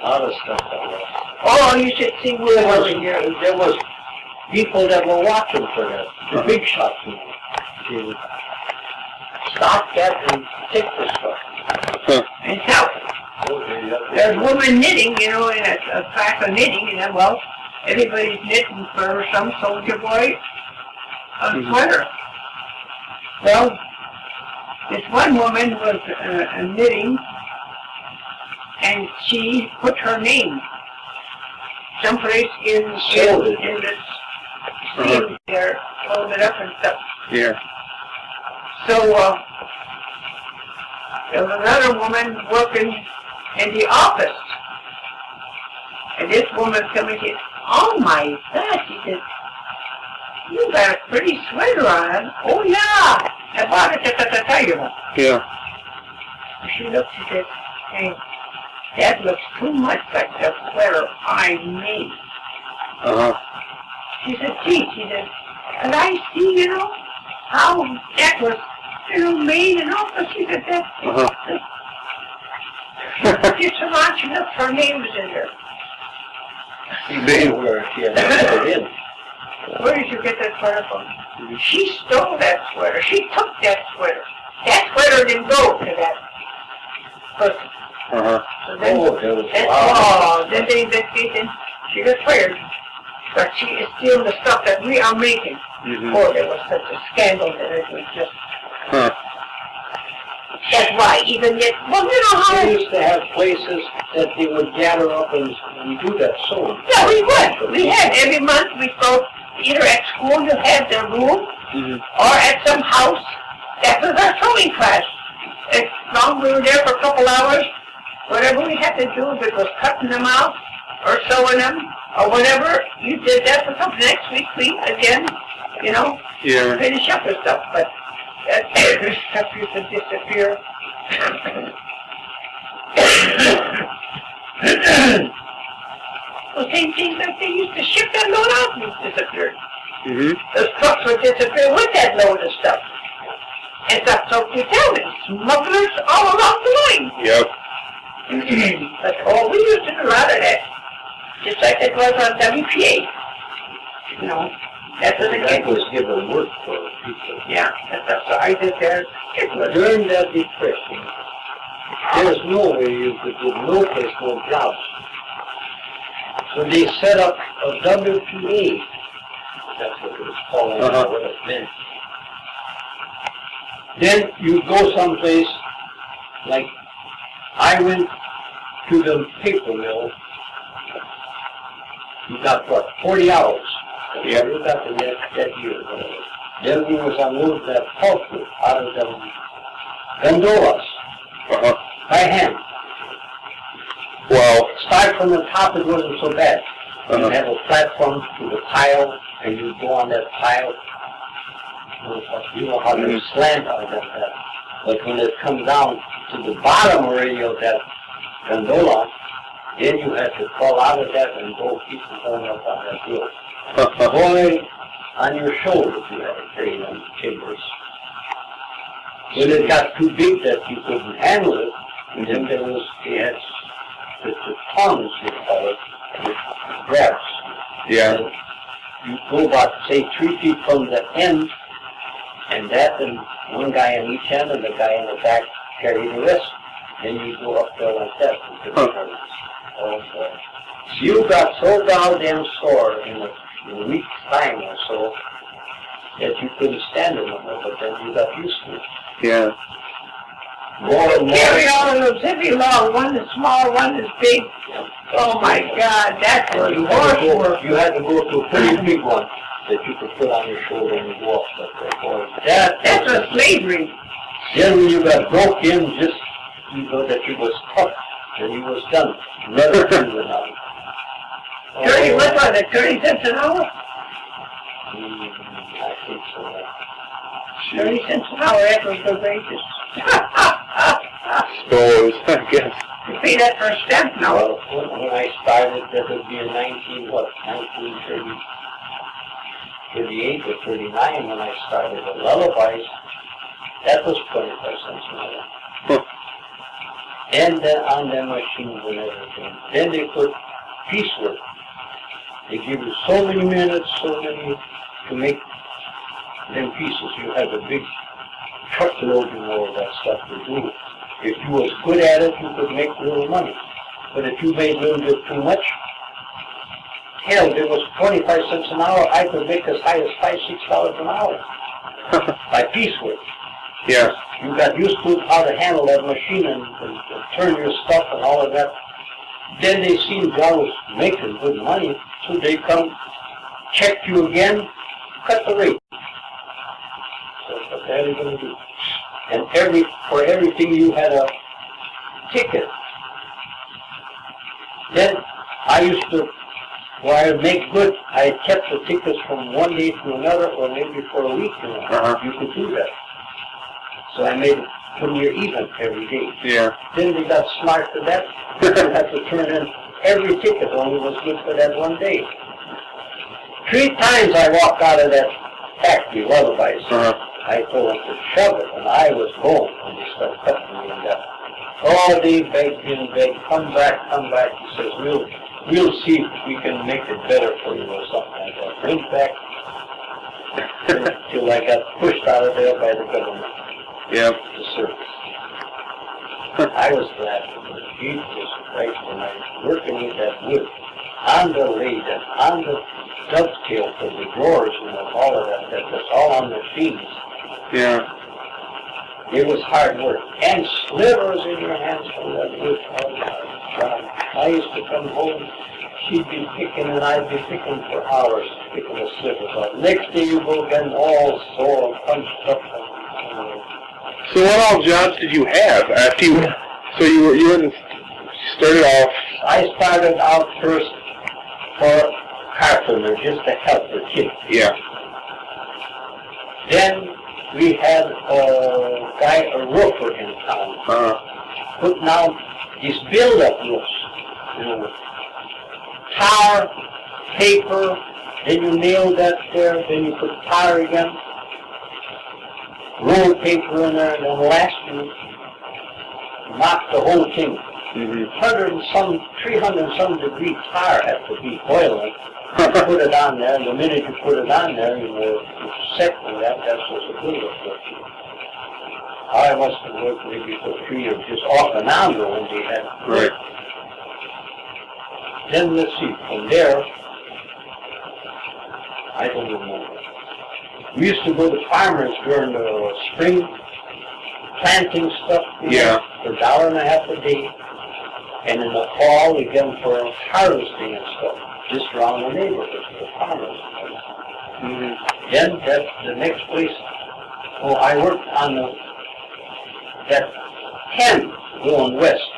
[SPEAKER 1] A lot of stuff that was.
[SPEAKER 4] Oh, you should see
[SPEAKER 1] There
[SPEAKER 4] where
[SPEAKER 1] was people that were watching for that. The big shots, you know. They would stop that and take the stuff.
[SPEAKER 4] and help. There's women knitting, you know, in a class of knitting, and then, well, everybody's knitting for some soldier boy a sweater. Well, this one woman was knitting, and she put her name someplace in this thing there, folded up and stuff.
[SPEAKER 2] yeah.
[SPEAKER 4] So, there was another woman working in the office. And this woman came and said, oh my God, she said, you got a pretty sweater on. Oh yeah, I bought it at the time.
[SPEAKER 2] Yeah.
[SPEAKER 4] She looked, she said, hey, that looks too much like the sweater I made. She said, gee, she said, and I see, you know, how that was, you know, made and all, but she said that. Just so much, look, her name was in there.
[SPEAKER 1] Where she had put it in.
[SPEAKER 4] Where did you get that sweater from? She stole that sweater. She took that sweater. That sweater didn't go to that person. So then, then they investigated. She got fired. But she is stealing the stuff that we are making. Oh, there was such a scandal that it was just... That's why, even yet... Well, you know how...
[SPEAKER 1] They used to have places that they would gather up and do that sewing.
[SPEAKER 4] Yeah, we would. We had every month we go either at school, you had the room, or at some house. That was our sewing class. As long as we were there for a couple hours, whatever we had to do, if it was cutting them out, or sewing them, or whatever, you did that for something next week, again,
[SPEAKER 2] Yeah.
[SPEAKER 4] finish up with stuff, but that other stuff used to disappear. The same things like they used to ship that load out and disappeared.
[SPEAKER 2] Mhm.
[SPEAKER 4] Those trucks would disappear with that load of stuff. And stuff, so we tell them, smugglers all along the line.
[SPEAKER 2] Yep.
[SPEAKER 4] But, we used to do a lot of that. Just like it was on WPA. That's what the
[SPEAKER 1] That
[SPEAKER 4] kids
[SPEAKER 1] was given work for people.
[SPEAKER 4] Yeah, that's what I did there. It was
[SPEAKER 1] During that depression, there's no way you could do no place, no jobs. So they set up a WPA. That's what it was called, what it meant. Then you go someplace, like I went to the paper mill. You got what, 40 hours?
[SPEAKER 2] Yeah.
[SPEAKER 1] You got the that year. Then we was unload that pulpwood out of them gondolas by hand.
[SPEAKER 2] Well,
[SPEAKER 1] Start from the top, it wasn't so bad. You have a platform to the pile, and you go on that pile. You know how to slant out of that. But when it comes down to the bottom already of that gondola, then you have to crawl out of that and go keep going up on that hill. Boy, on your shoulders you had to carry them timbers. When it got too big that you couldn't handle it, and then they had the tongues, they call it, with grabs.
[SPEAKER 2] yeah.
[SPEAKER 1] And you go about, say, 3 feet from the end, and one guy on each end and the guy in the back carry the rest. Then you go up there like that. You got so goddamn sore in a week's time or so that you couldn't stand it no more, but then you got used to it.
[SPEAKER 2] Yeah.
[SPEAKER 1] More and more.
[SPEAKER 4] carry all of those heavy long, one is small, one is big. Oh my God, that was horse work.
[SPEAKER 1] You had to go to a pretty big one that you could put on your shoulder and you walk like that. Boy,
[SPEAKER 4] That's what slavery.
[SPEAKER 1] then when you got broke in, just, that you was tough, and you was done. Never do it now.
[SPEAKER 4] 30, what was it, 30 cents an hour?
[SPEAKER 1] I think so.
[SPEAKER 4] 30 cents an hour, that was the wages.
[SPEAKER 2] Suppose, I guess.
[SPEAKER 4] You pay that for a stamp now.
[SPEAKER 1] Well, when I started, that would be in 1938 or 39 when I started the lullabies. That was 25 cents an hour. And then on the machines and everything. Then they put piecework. They give you so many minutes, to make them pieces. You have a big truckload and all of that stuff to do. If you was good at it, you could make a little money. But if you made a little bit too much, hell, if it was 25 cents an hour, I could make as high as $5, $6 an hour by piecework.
[SPEAKER 2] Yeah.
[SPEAKER 1] You got used to how to handle that machine and turn your stuff and all of that. Then they seen I was making good money, so they come, check you again, cut the rate. So what the hell are you going to do? And for everything you had a ticket. Then I used to, while I make good, I kept the tickets from one day to another, or maybe for a week. You could do that. So I made it pretty near even every day.
[SPEAKER 2] Yeah.
[SPEAKER 1] Then they got smart to that. You had to turn in every ticket, only was good for that one day. 3 times I walked out of that factory, lullabies. I told them to shove it, and I was going, and they started cutting me in that. Oh, they begged and begged, come back. He says, we'll see if we can make it better for you or something like that. Went back until I got pushed out of there by the government.
[SPEAKER 2] Yep.
[SPEAKER 1] The service. I was glad because Jesus Christ, when I was working with that wood on the lathe and on the dovetail for the drawers and all of that's all on machines.
[SPEAKER 2] Yeah.
[SPEAKER 1] It was hard work. And slivers in your hands from that wood. Oh my God. I used to come home, she'd be picking and I'd be picking for hours, picking the slivers out. Next day you go again all sore, punched up.
[SPEAKER 2] So what all jobs did you have after you? So you started off
[SPEAKER 1] I started out first for carpenter, just to help the kids.
[SPEAKER 2] Yeah.
[SPEAKER 1] Then we had a guy, a roofer in town, putting out these build-up roofs, you know, with tar, paper, then you nail that there, then you put tar again, roll paper in there, and then last you knock the whole thing. 300 and some degree tar has to be boiling. You put it on there, and the minute you put it on there, you know, it's set and that's what's a build-up roof. I must have worked maybe for 3 years, just off and on though, when they had.
[SPEAKER 2] Right.
[SPEAKER 1] Then let's see, from there, I don't even know. We used to go to farmers during the spring, planting stuff, you know, for $1.50 a day, and in the fall again for harvesting and stuff, just around the neighborhood for the farmers. Then the next place, I worked on that 10 going west.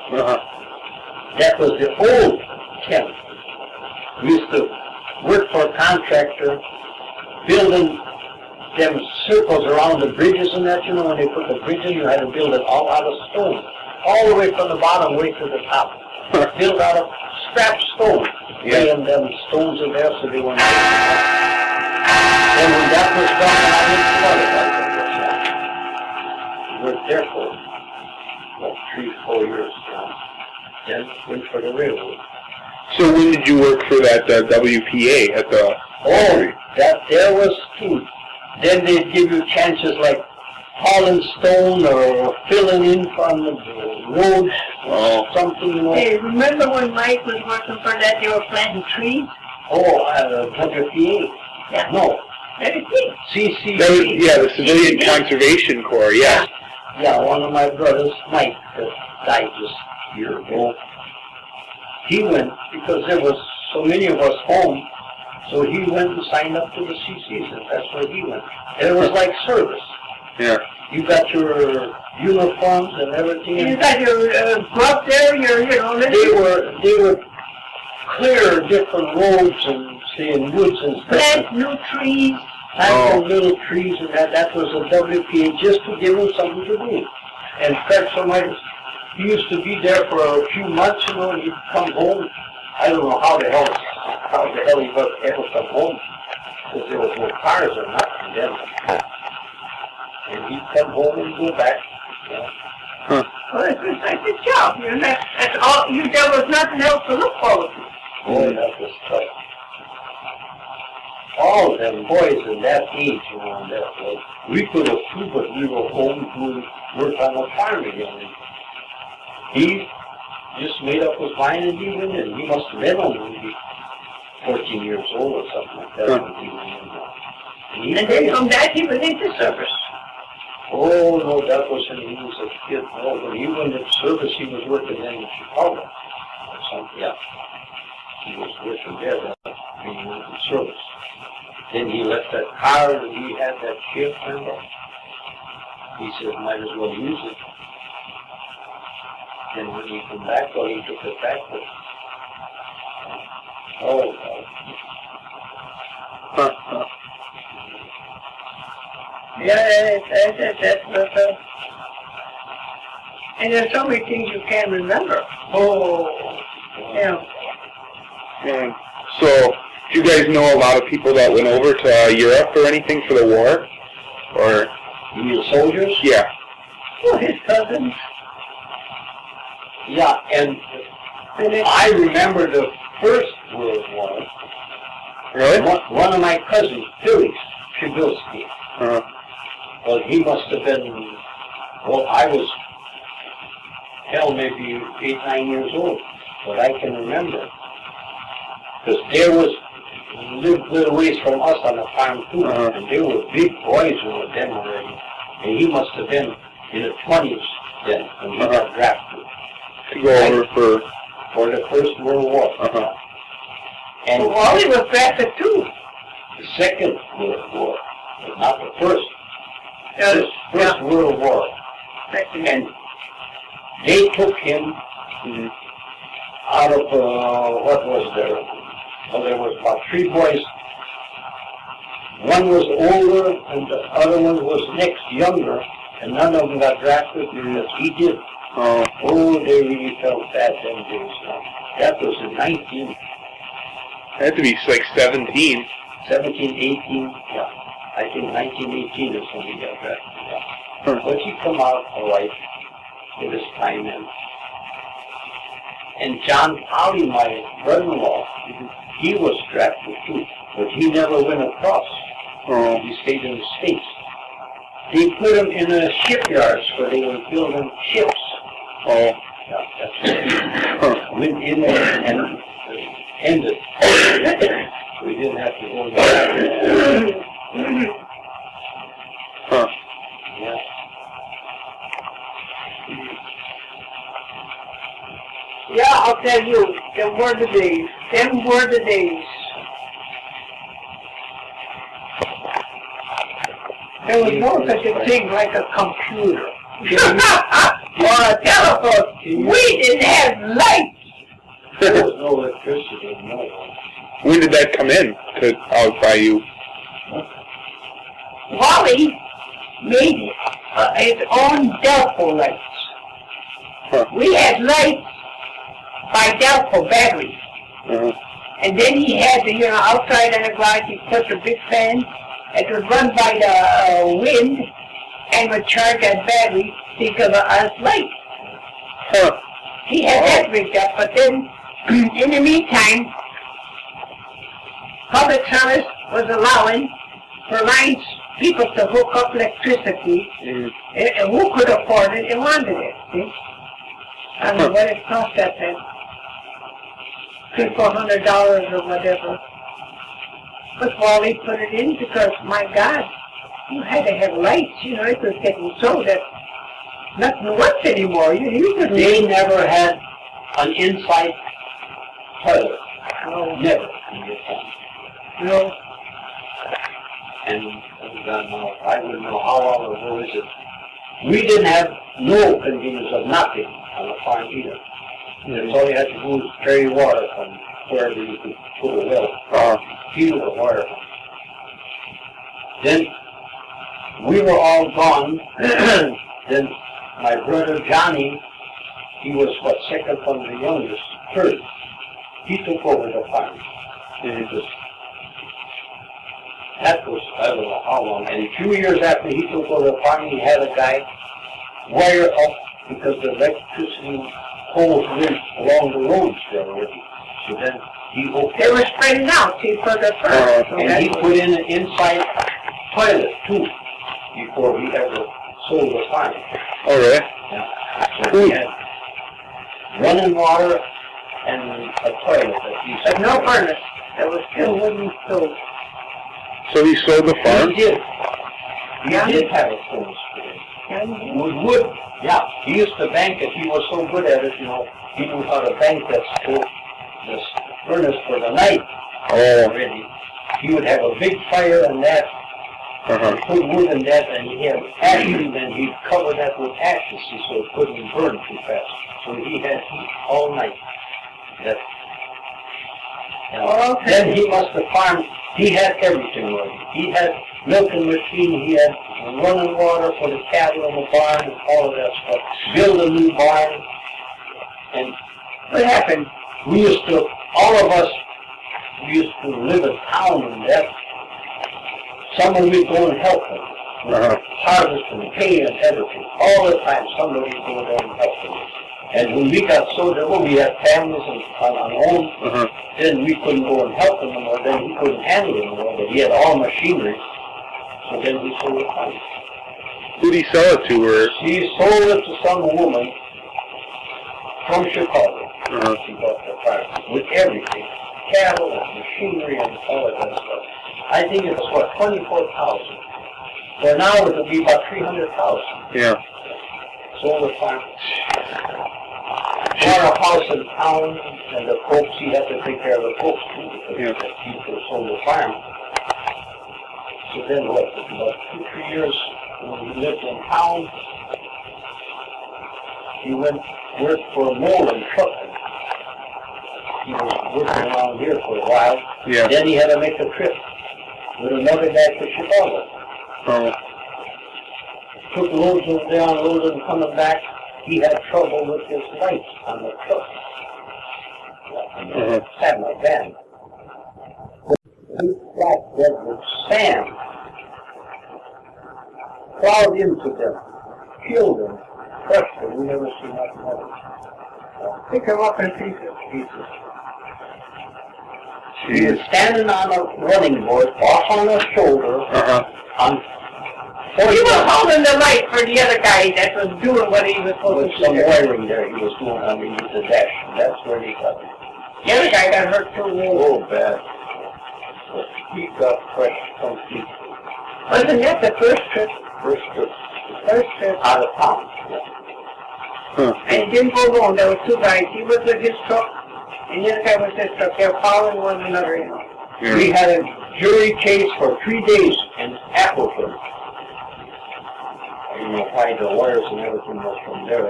[SPEAKER 1] That was the old 10. We used to work for a contractor building them circles around the bridges and that, you know, when they put the bridge in, you had to build it all out of stone. All the way from the bottom way to the top. Built out of scrap stone. Laying them stones in there so they weren't breaking up. And when that was done, I went to worked there for about 3-4 years. Then went for the railroad.
[SPEAKER 2] So when did you work for that WPA at the factory?
[SPEAKER 1] That there was two. Then they'd give you chances like hauling stone or filling in from the roads or something, you know.
[SPEAKER 4] Hey, remember when Mike was working for that, they were planting trees?
[SPEAKER 1] WPA.
[SPEAKER 4] Yeah.
[SPEAKER 1] No.
[SPEAKER 4] CC.
[SPEAKER 2] That was, the Civilian Conservation Corps, yeah.
[SPEAKER 1] Yeah, one of my brothers, Mike, that died this year ago. He went, because there was so many of us home, so he went and signed up to the CCs, and that's where he went. And it was like service.
[SPEAKER 2] Yeah.
[SPEAKER 1] You got your uniforms and everything.
[SPEAKER 4] You got your glove there,
[SPEAKER 1] They would clear different roads and say in woods and stuff.
[SPEAKER 4] Plant new trees.
[SPEAKER 1] Plant little trees and that was a WPA just to give them something to do. And Fred, he used to be there for a few months, you know, and he'd come home. I don't know how the hell he was ever come home, because there was no cars or nothing then. And he'd come home and go back.
[SPEAKER 4] Well, it was like a job, you know, that's all, there was nothing else to look forward to.
[SPEAKER 1] Boy, that was tough. All of them boys in that age, you know, and that was, we could have too, but we were home to work on the farm again. And he just made up his mind and he went in. He must have been only maybe 14 years old or something like that when he went in.
[SPEAKER 4] And then from that he went into service.
[SPEAKER 1] Oh, no, that was when he was a kid. No, when he went into service, he was working in Chicago or something. Yeah. He was working there when he went into service. Then he left that car and he had that shift, remember? He said, might as well use it. And when he came back, he took it back with him. Oh, God.
[SPEAKER 4] Yeah, that's what, and there's so many things you can't remember.
[SPEAKER 1] Oh.
[SPEAKER 4] Yeah.
[SPEAKER 2] And so, do you guys know a lot of people that went over to Europe or anything for the war? Or?
[SPEAKER 1] You mean soldiers?
[SPEAKER 2] Yeah.
[SPEAKER 4] Well, his cousins.
[SPEAKER 1] Yeah, and I remember the First World War.
[SPEAKER 2] Really?
[SPEAKER 1] One of my cousins, Przybylski. Well, he must have been, I was, maybe 8, 9 years old, but I can remember. Because there was, lived little ways from us on the farm too, and they were big boys with them already. And he must have been in the 20s then, when he got drafted.
[SPEAKER 2] To go over
[SPEAKER 1] for the First World War. And
[SPEAKER 4] Wally was drafted too.
[SPEAKER 1] the Second World War, but not the First. First World War. And they took him out of, what was there? Well, there was about 3 boys. One was older and the other one was next, younger, and none of them got drafted because he did.
[SPEAKER 2] Oh.
[SPEAKER 1] Oh, they really felt bad them days. That was in 19,
[SPEAKER 2] It had to be like 17.
[SPEAKER 1] 17, 18, yeah. I think 1918 is when he got drafted. Yeah.
[SPEAKER 2] Huh.
[SPEAKER 1] But he come out all right with his time in. And John Polly, my brother-in-law, he was drafted too, but he never went across.
[SPEAKER 2] Oh.
[SPEAKER 1] He stayed in the States. They put him in the shipyards where they were building ships.
[SPEAKER 2] Oh.
[SPEAKER 1] Yeah, that's what he went in there and ended. We didn't have to go there.
[SPEAKER 2] Huh.
[SPEAKER 1] Yeah.
[SPEAKER 4] Yeah, I'll tell you, them were the days. Them were the days. There was no such a thing like a computer. Or a telephone. We didn't have lights.
[SPEAKER 1] There was no electricity, no.
[SPEAKER 2] When did that come in to out by you?
[SPEAKER 4] Wally made his own Delco lights.
[SPEAKER 2] Huh.
[SPEAKER 4] We had lights by Delco batteries.
[SPEAKER 2] Uh-huh.
[SPEAKER 4] And then he had the, outside in the garage, he put a big fan. It would run by the wind and would charge that battery to give us light.
[SPEAKER 2] Huh.
[SPEAKER 4] He had that rigged up, but then, in the meantime, public service was allowing for lines, people to hook up electricity, and who could afford it and wanted it, see? I don't know what it cost that then. $300-400 or whatever. But Wally put it in because, my God, you had to have lights, it was getting so that nothing worked anymore. You could
[SPEAKER 1] They never had an inside toilet.
[SPEAKER 4] No.
[SPEAKER 1] Never in this town.
[SPEAKER 4] No.
[SPEAKER 1] And God knows, I wouldn't know how long ago is it. We didn't have no convenience of nothing on the farm either. That's all you had to do was carry water from wherever you could put a well, fill the water. Then we were all gone. Then my brother Johnny, he was second from the youngest, third. He took over the farm. That was, I don't know how long. And a few years after he took over the farm, he had a guy wire up because the electricity poles went along the roads there already. So then he hooked
[SPEAKER 4] They were spreading out, see, for the first.
[SPEAKER 1] and he put in an inside toilet too before he ever sold the farm.
[SPEAKER 2] Oh, really?
[SPEAKER 1] Yeah. So he had running water and a toilet at least.
[SPEAKER 4] But no furnace. There was still wooden stove.
[SPEAKER 2] So he sold the farm?
[SPEAKER 1] He did. He did have a furnace put in. With wood. Yeah. He used to bank it. He was so good at it, he knew how to bank this furnace for the night.
[SPEAKER 2] Oh.
[SPEAKER 1] Already. He would have a big fire in that,
[SPEAKER 2] Uh-huh.
[SPEAKER 1] put wood in that, and he had ashes, and he'd cover that with ashes so it couldn't burn too fast. So he had heat all night. That,
[SPEAKER 4] Oh, okay.
[SPEAKER 1] Then he must have farmed. He had everything ready. He had milking machine, he had running water for the cattle in the barn, and all of that stuff. Build a new barn. And
[SPEAKER 4] What happened?
[SPEAKER 1] we used to, all of us, we used to live in town and that. Someone would go and help them.
[SPEAKER 2] Uh-huh.
[SPEAKER 1] Harvest and hay and everything. All the time somebody would go there and help them. And when we got so that we had families and on our own,
[SPEAKER 2] Uh-huh.
[SPEAKER 1] then we couldn't go and help them anymore. Then he couldn't handle it anymore. But he had all machinery. So then we sold the farm.
[SPEAKER 2] Who'd he sell it to, or?
[SPEAKER 1] He sold it to some woman from Chicago.
[SPEAKER 2] Uh-huh.
[SPEAKER 1] She bought the farm with everything. Cattle and machinery and all of that stuff. I think it was 24,000. So now it would be about 300,000.
[SPEAKER 2] Yeah.
[SPEAKER 1] Sold the farm. Bought a house in town, and the folks, he had to take care of the folks too, because the people sold the farm. So then what, about 2-3 years when he lived in town, he went work for a mold and trucking. he was working around here for a while.
[SPEAKER 2] Yeah.
[SPEAKER 1] Then he had to make a trip with another guy to Chicago.
[SPEAKER 2] Oh.
[SPEAKER 1] Took loads over there, unloaded and coming back. He had trouble with his lights on the truck. Had my van. Big flatbed with sand plowed into them, killed them, crushed them. We never seen nothing of it.
[SPEAKER 4] Pick him up in pieces.
[SPEAKER 1] He was standing on a running board, off on a shoulder, on
[SPEAKER 4] He was holding the light for the other guy that was doing what he was supposed
[SPEAKER 1] with
[SPEAKER 4] to
[SPEAKER 1] some
[SPEAKER 4] do.
[SPEAKER 1] wiring there he was doing underneath the dash. That's where he got it.
[SPEAKER 4] The other guy got hurt too.
[SPEAKER 1] Oh, bad. But he got fresh complete.
[SPEAKER 4] Wasn't that the first trip?
[SPEAKER 1] First trip
[SPEAKER 4] First trip.
[SPEAKER 1] out of town.
[SPEAKER 4] And he didn't go alone. There were two guys. He was with his truck, and the other guy was his truck. They were following one another, you know.
[SPEAKER 2] Yeah.
[SPEAKER 1] We had a jury case for 3 days in Appleton. I don't know why the wires and everything was from there.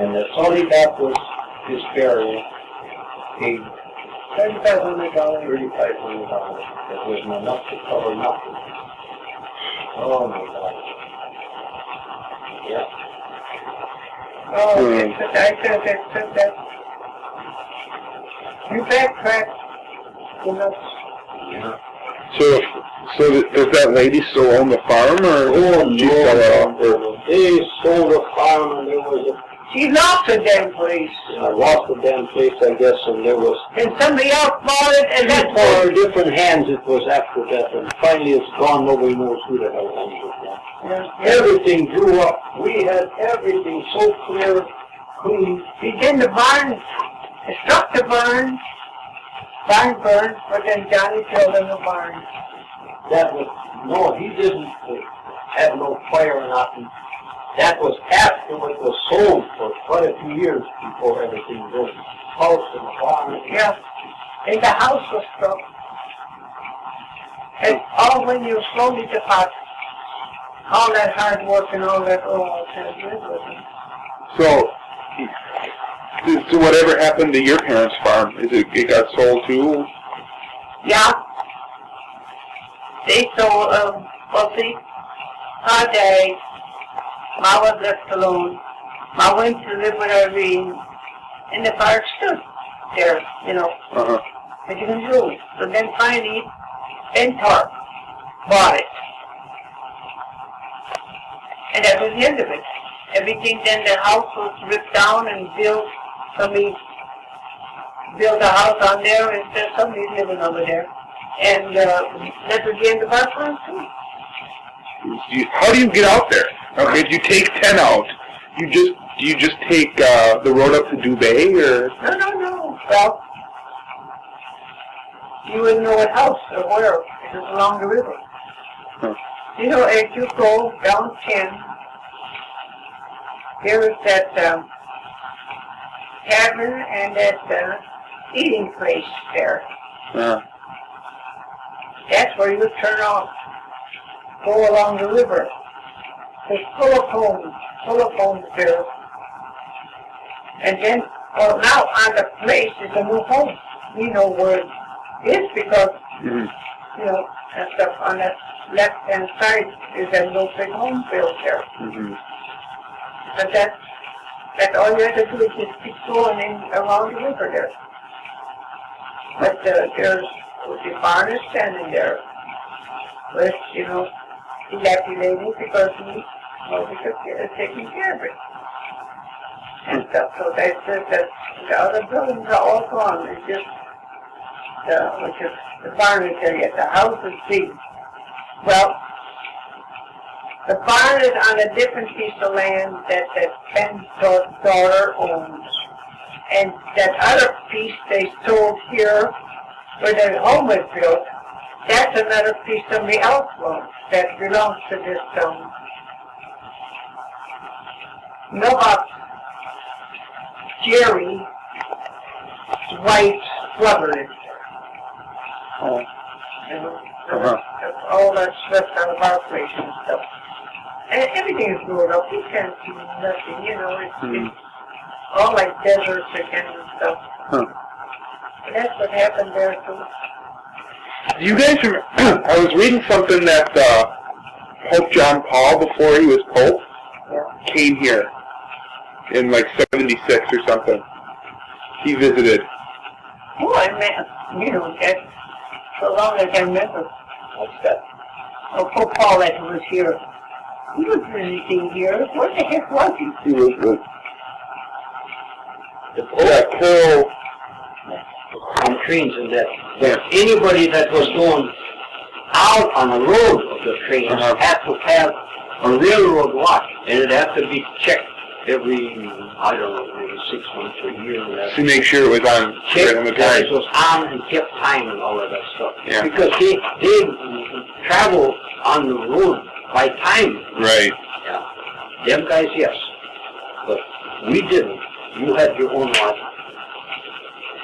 [SPEAKER 1] And that's all he got was his burial. Paid
[SPEAKER 4] $3,500.
[SPEAKER 1] $3,500. That wasn't enough to cover nothing. Oh my God. Yeah.
[SPEAKER 4] Oh, I said that. You backtracked. You know.
[SPEAKER 1] Yeah.
[SPEAKER 2] So does that lady still own the farm, or
[SPEAKER 1] Oh,
[SPEAKER 2] she sell it off?
[SPEAKER 1] no. They sold a farm and there was a,
[SPEAKER 4] She lost the damn place.
[SPEAKER 1] lost the damn place, I guess, and there was
[SPEAKER 4] And somebody else bought it, and that's
[SPEAKER 1] four different hands it was after that, and finally it's gone, nobody knows who the hell owns it now.
[SPEAKER 4] Yeah.
[SPEAKER 1] Everything grew up, we had everything so clear, clean.
[SPEAKER 4] He did the barn, he struck the barn burned, but then Johnny killed in the barn.
[SPEAKER 1] That was, no, he didn't have no fire or nothing. That was after it was sold for quite a few years before everything was house and the barn.
[SPEAKER 4] Yeah. And the house was struck. And all when you slowly depart, all that hard work and all that, oh,
[SPEAKER 2] So whatever happened to your parents' farm? It got sold too?
[SPEAKER 4] yeah. They sold, well, see, her day, Ma was left alone. Ma went to live with Irene, and the park stood there, you know. What you can do? So then finally, Ben Tarp bought it. And that was the end of it. Everything, then the house was ripped down and built. Somebody built a house on there, and there's somebody living over there. And that was the end of our farm too.
[SPEAKER 2] How do you get out there? Okay, do you take 10 out? Do you just take the road up to Dubay, or?
[SPEAKER 4] No. Well, you wouldn't know what house or where. It was along the river. You know, as you go down 10, there is that tavern and that eating place there. That's where you would turn off, go along the river. It's full of homes there. And then, well, now on the place is a new home. We know where it is because, you know, and stuff on that left-hand side is a little big home built there. But that's all you have to do is just keep going in around the river there. But there's the barn is standing there with, you know, dilapidating because nobody is taking care of it. And stuff. So that's just that the other buildings are all gone. It's just which is the barn is there yet. The house is big. Well, the barn is on a different piece of land that Ben's daughter owns. And that other piece they sold here, where the home is built, that's another piece somebody else owns that belongs to this Millbox Jerry's wife's brother is there. You know, that's all that's left out of our place and stuff. And everything is grown up. You can't see nothing, you know, it's all like deserts again and stuff. That's what happened there too.
[SPEAKER 2] Do you guys remember? I was reading something that Pope John Paul, before he was Pope, came here in like 76 or something. He visited.
[SPEAKER 4] Oh, I meant, that so long as I remember.
[SPEAKER 1] What's that?
[SPEAKER 4] Oh, Pope Paul that was here. He was visiting here. Where the heck was he?
[SPEAKER 2] He was with
[SPEAKER 1] The
[SPEAKER 2] Carol.
[SPEAKER 1] on trains and that. But anybody that was going out on the road of the trains had to have a railroad watch, and it had to be checked every, I don't know, maybe 6 months or a year.
[SPEAKER 2] To make sure it was on
[SPEAKER 1] Checked
[SPEAKER 2] on the
[SPEAKER 1] that
[SPEAKER 2] time.
[SPEAKER 1] it was on and kept time and all of that stuff.
[SPEAKER 2] Yeah.
[SPEAKER 1] Because they travel on the road by time.
[SPEAKER 2] Right.
[SPEAKER 1] Yeah. Them guys, yes. But we didn't. You had your own watch.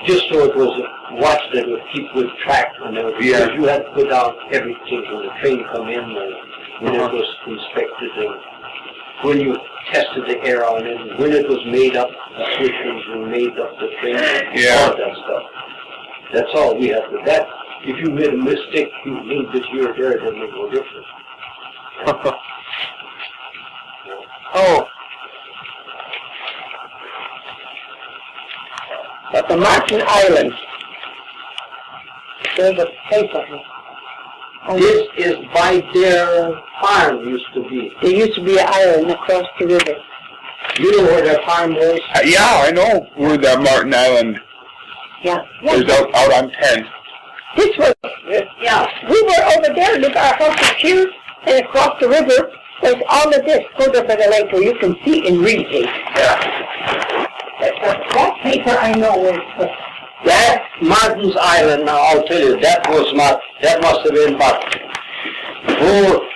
[SPEAKER 1] Just so it was a watch that would keep good track on everything.
[SPEAKER 2] Yeah.
[SPEAKER 1] Because you had to put down everything when the train come in and when it was inspected and when you tested the air on it and when it was made up, the switches were made up, the train, all of that stuff. That's all we had to that. If you made a mistake, you moved it here or there, it didn't make no difference.
[SPEAKER 4] Oh. At the Martin Island. There's a paper here.
[SPEAKER 1] This is by their farm used to be.
[SPEAKER 4] There used to be an island across the river.
[SPEAKER 1] You know where their farm was?
[SPEAKER 2] Yeah, I know where that Martin Island
[SPEAKER 4] Yeah.
[SPEAKER 2] is out on 10.
[SPEAKER 4] This was, yeah, we were over there, look, our house is here, and across the river was all of this, go there for the lake where you can see and read it.
[SPEAKER 2] Yeah.
[SPEAKER 4] That paper I know was,
[SPEAKER 1] That Martin's Island, now I'll tell you, that must have been about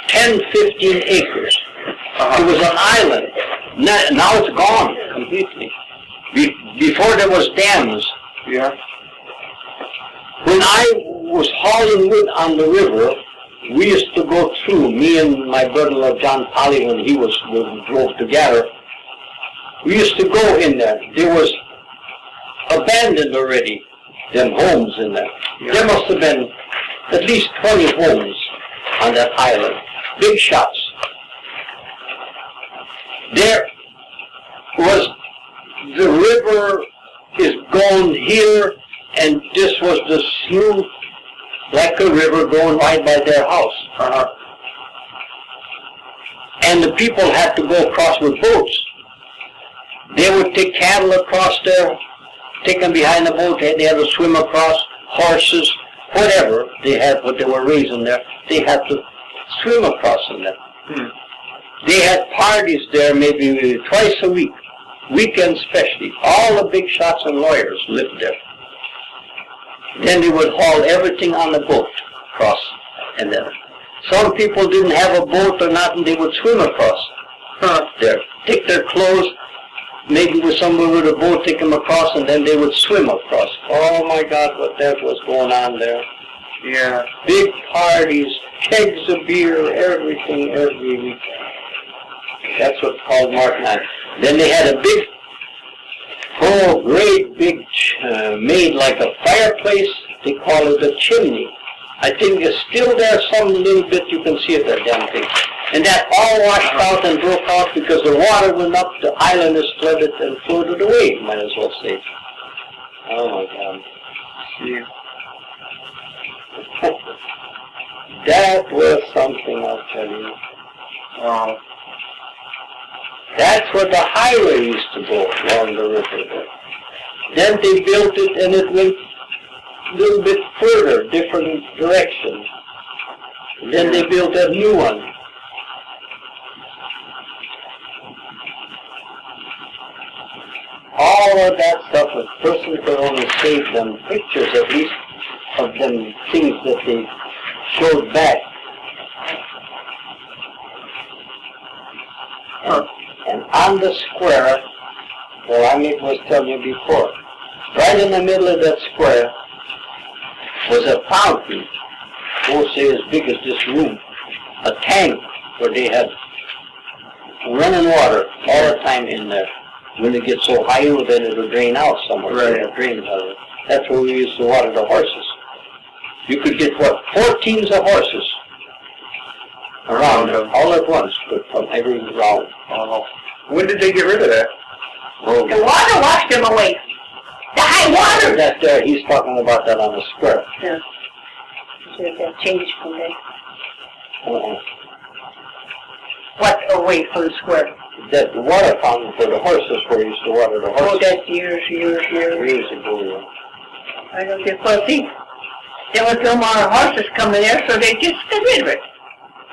[SPEAKER 1] 10, 15 acres. It was an island. Now it's gone completely. Before there was dams.
[SPEAKER 2] Yeah.
[SPEAKER 1] When I was hauling wood on the river, we used to go through, me and my brother-in-law John Polly, when we drove together, we used to go in there. There was abandoned already, them homes in there.
[SPEAKER 2] Yeah.
[SPEAKER 1] There must have been at least 20 homes on that island, big shots. There was, the river is gone here, and this was the smooth, like a river going right by their house. And the people had to go across with boats. They would take cattle across there, take them behind the boat, they had to swim across, horses, whatever they had, what they were raising there, they had to swim across in there. They had parties there maybe twice a week, weekends especially. All the big shots and lawyers lived there. Then they would haul everything on the boat across, and then some people didn't have a boat or nothing, they would swim across there, take their clothes, maybe with someone with a boat, take them across, and then they would swim across. Oh my God, what that was going on there.
[SPEAKER 2] Yeah.
[SPEAKER 1] Big parties, kegs of beer, everything, every week. That's what's called Martin Island. Then they had a big, great big, made like a fireplace. They call it a chimney. I think it's still there some little bit, you can see it, that damn thing. And that all washed out and broke out because the water went up, the island is flooded and floated away, might as well say. Oh my God.
[SPEAKER 2] Yeah.
[SPEAKER 1] That was something, I'll tell you. That's where the highway used to go, along the river. Then they built it and it went a little bit further, different direction. Then they built a new one. All of that stuff, a person could only save them pictures, at least, of them things that they showed back. And on the square, well, I was telling you before, right in the middle of that square was a fountain, we'll say as big as this room, a tank where they had running water all the time in there. When it gets so high, then it'll drain out somewhere.
[SPEAKER 2] Right.
[SPEAKER 1] It drains out of it. That's where we used to water the horses. You could get, 4 teams of horses around there, all at once, but from every round.
[SPEAKER 2] When did they get rid of that?
[SPEAKER 1] Oh,
[SPEAKER 4] The water washed them away. The high water.
[SPEAKER 1] that's there, he's talking about that on the square.
[SPEAKER 4] Yeah. So that changed from there. What away from the square?
[SPEAKER 1] That the water fountain for the horses, where you used to water the
[SPEAKER 4] Oh,
[SPEAKER 1] horses.
[SPEAKER 4] that's years
[SPEAKER 1] Years ago.
[SPEAKER 4] I don't think, well, see, there was no more horses coming there, so they just got rid of it.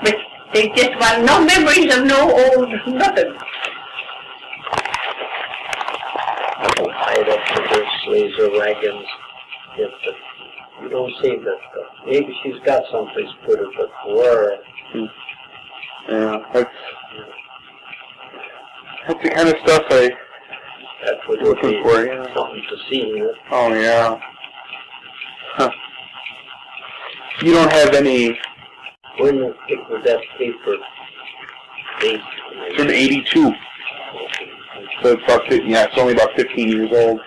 [SPEAKER 4] But they just want no memories of no old nothing.
[SPEAKER 1] Tied up with their sleighs or wagons. Yes, but you don't see that stuff. Maybe she's got someplace to put it, but where?
[SPEAKER 2] Yeah, that's the kind of stuff
[SPEAKER 1] That would
[SPEAKER 2] looking
[SPEAKER 1] be
[SPEAKER 2] for, yeah.
[SPEAKER 1] something to see. You know?
[SPEAKER 2] Oh, yeah. Huh. You don't have any...
[SPEAKER 1] When you pick with that paper, they...
[SPEAKER 2] From 82. So it's about 15, yeah, it's only about 15 years old.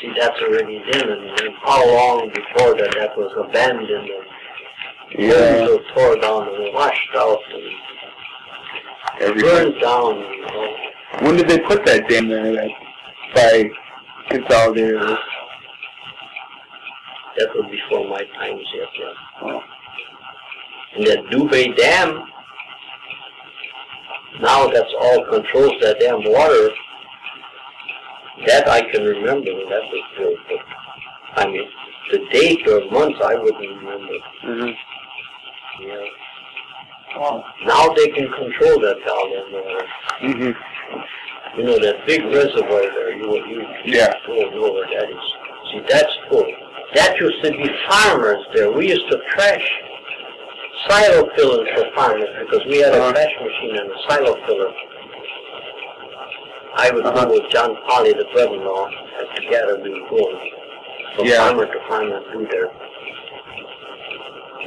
[SPEAKER 1] See, that's already then, and how long before that was abandoned and homes were torn down and washed out and burned down. You know.
[SPEAKER 2] When did they put that dam there? That by Consolidated?
[SPEAKER 1] That was before my times yet, yeah.
[SPEAKER 2] Oh.
[SPEAKER 1] And that Dubé Dam, now that's all controls that damn water. That I can remember when that was built, but I mean, the date or months I wouldn't remember.
[SPEAKER 2] Mm-hmm.
[SPEAKER 1] Yeah.
[SPEAKER 2] Wow.
[SPEAKER 1] Now they can control that goddamn water.
[SPEAKER 2] Mm-hmm.
[SPEAKER 1] You know, that big reservoir there, you don't know where that is. See, that's full. That used to be farmers there. We used to trash silo fillers for farmers because we had a trash machine and a silo filler. I would go with John Polly, the brother-in-law, and together we would go from farmer to farmer through there.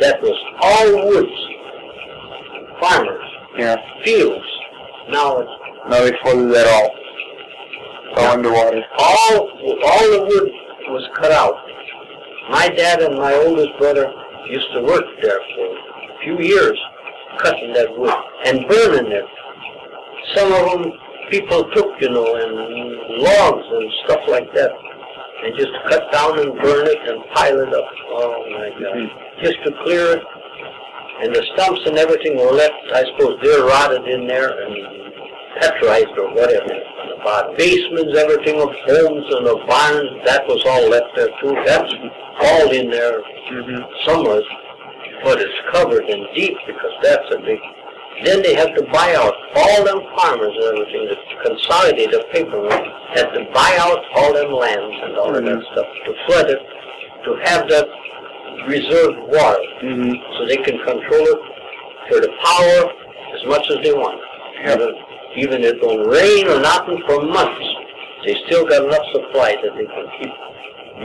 [SPEAKER 1] That was all woods, farmers, fields. Now
[SPEAKER 2] they flooded that all. It's all underwater.
[SPEAKER 1] All the wood was cut out. My dad and my oldest brother used to work there for a few years, cutting that wood and burning it. Some of them people took, and logs and stuff like that, and just cut down and burn it and pile it up. Oh my God! Just to clear it, and the stumps and everything were left. I suppose they're rotted in there and petrified or whatever. About basements, everything of homes and of barns, that was all left there too. That's all in there somewhere, but it's covered in deep because that's a big. Then they had to buy out all them farmers and everything to consolidate the paper. Had to buy out all them lands and all of that stuff to flood it, to have that reserved water, so they can control it for the power as much as they want. Even if it don't rain or nothing for months, they still got enough supply that they can keep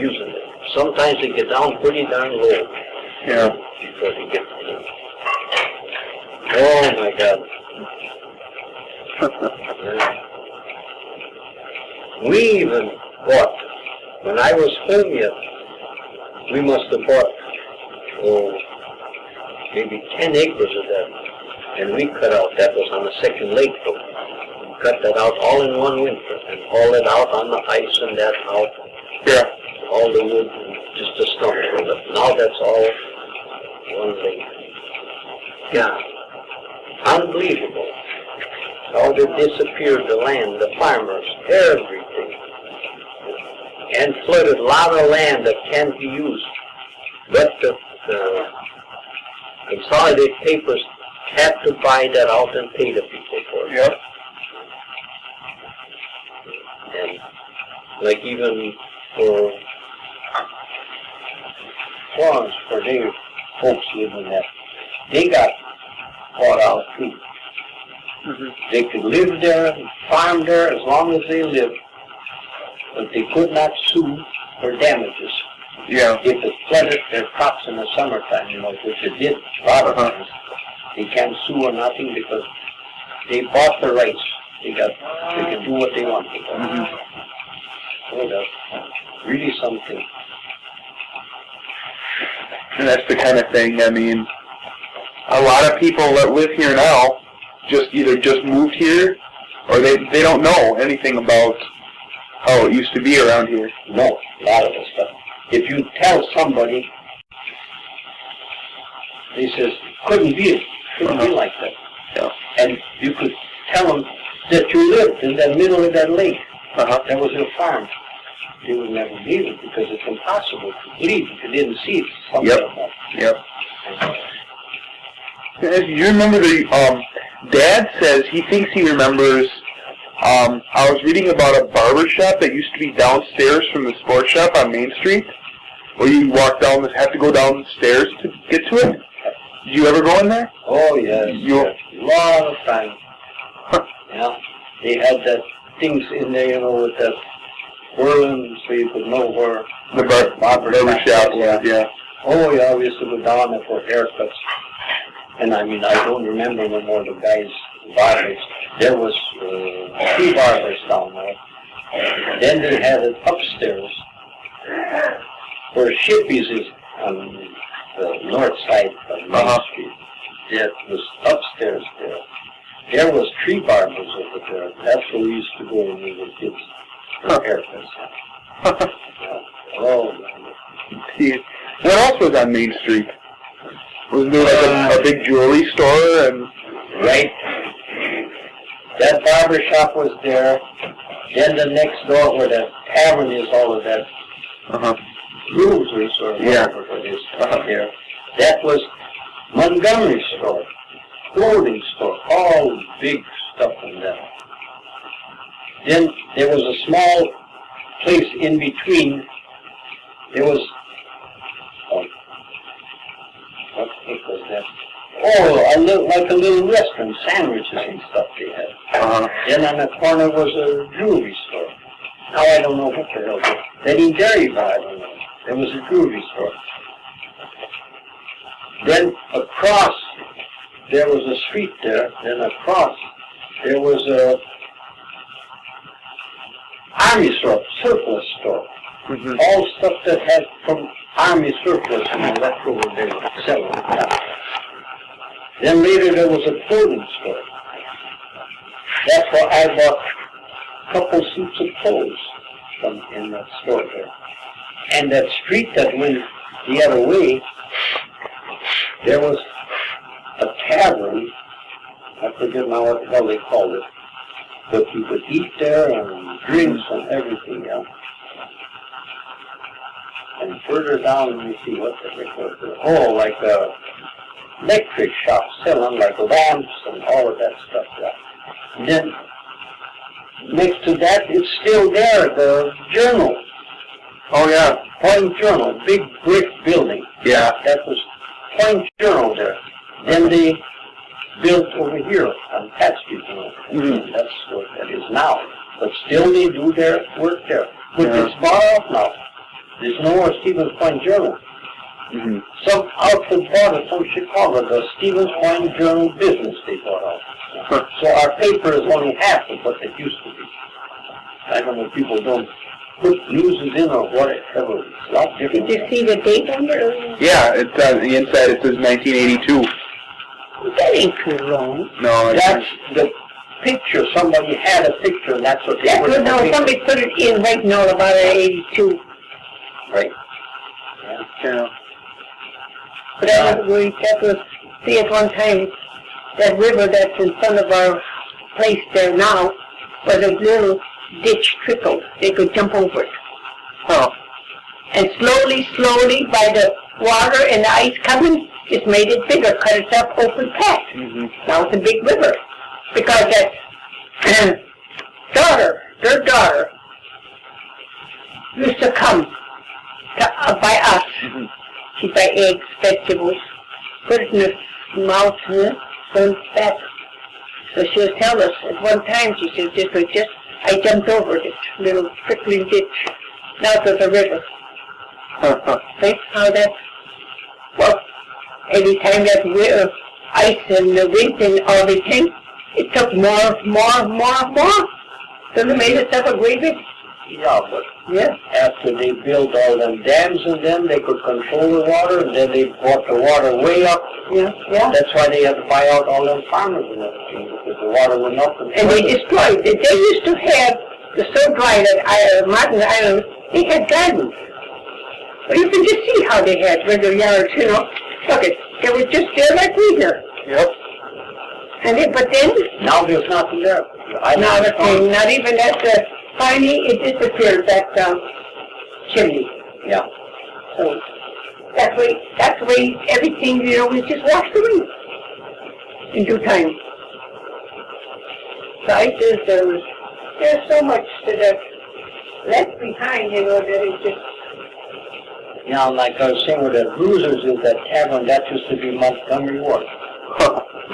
[SPEAKER 1] using it. Sometimes they get down pretty darn low. Before they get to it. Oh my God. We even bought, when I was home yet, we must have bought, maybe 10 acres of that. And we cut out, that was on the second lake though. We cut that out all in one winter and hauled it out on the ice and that out. All the wood and just the stump. But now that's all one lake. Yeah. Unbelievable. How they disappeared, the land, the farmers, everything. And flooded a lot of land that can't be used. But the Consolidated Papers had to buy that out and pay the people for it. And like even for Florence, for their folks living there, they got bought out too. They could live there and farm there as long as they lived, but they could not sue for damages. If it flooded their crops in the summertime, which it did a lot of times, they can't sue or nothing because they bought the rights. They can do what they want with them. Oh, that's really something.
[SPEAKER 2] And that's the kind of thing, I mean, a lot of people that live here now either just moved here or they don't know anything about how it used to be around here.
[SPEAKER 1] No, a lot of us. But if you tell somebody, they says, couldn't be like that.
[SPEAKER 2] Yeah.
[SPEAKER 1] And you could tell them that you lived in the middle of that lake. That was your farm. They would never believe it because it's impossible to believe if you didn't see it.
[SPEAKER 2] Yep. Do you remember Dad says he thinks he remembers, I was reading about a barber shop that used to be downstairs from the sports shop on Main Street, where you walk down, have to go down the stairs to get to it. Did you ever go in there?
[SPEAKER 1] Oh, yes. A lot of time. Yeah. They had that things in there, with that whirling so you could know where
[SPEAKER 2] the barber shop was, yeah.
[SPEAKER 1] Oh, yeah, we used to go down there for haircuts. And I mean, I don't remember no more the guys' barbers. There was 2 barbers down there. Then they had it upstairs, where Shippy's is on the north side of Main Street. That was upstairs there. There was 3 barbers over there. That's where we used to go when we were kids. Haircuts. Oh,
[SPEAKER 2] man. What else was on Main Street? Was there like a big jewelry store and?
[SPEAKER 1] Right. That barber shop was there. Then the next door where the tavern is, all of that. Cruisers or whatever it is there. That was Montgomery store, clothing store, all big stuff in that. Then there was a small place in between. There was, what was that? Oh, like a little restaurant, sandwiches and stuff they had. Then on the corner was a jewelry store. Now I don't know what the hell it was. Then in Derryville, I don't know. There was a jewelry store. Then across, there was a street there. Then across, there was a army store, surplus store. All stuff that had from army surplus, left over there, selling it now. Then later there was a clothing store. That's where I bought a couple suits of clothes in that store there. And that street that went the other way, there was a tavern. I forget now what the hell they called it. But you could eat there and drinks and everything else. And further down, let me see what the heck was there. Oh, like a electric shop selling like lamps and all of that stuff there. And then next to that, it's still there, the Journal.
[SPEAKER 2] Oh, yeah.
[SPEAKER 1] Point Journal, big brick building.
[SPEAKER 2] Yeah.
[SPEAKER 1] That was Point Journal there. Then they built over here on Pat Street. That's what that is now. But still they do their work there. But it's far off now. There's no more Stevens Point Journal. Some outfit bought it from Chicago, the Stevens Point Journal business they bought out. So our paper is only half of what it used to be. I don't know if people don't put newses in or whatever. It's a lot different.
[SPEAKER 3] Did you see the date on there?
[SPEAKER 2] Yeah, it's on the inside. It says 1982.
[SPEAKER 3] That ain't too long.
[SPEAKER 2] No,
[SPEAKER 1] that's the picture. Somebody had a picture, and that's what they put in.
[SPEAKER 3] No, somebody put it in right now about 82.
[SPEAKER 1] Right.
[SPEAKER 2] Yeah.
[SPEAKER 3] But that was, see at one time, that river that's in front of our place there now, where the little ditch trickled, they could jump over it. And slowly, by the water and the ice coming, just made it bigger, cut itself open path. Now it's a big river. Because that their daughter, used to come to, by us. She'd buy eggs, vegetables, put it in the mouth, and back. So she'll tell us, at one time, she said, I jumped over this little trickling ditch. Now there's a river. Think how that, well, every time that ice and the wind and all they came, it took more. So they made itself a great bit.
[SPEAKER 1] Yeah, but Yes. After they built all them dams and them, they could control the water, and then they brought the water way up.
[SPEAKER 4] Yeah, yeah.
[SPEAKER 1] That's why they had to buy out all them farmers and everything, because the water went up.
[SPEAKER 4] And they destroyed it. They used to have the so dry that Martin Island, they had gardens. You can just see how they had regular yards, you know. Look it, they were just there like we here.
[SPEAKER 1] Yep.
[SPEAKER 4] And they, but then,
[SPEAKER 1] Now there's nothing there.
[SPEAKER 4] not a thing, not even that, finally it disappeared, that, chimney.
[SPEAKER 1] Yeah.
[SPEAKER 4] So, that's the way everything, you know, was just washed away in due time. So I says there's so much that left behind, you know, that it just,
[SPEAKER 1] Yeah, like I was saying with the Bruisers is that tavern, that used to be Montgomery Ward.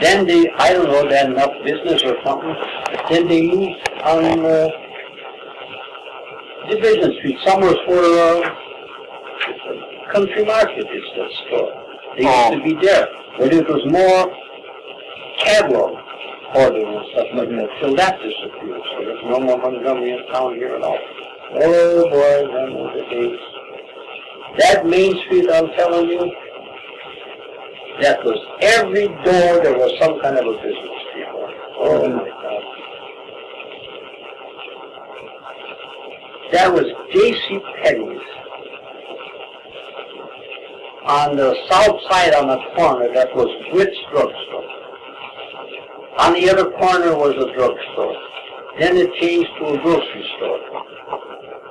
[SPEAKER 1] Then they, I don't know, they had enough business or something, then they moved on Division Street, somewhere for Country Market is the store. They used to be there, but it was more catalog ordering and stuff like that, till that disappeared. So there's no more Montgomery in town here at all. Oh boy, them were the days. That Main Street, I'm telling you, that was every door there was some kind of a business before. Oh my God. That was J.C. Penney's. On the south side on the corner, that was Witt's drugstore. On the other corner was a drugstore. Then it changed to a grocery store.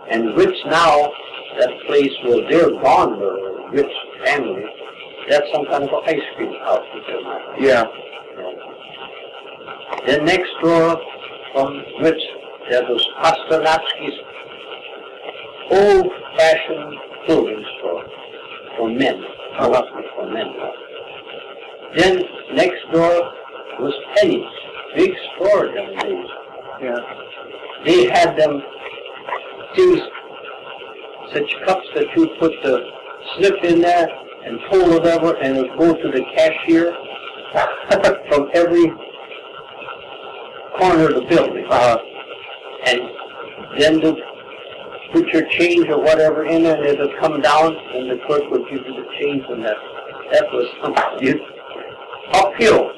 [SPEAKER 1] And Witt's now, that place where they're gone, the Witt's family, that's some kind of an ice cream outfit.
[SPEAKER 2] Yeah.
[SPEAKER 1] Then next door from Witt's, there was Pasternatsky's old-fashioned clothing store for men. For men. Then next door was Penny's, big store them days.
[SPEAKER 2] Yeah.
[SPEAKER 1] They had them things, such cups that you put the slip in there and pull whatever, and it would go to the cashier from every corner of the building. And then to put your change or whatever in there, and it would come down, and the clerk would give you the change, and that was something. Uphill.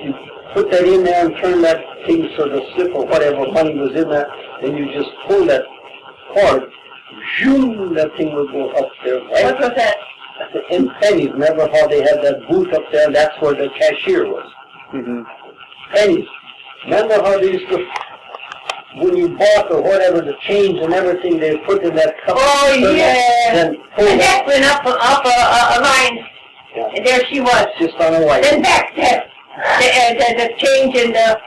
[SPEAKER 1] You put that in there and turn that thing so the slip or whatever money was in there, then you just pull that cord, zoom, that thing would go up there.
[SPEAKER 4] what was that?
[SPEAKER 1] In Penny's, remember how they had that booth up there, and that's where the cashier was. Penny's. Remember how they used to, when you bought or whatever, the change and everything, they put in that cup.
[SPEAKER 4] Oh, yeah.
[SPEAKER 1] Then pull
[SPEAKER 4] And
[SPEAKER 1] that.
[SPEAKER 4] that went up a line,
[SPEAKER 1] Yeah.
[SPEAKER 4] and there she was.
[SPEAKER 1] Just on a white.
[SPEAKER 4] Then back there, the change in the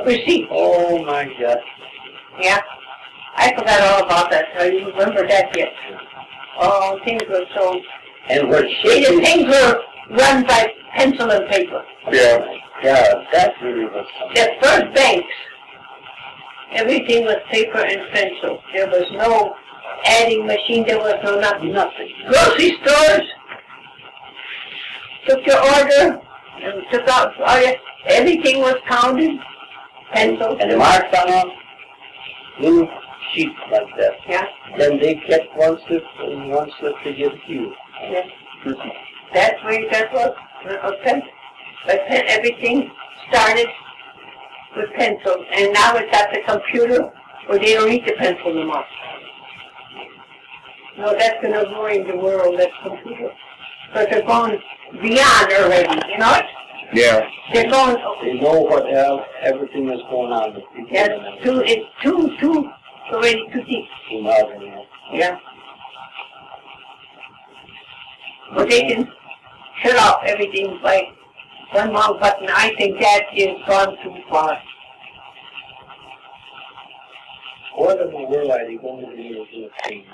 [SPEAKER 4] receipt.
[SPEAKER 1] Oh my God.
[SPEAKER 4] Yeah, I forgot all about that. I didn't remember that yet. Oh, things were so.
[SPEAKER 1] And what
[SPEAKER 4] Things were run by pencil and paper.
[SPEAKER 2] Yeah.
[SPEAKER 1] Yeah, that really was something.
[SPEAKER 4] The first banks, everything was paper and pencil. There was no adding machine. There was no nothing. Grocery stores took your order and took out everything was counted, pencil.
[SPEAKER 1] And marked on a little sheet like that.
[SPEAKER 4] Yeah,
[SPEAKER 1] Then they kept one slip and one slip to give to you.
[SPEAKER 4] yeah. That's where that was. Okay. But everything started with pencil, and now it's at the computer where they don't need the pencil no more. No, that's going to ruin the world, that computer. But they're going beyond already, you know it?
[SPEAKER 2] Yeah.
[SPEAKER 4] They're going,
[SPEAKER 1] They know what else, everything is going on with people.
[SPEAKER 4] yeah, it's too already too deep.
[SPEAKER 1] Too modern, yeah.
[SPEAKER 4] Yeah. But they can shut off everything by one wrong button. I think that is gone too far.
[SPEAKER 1] What in the world are they going to do to change?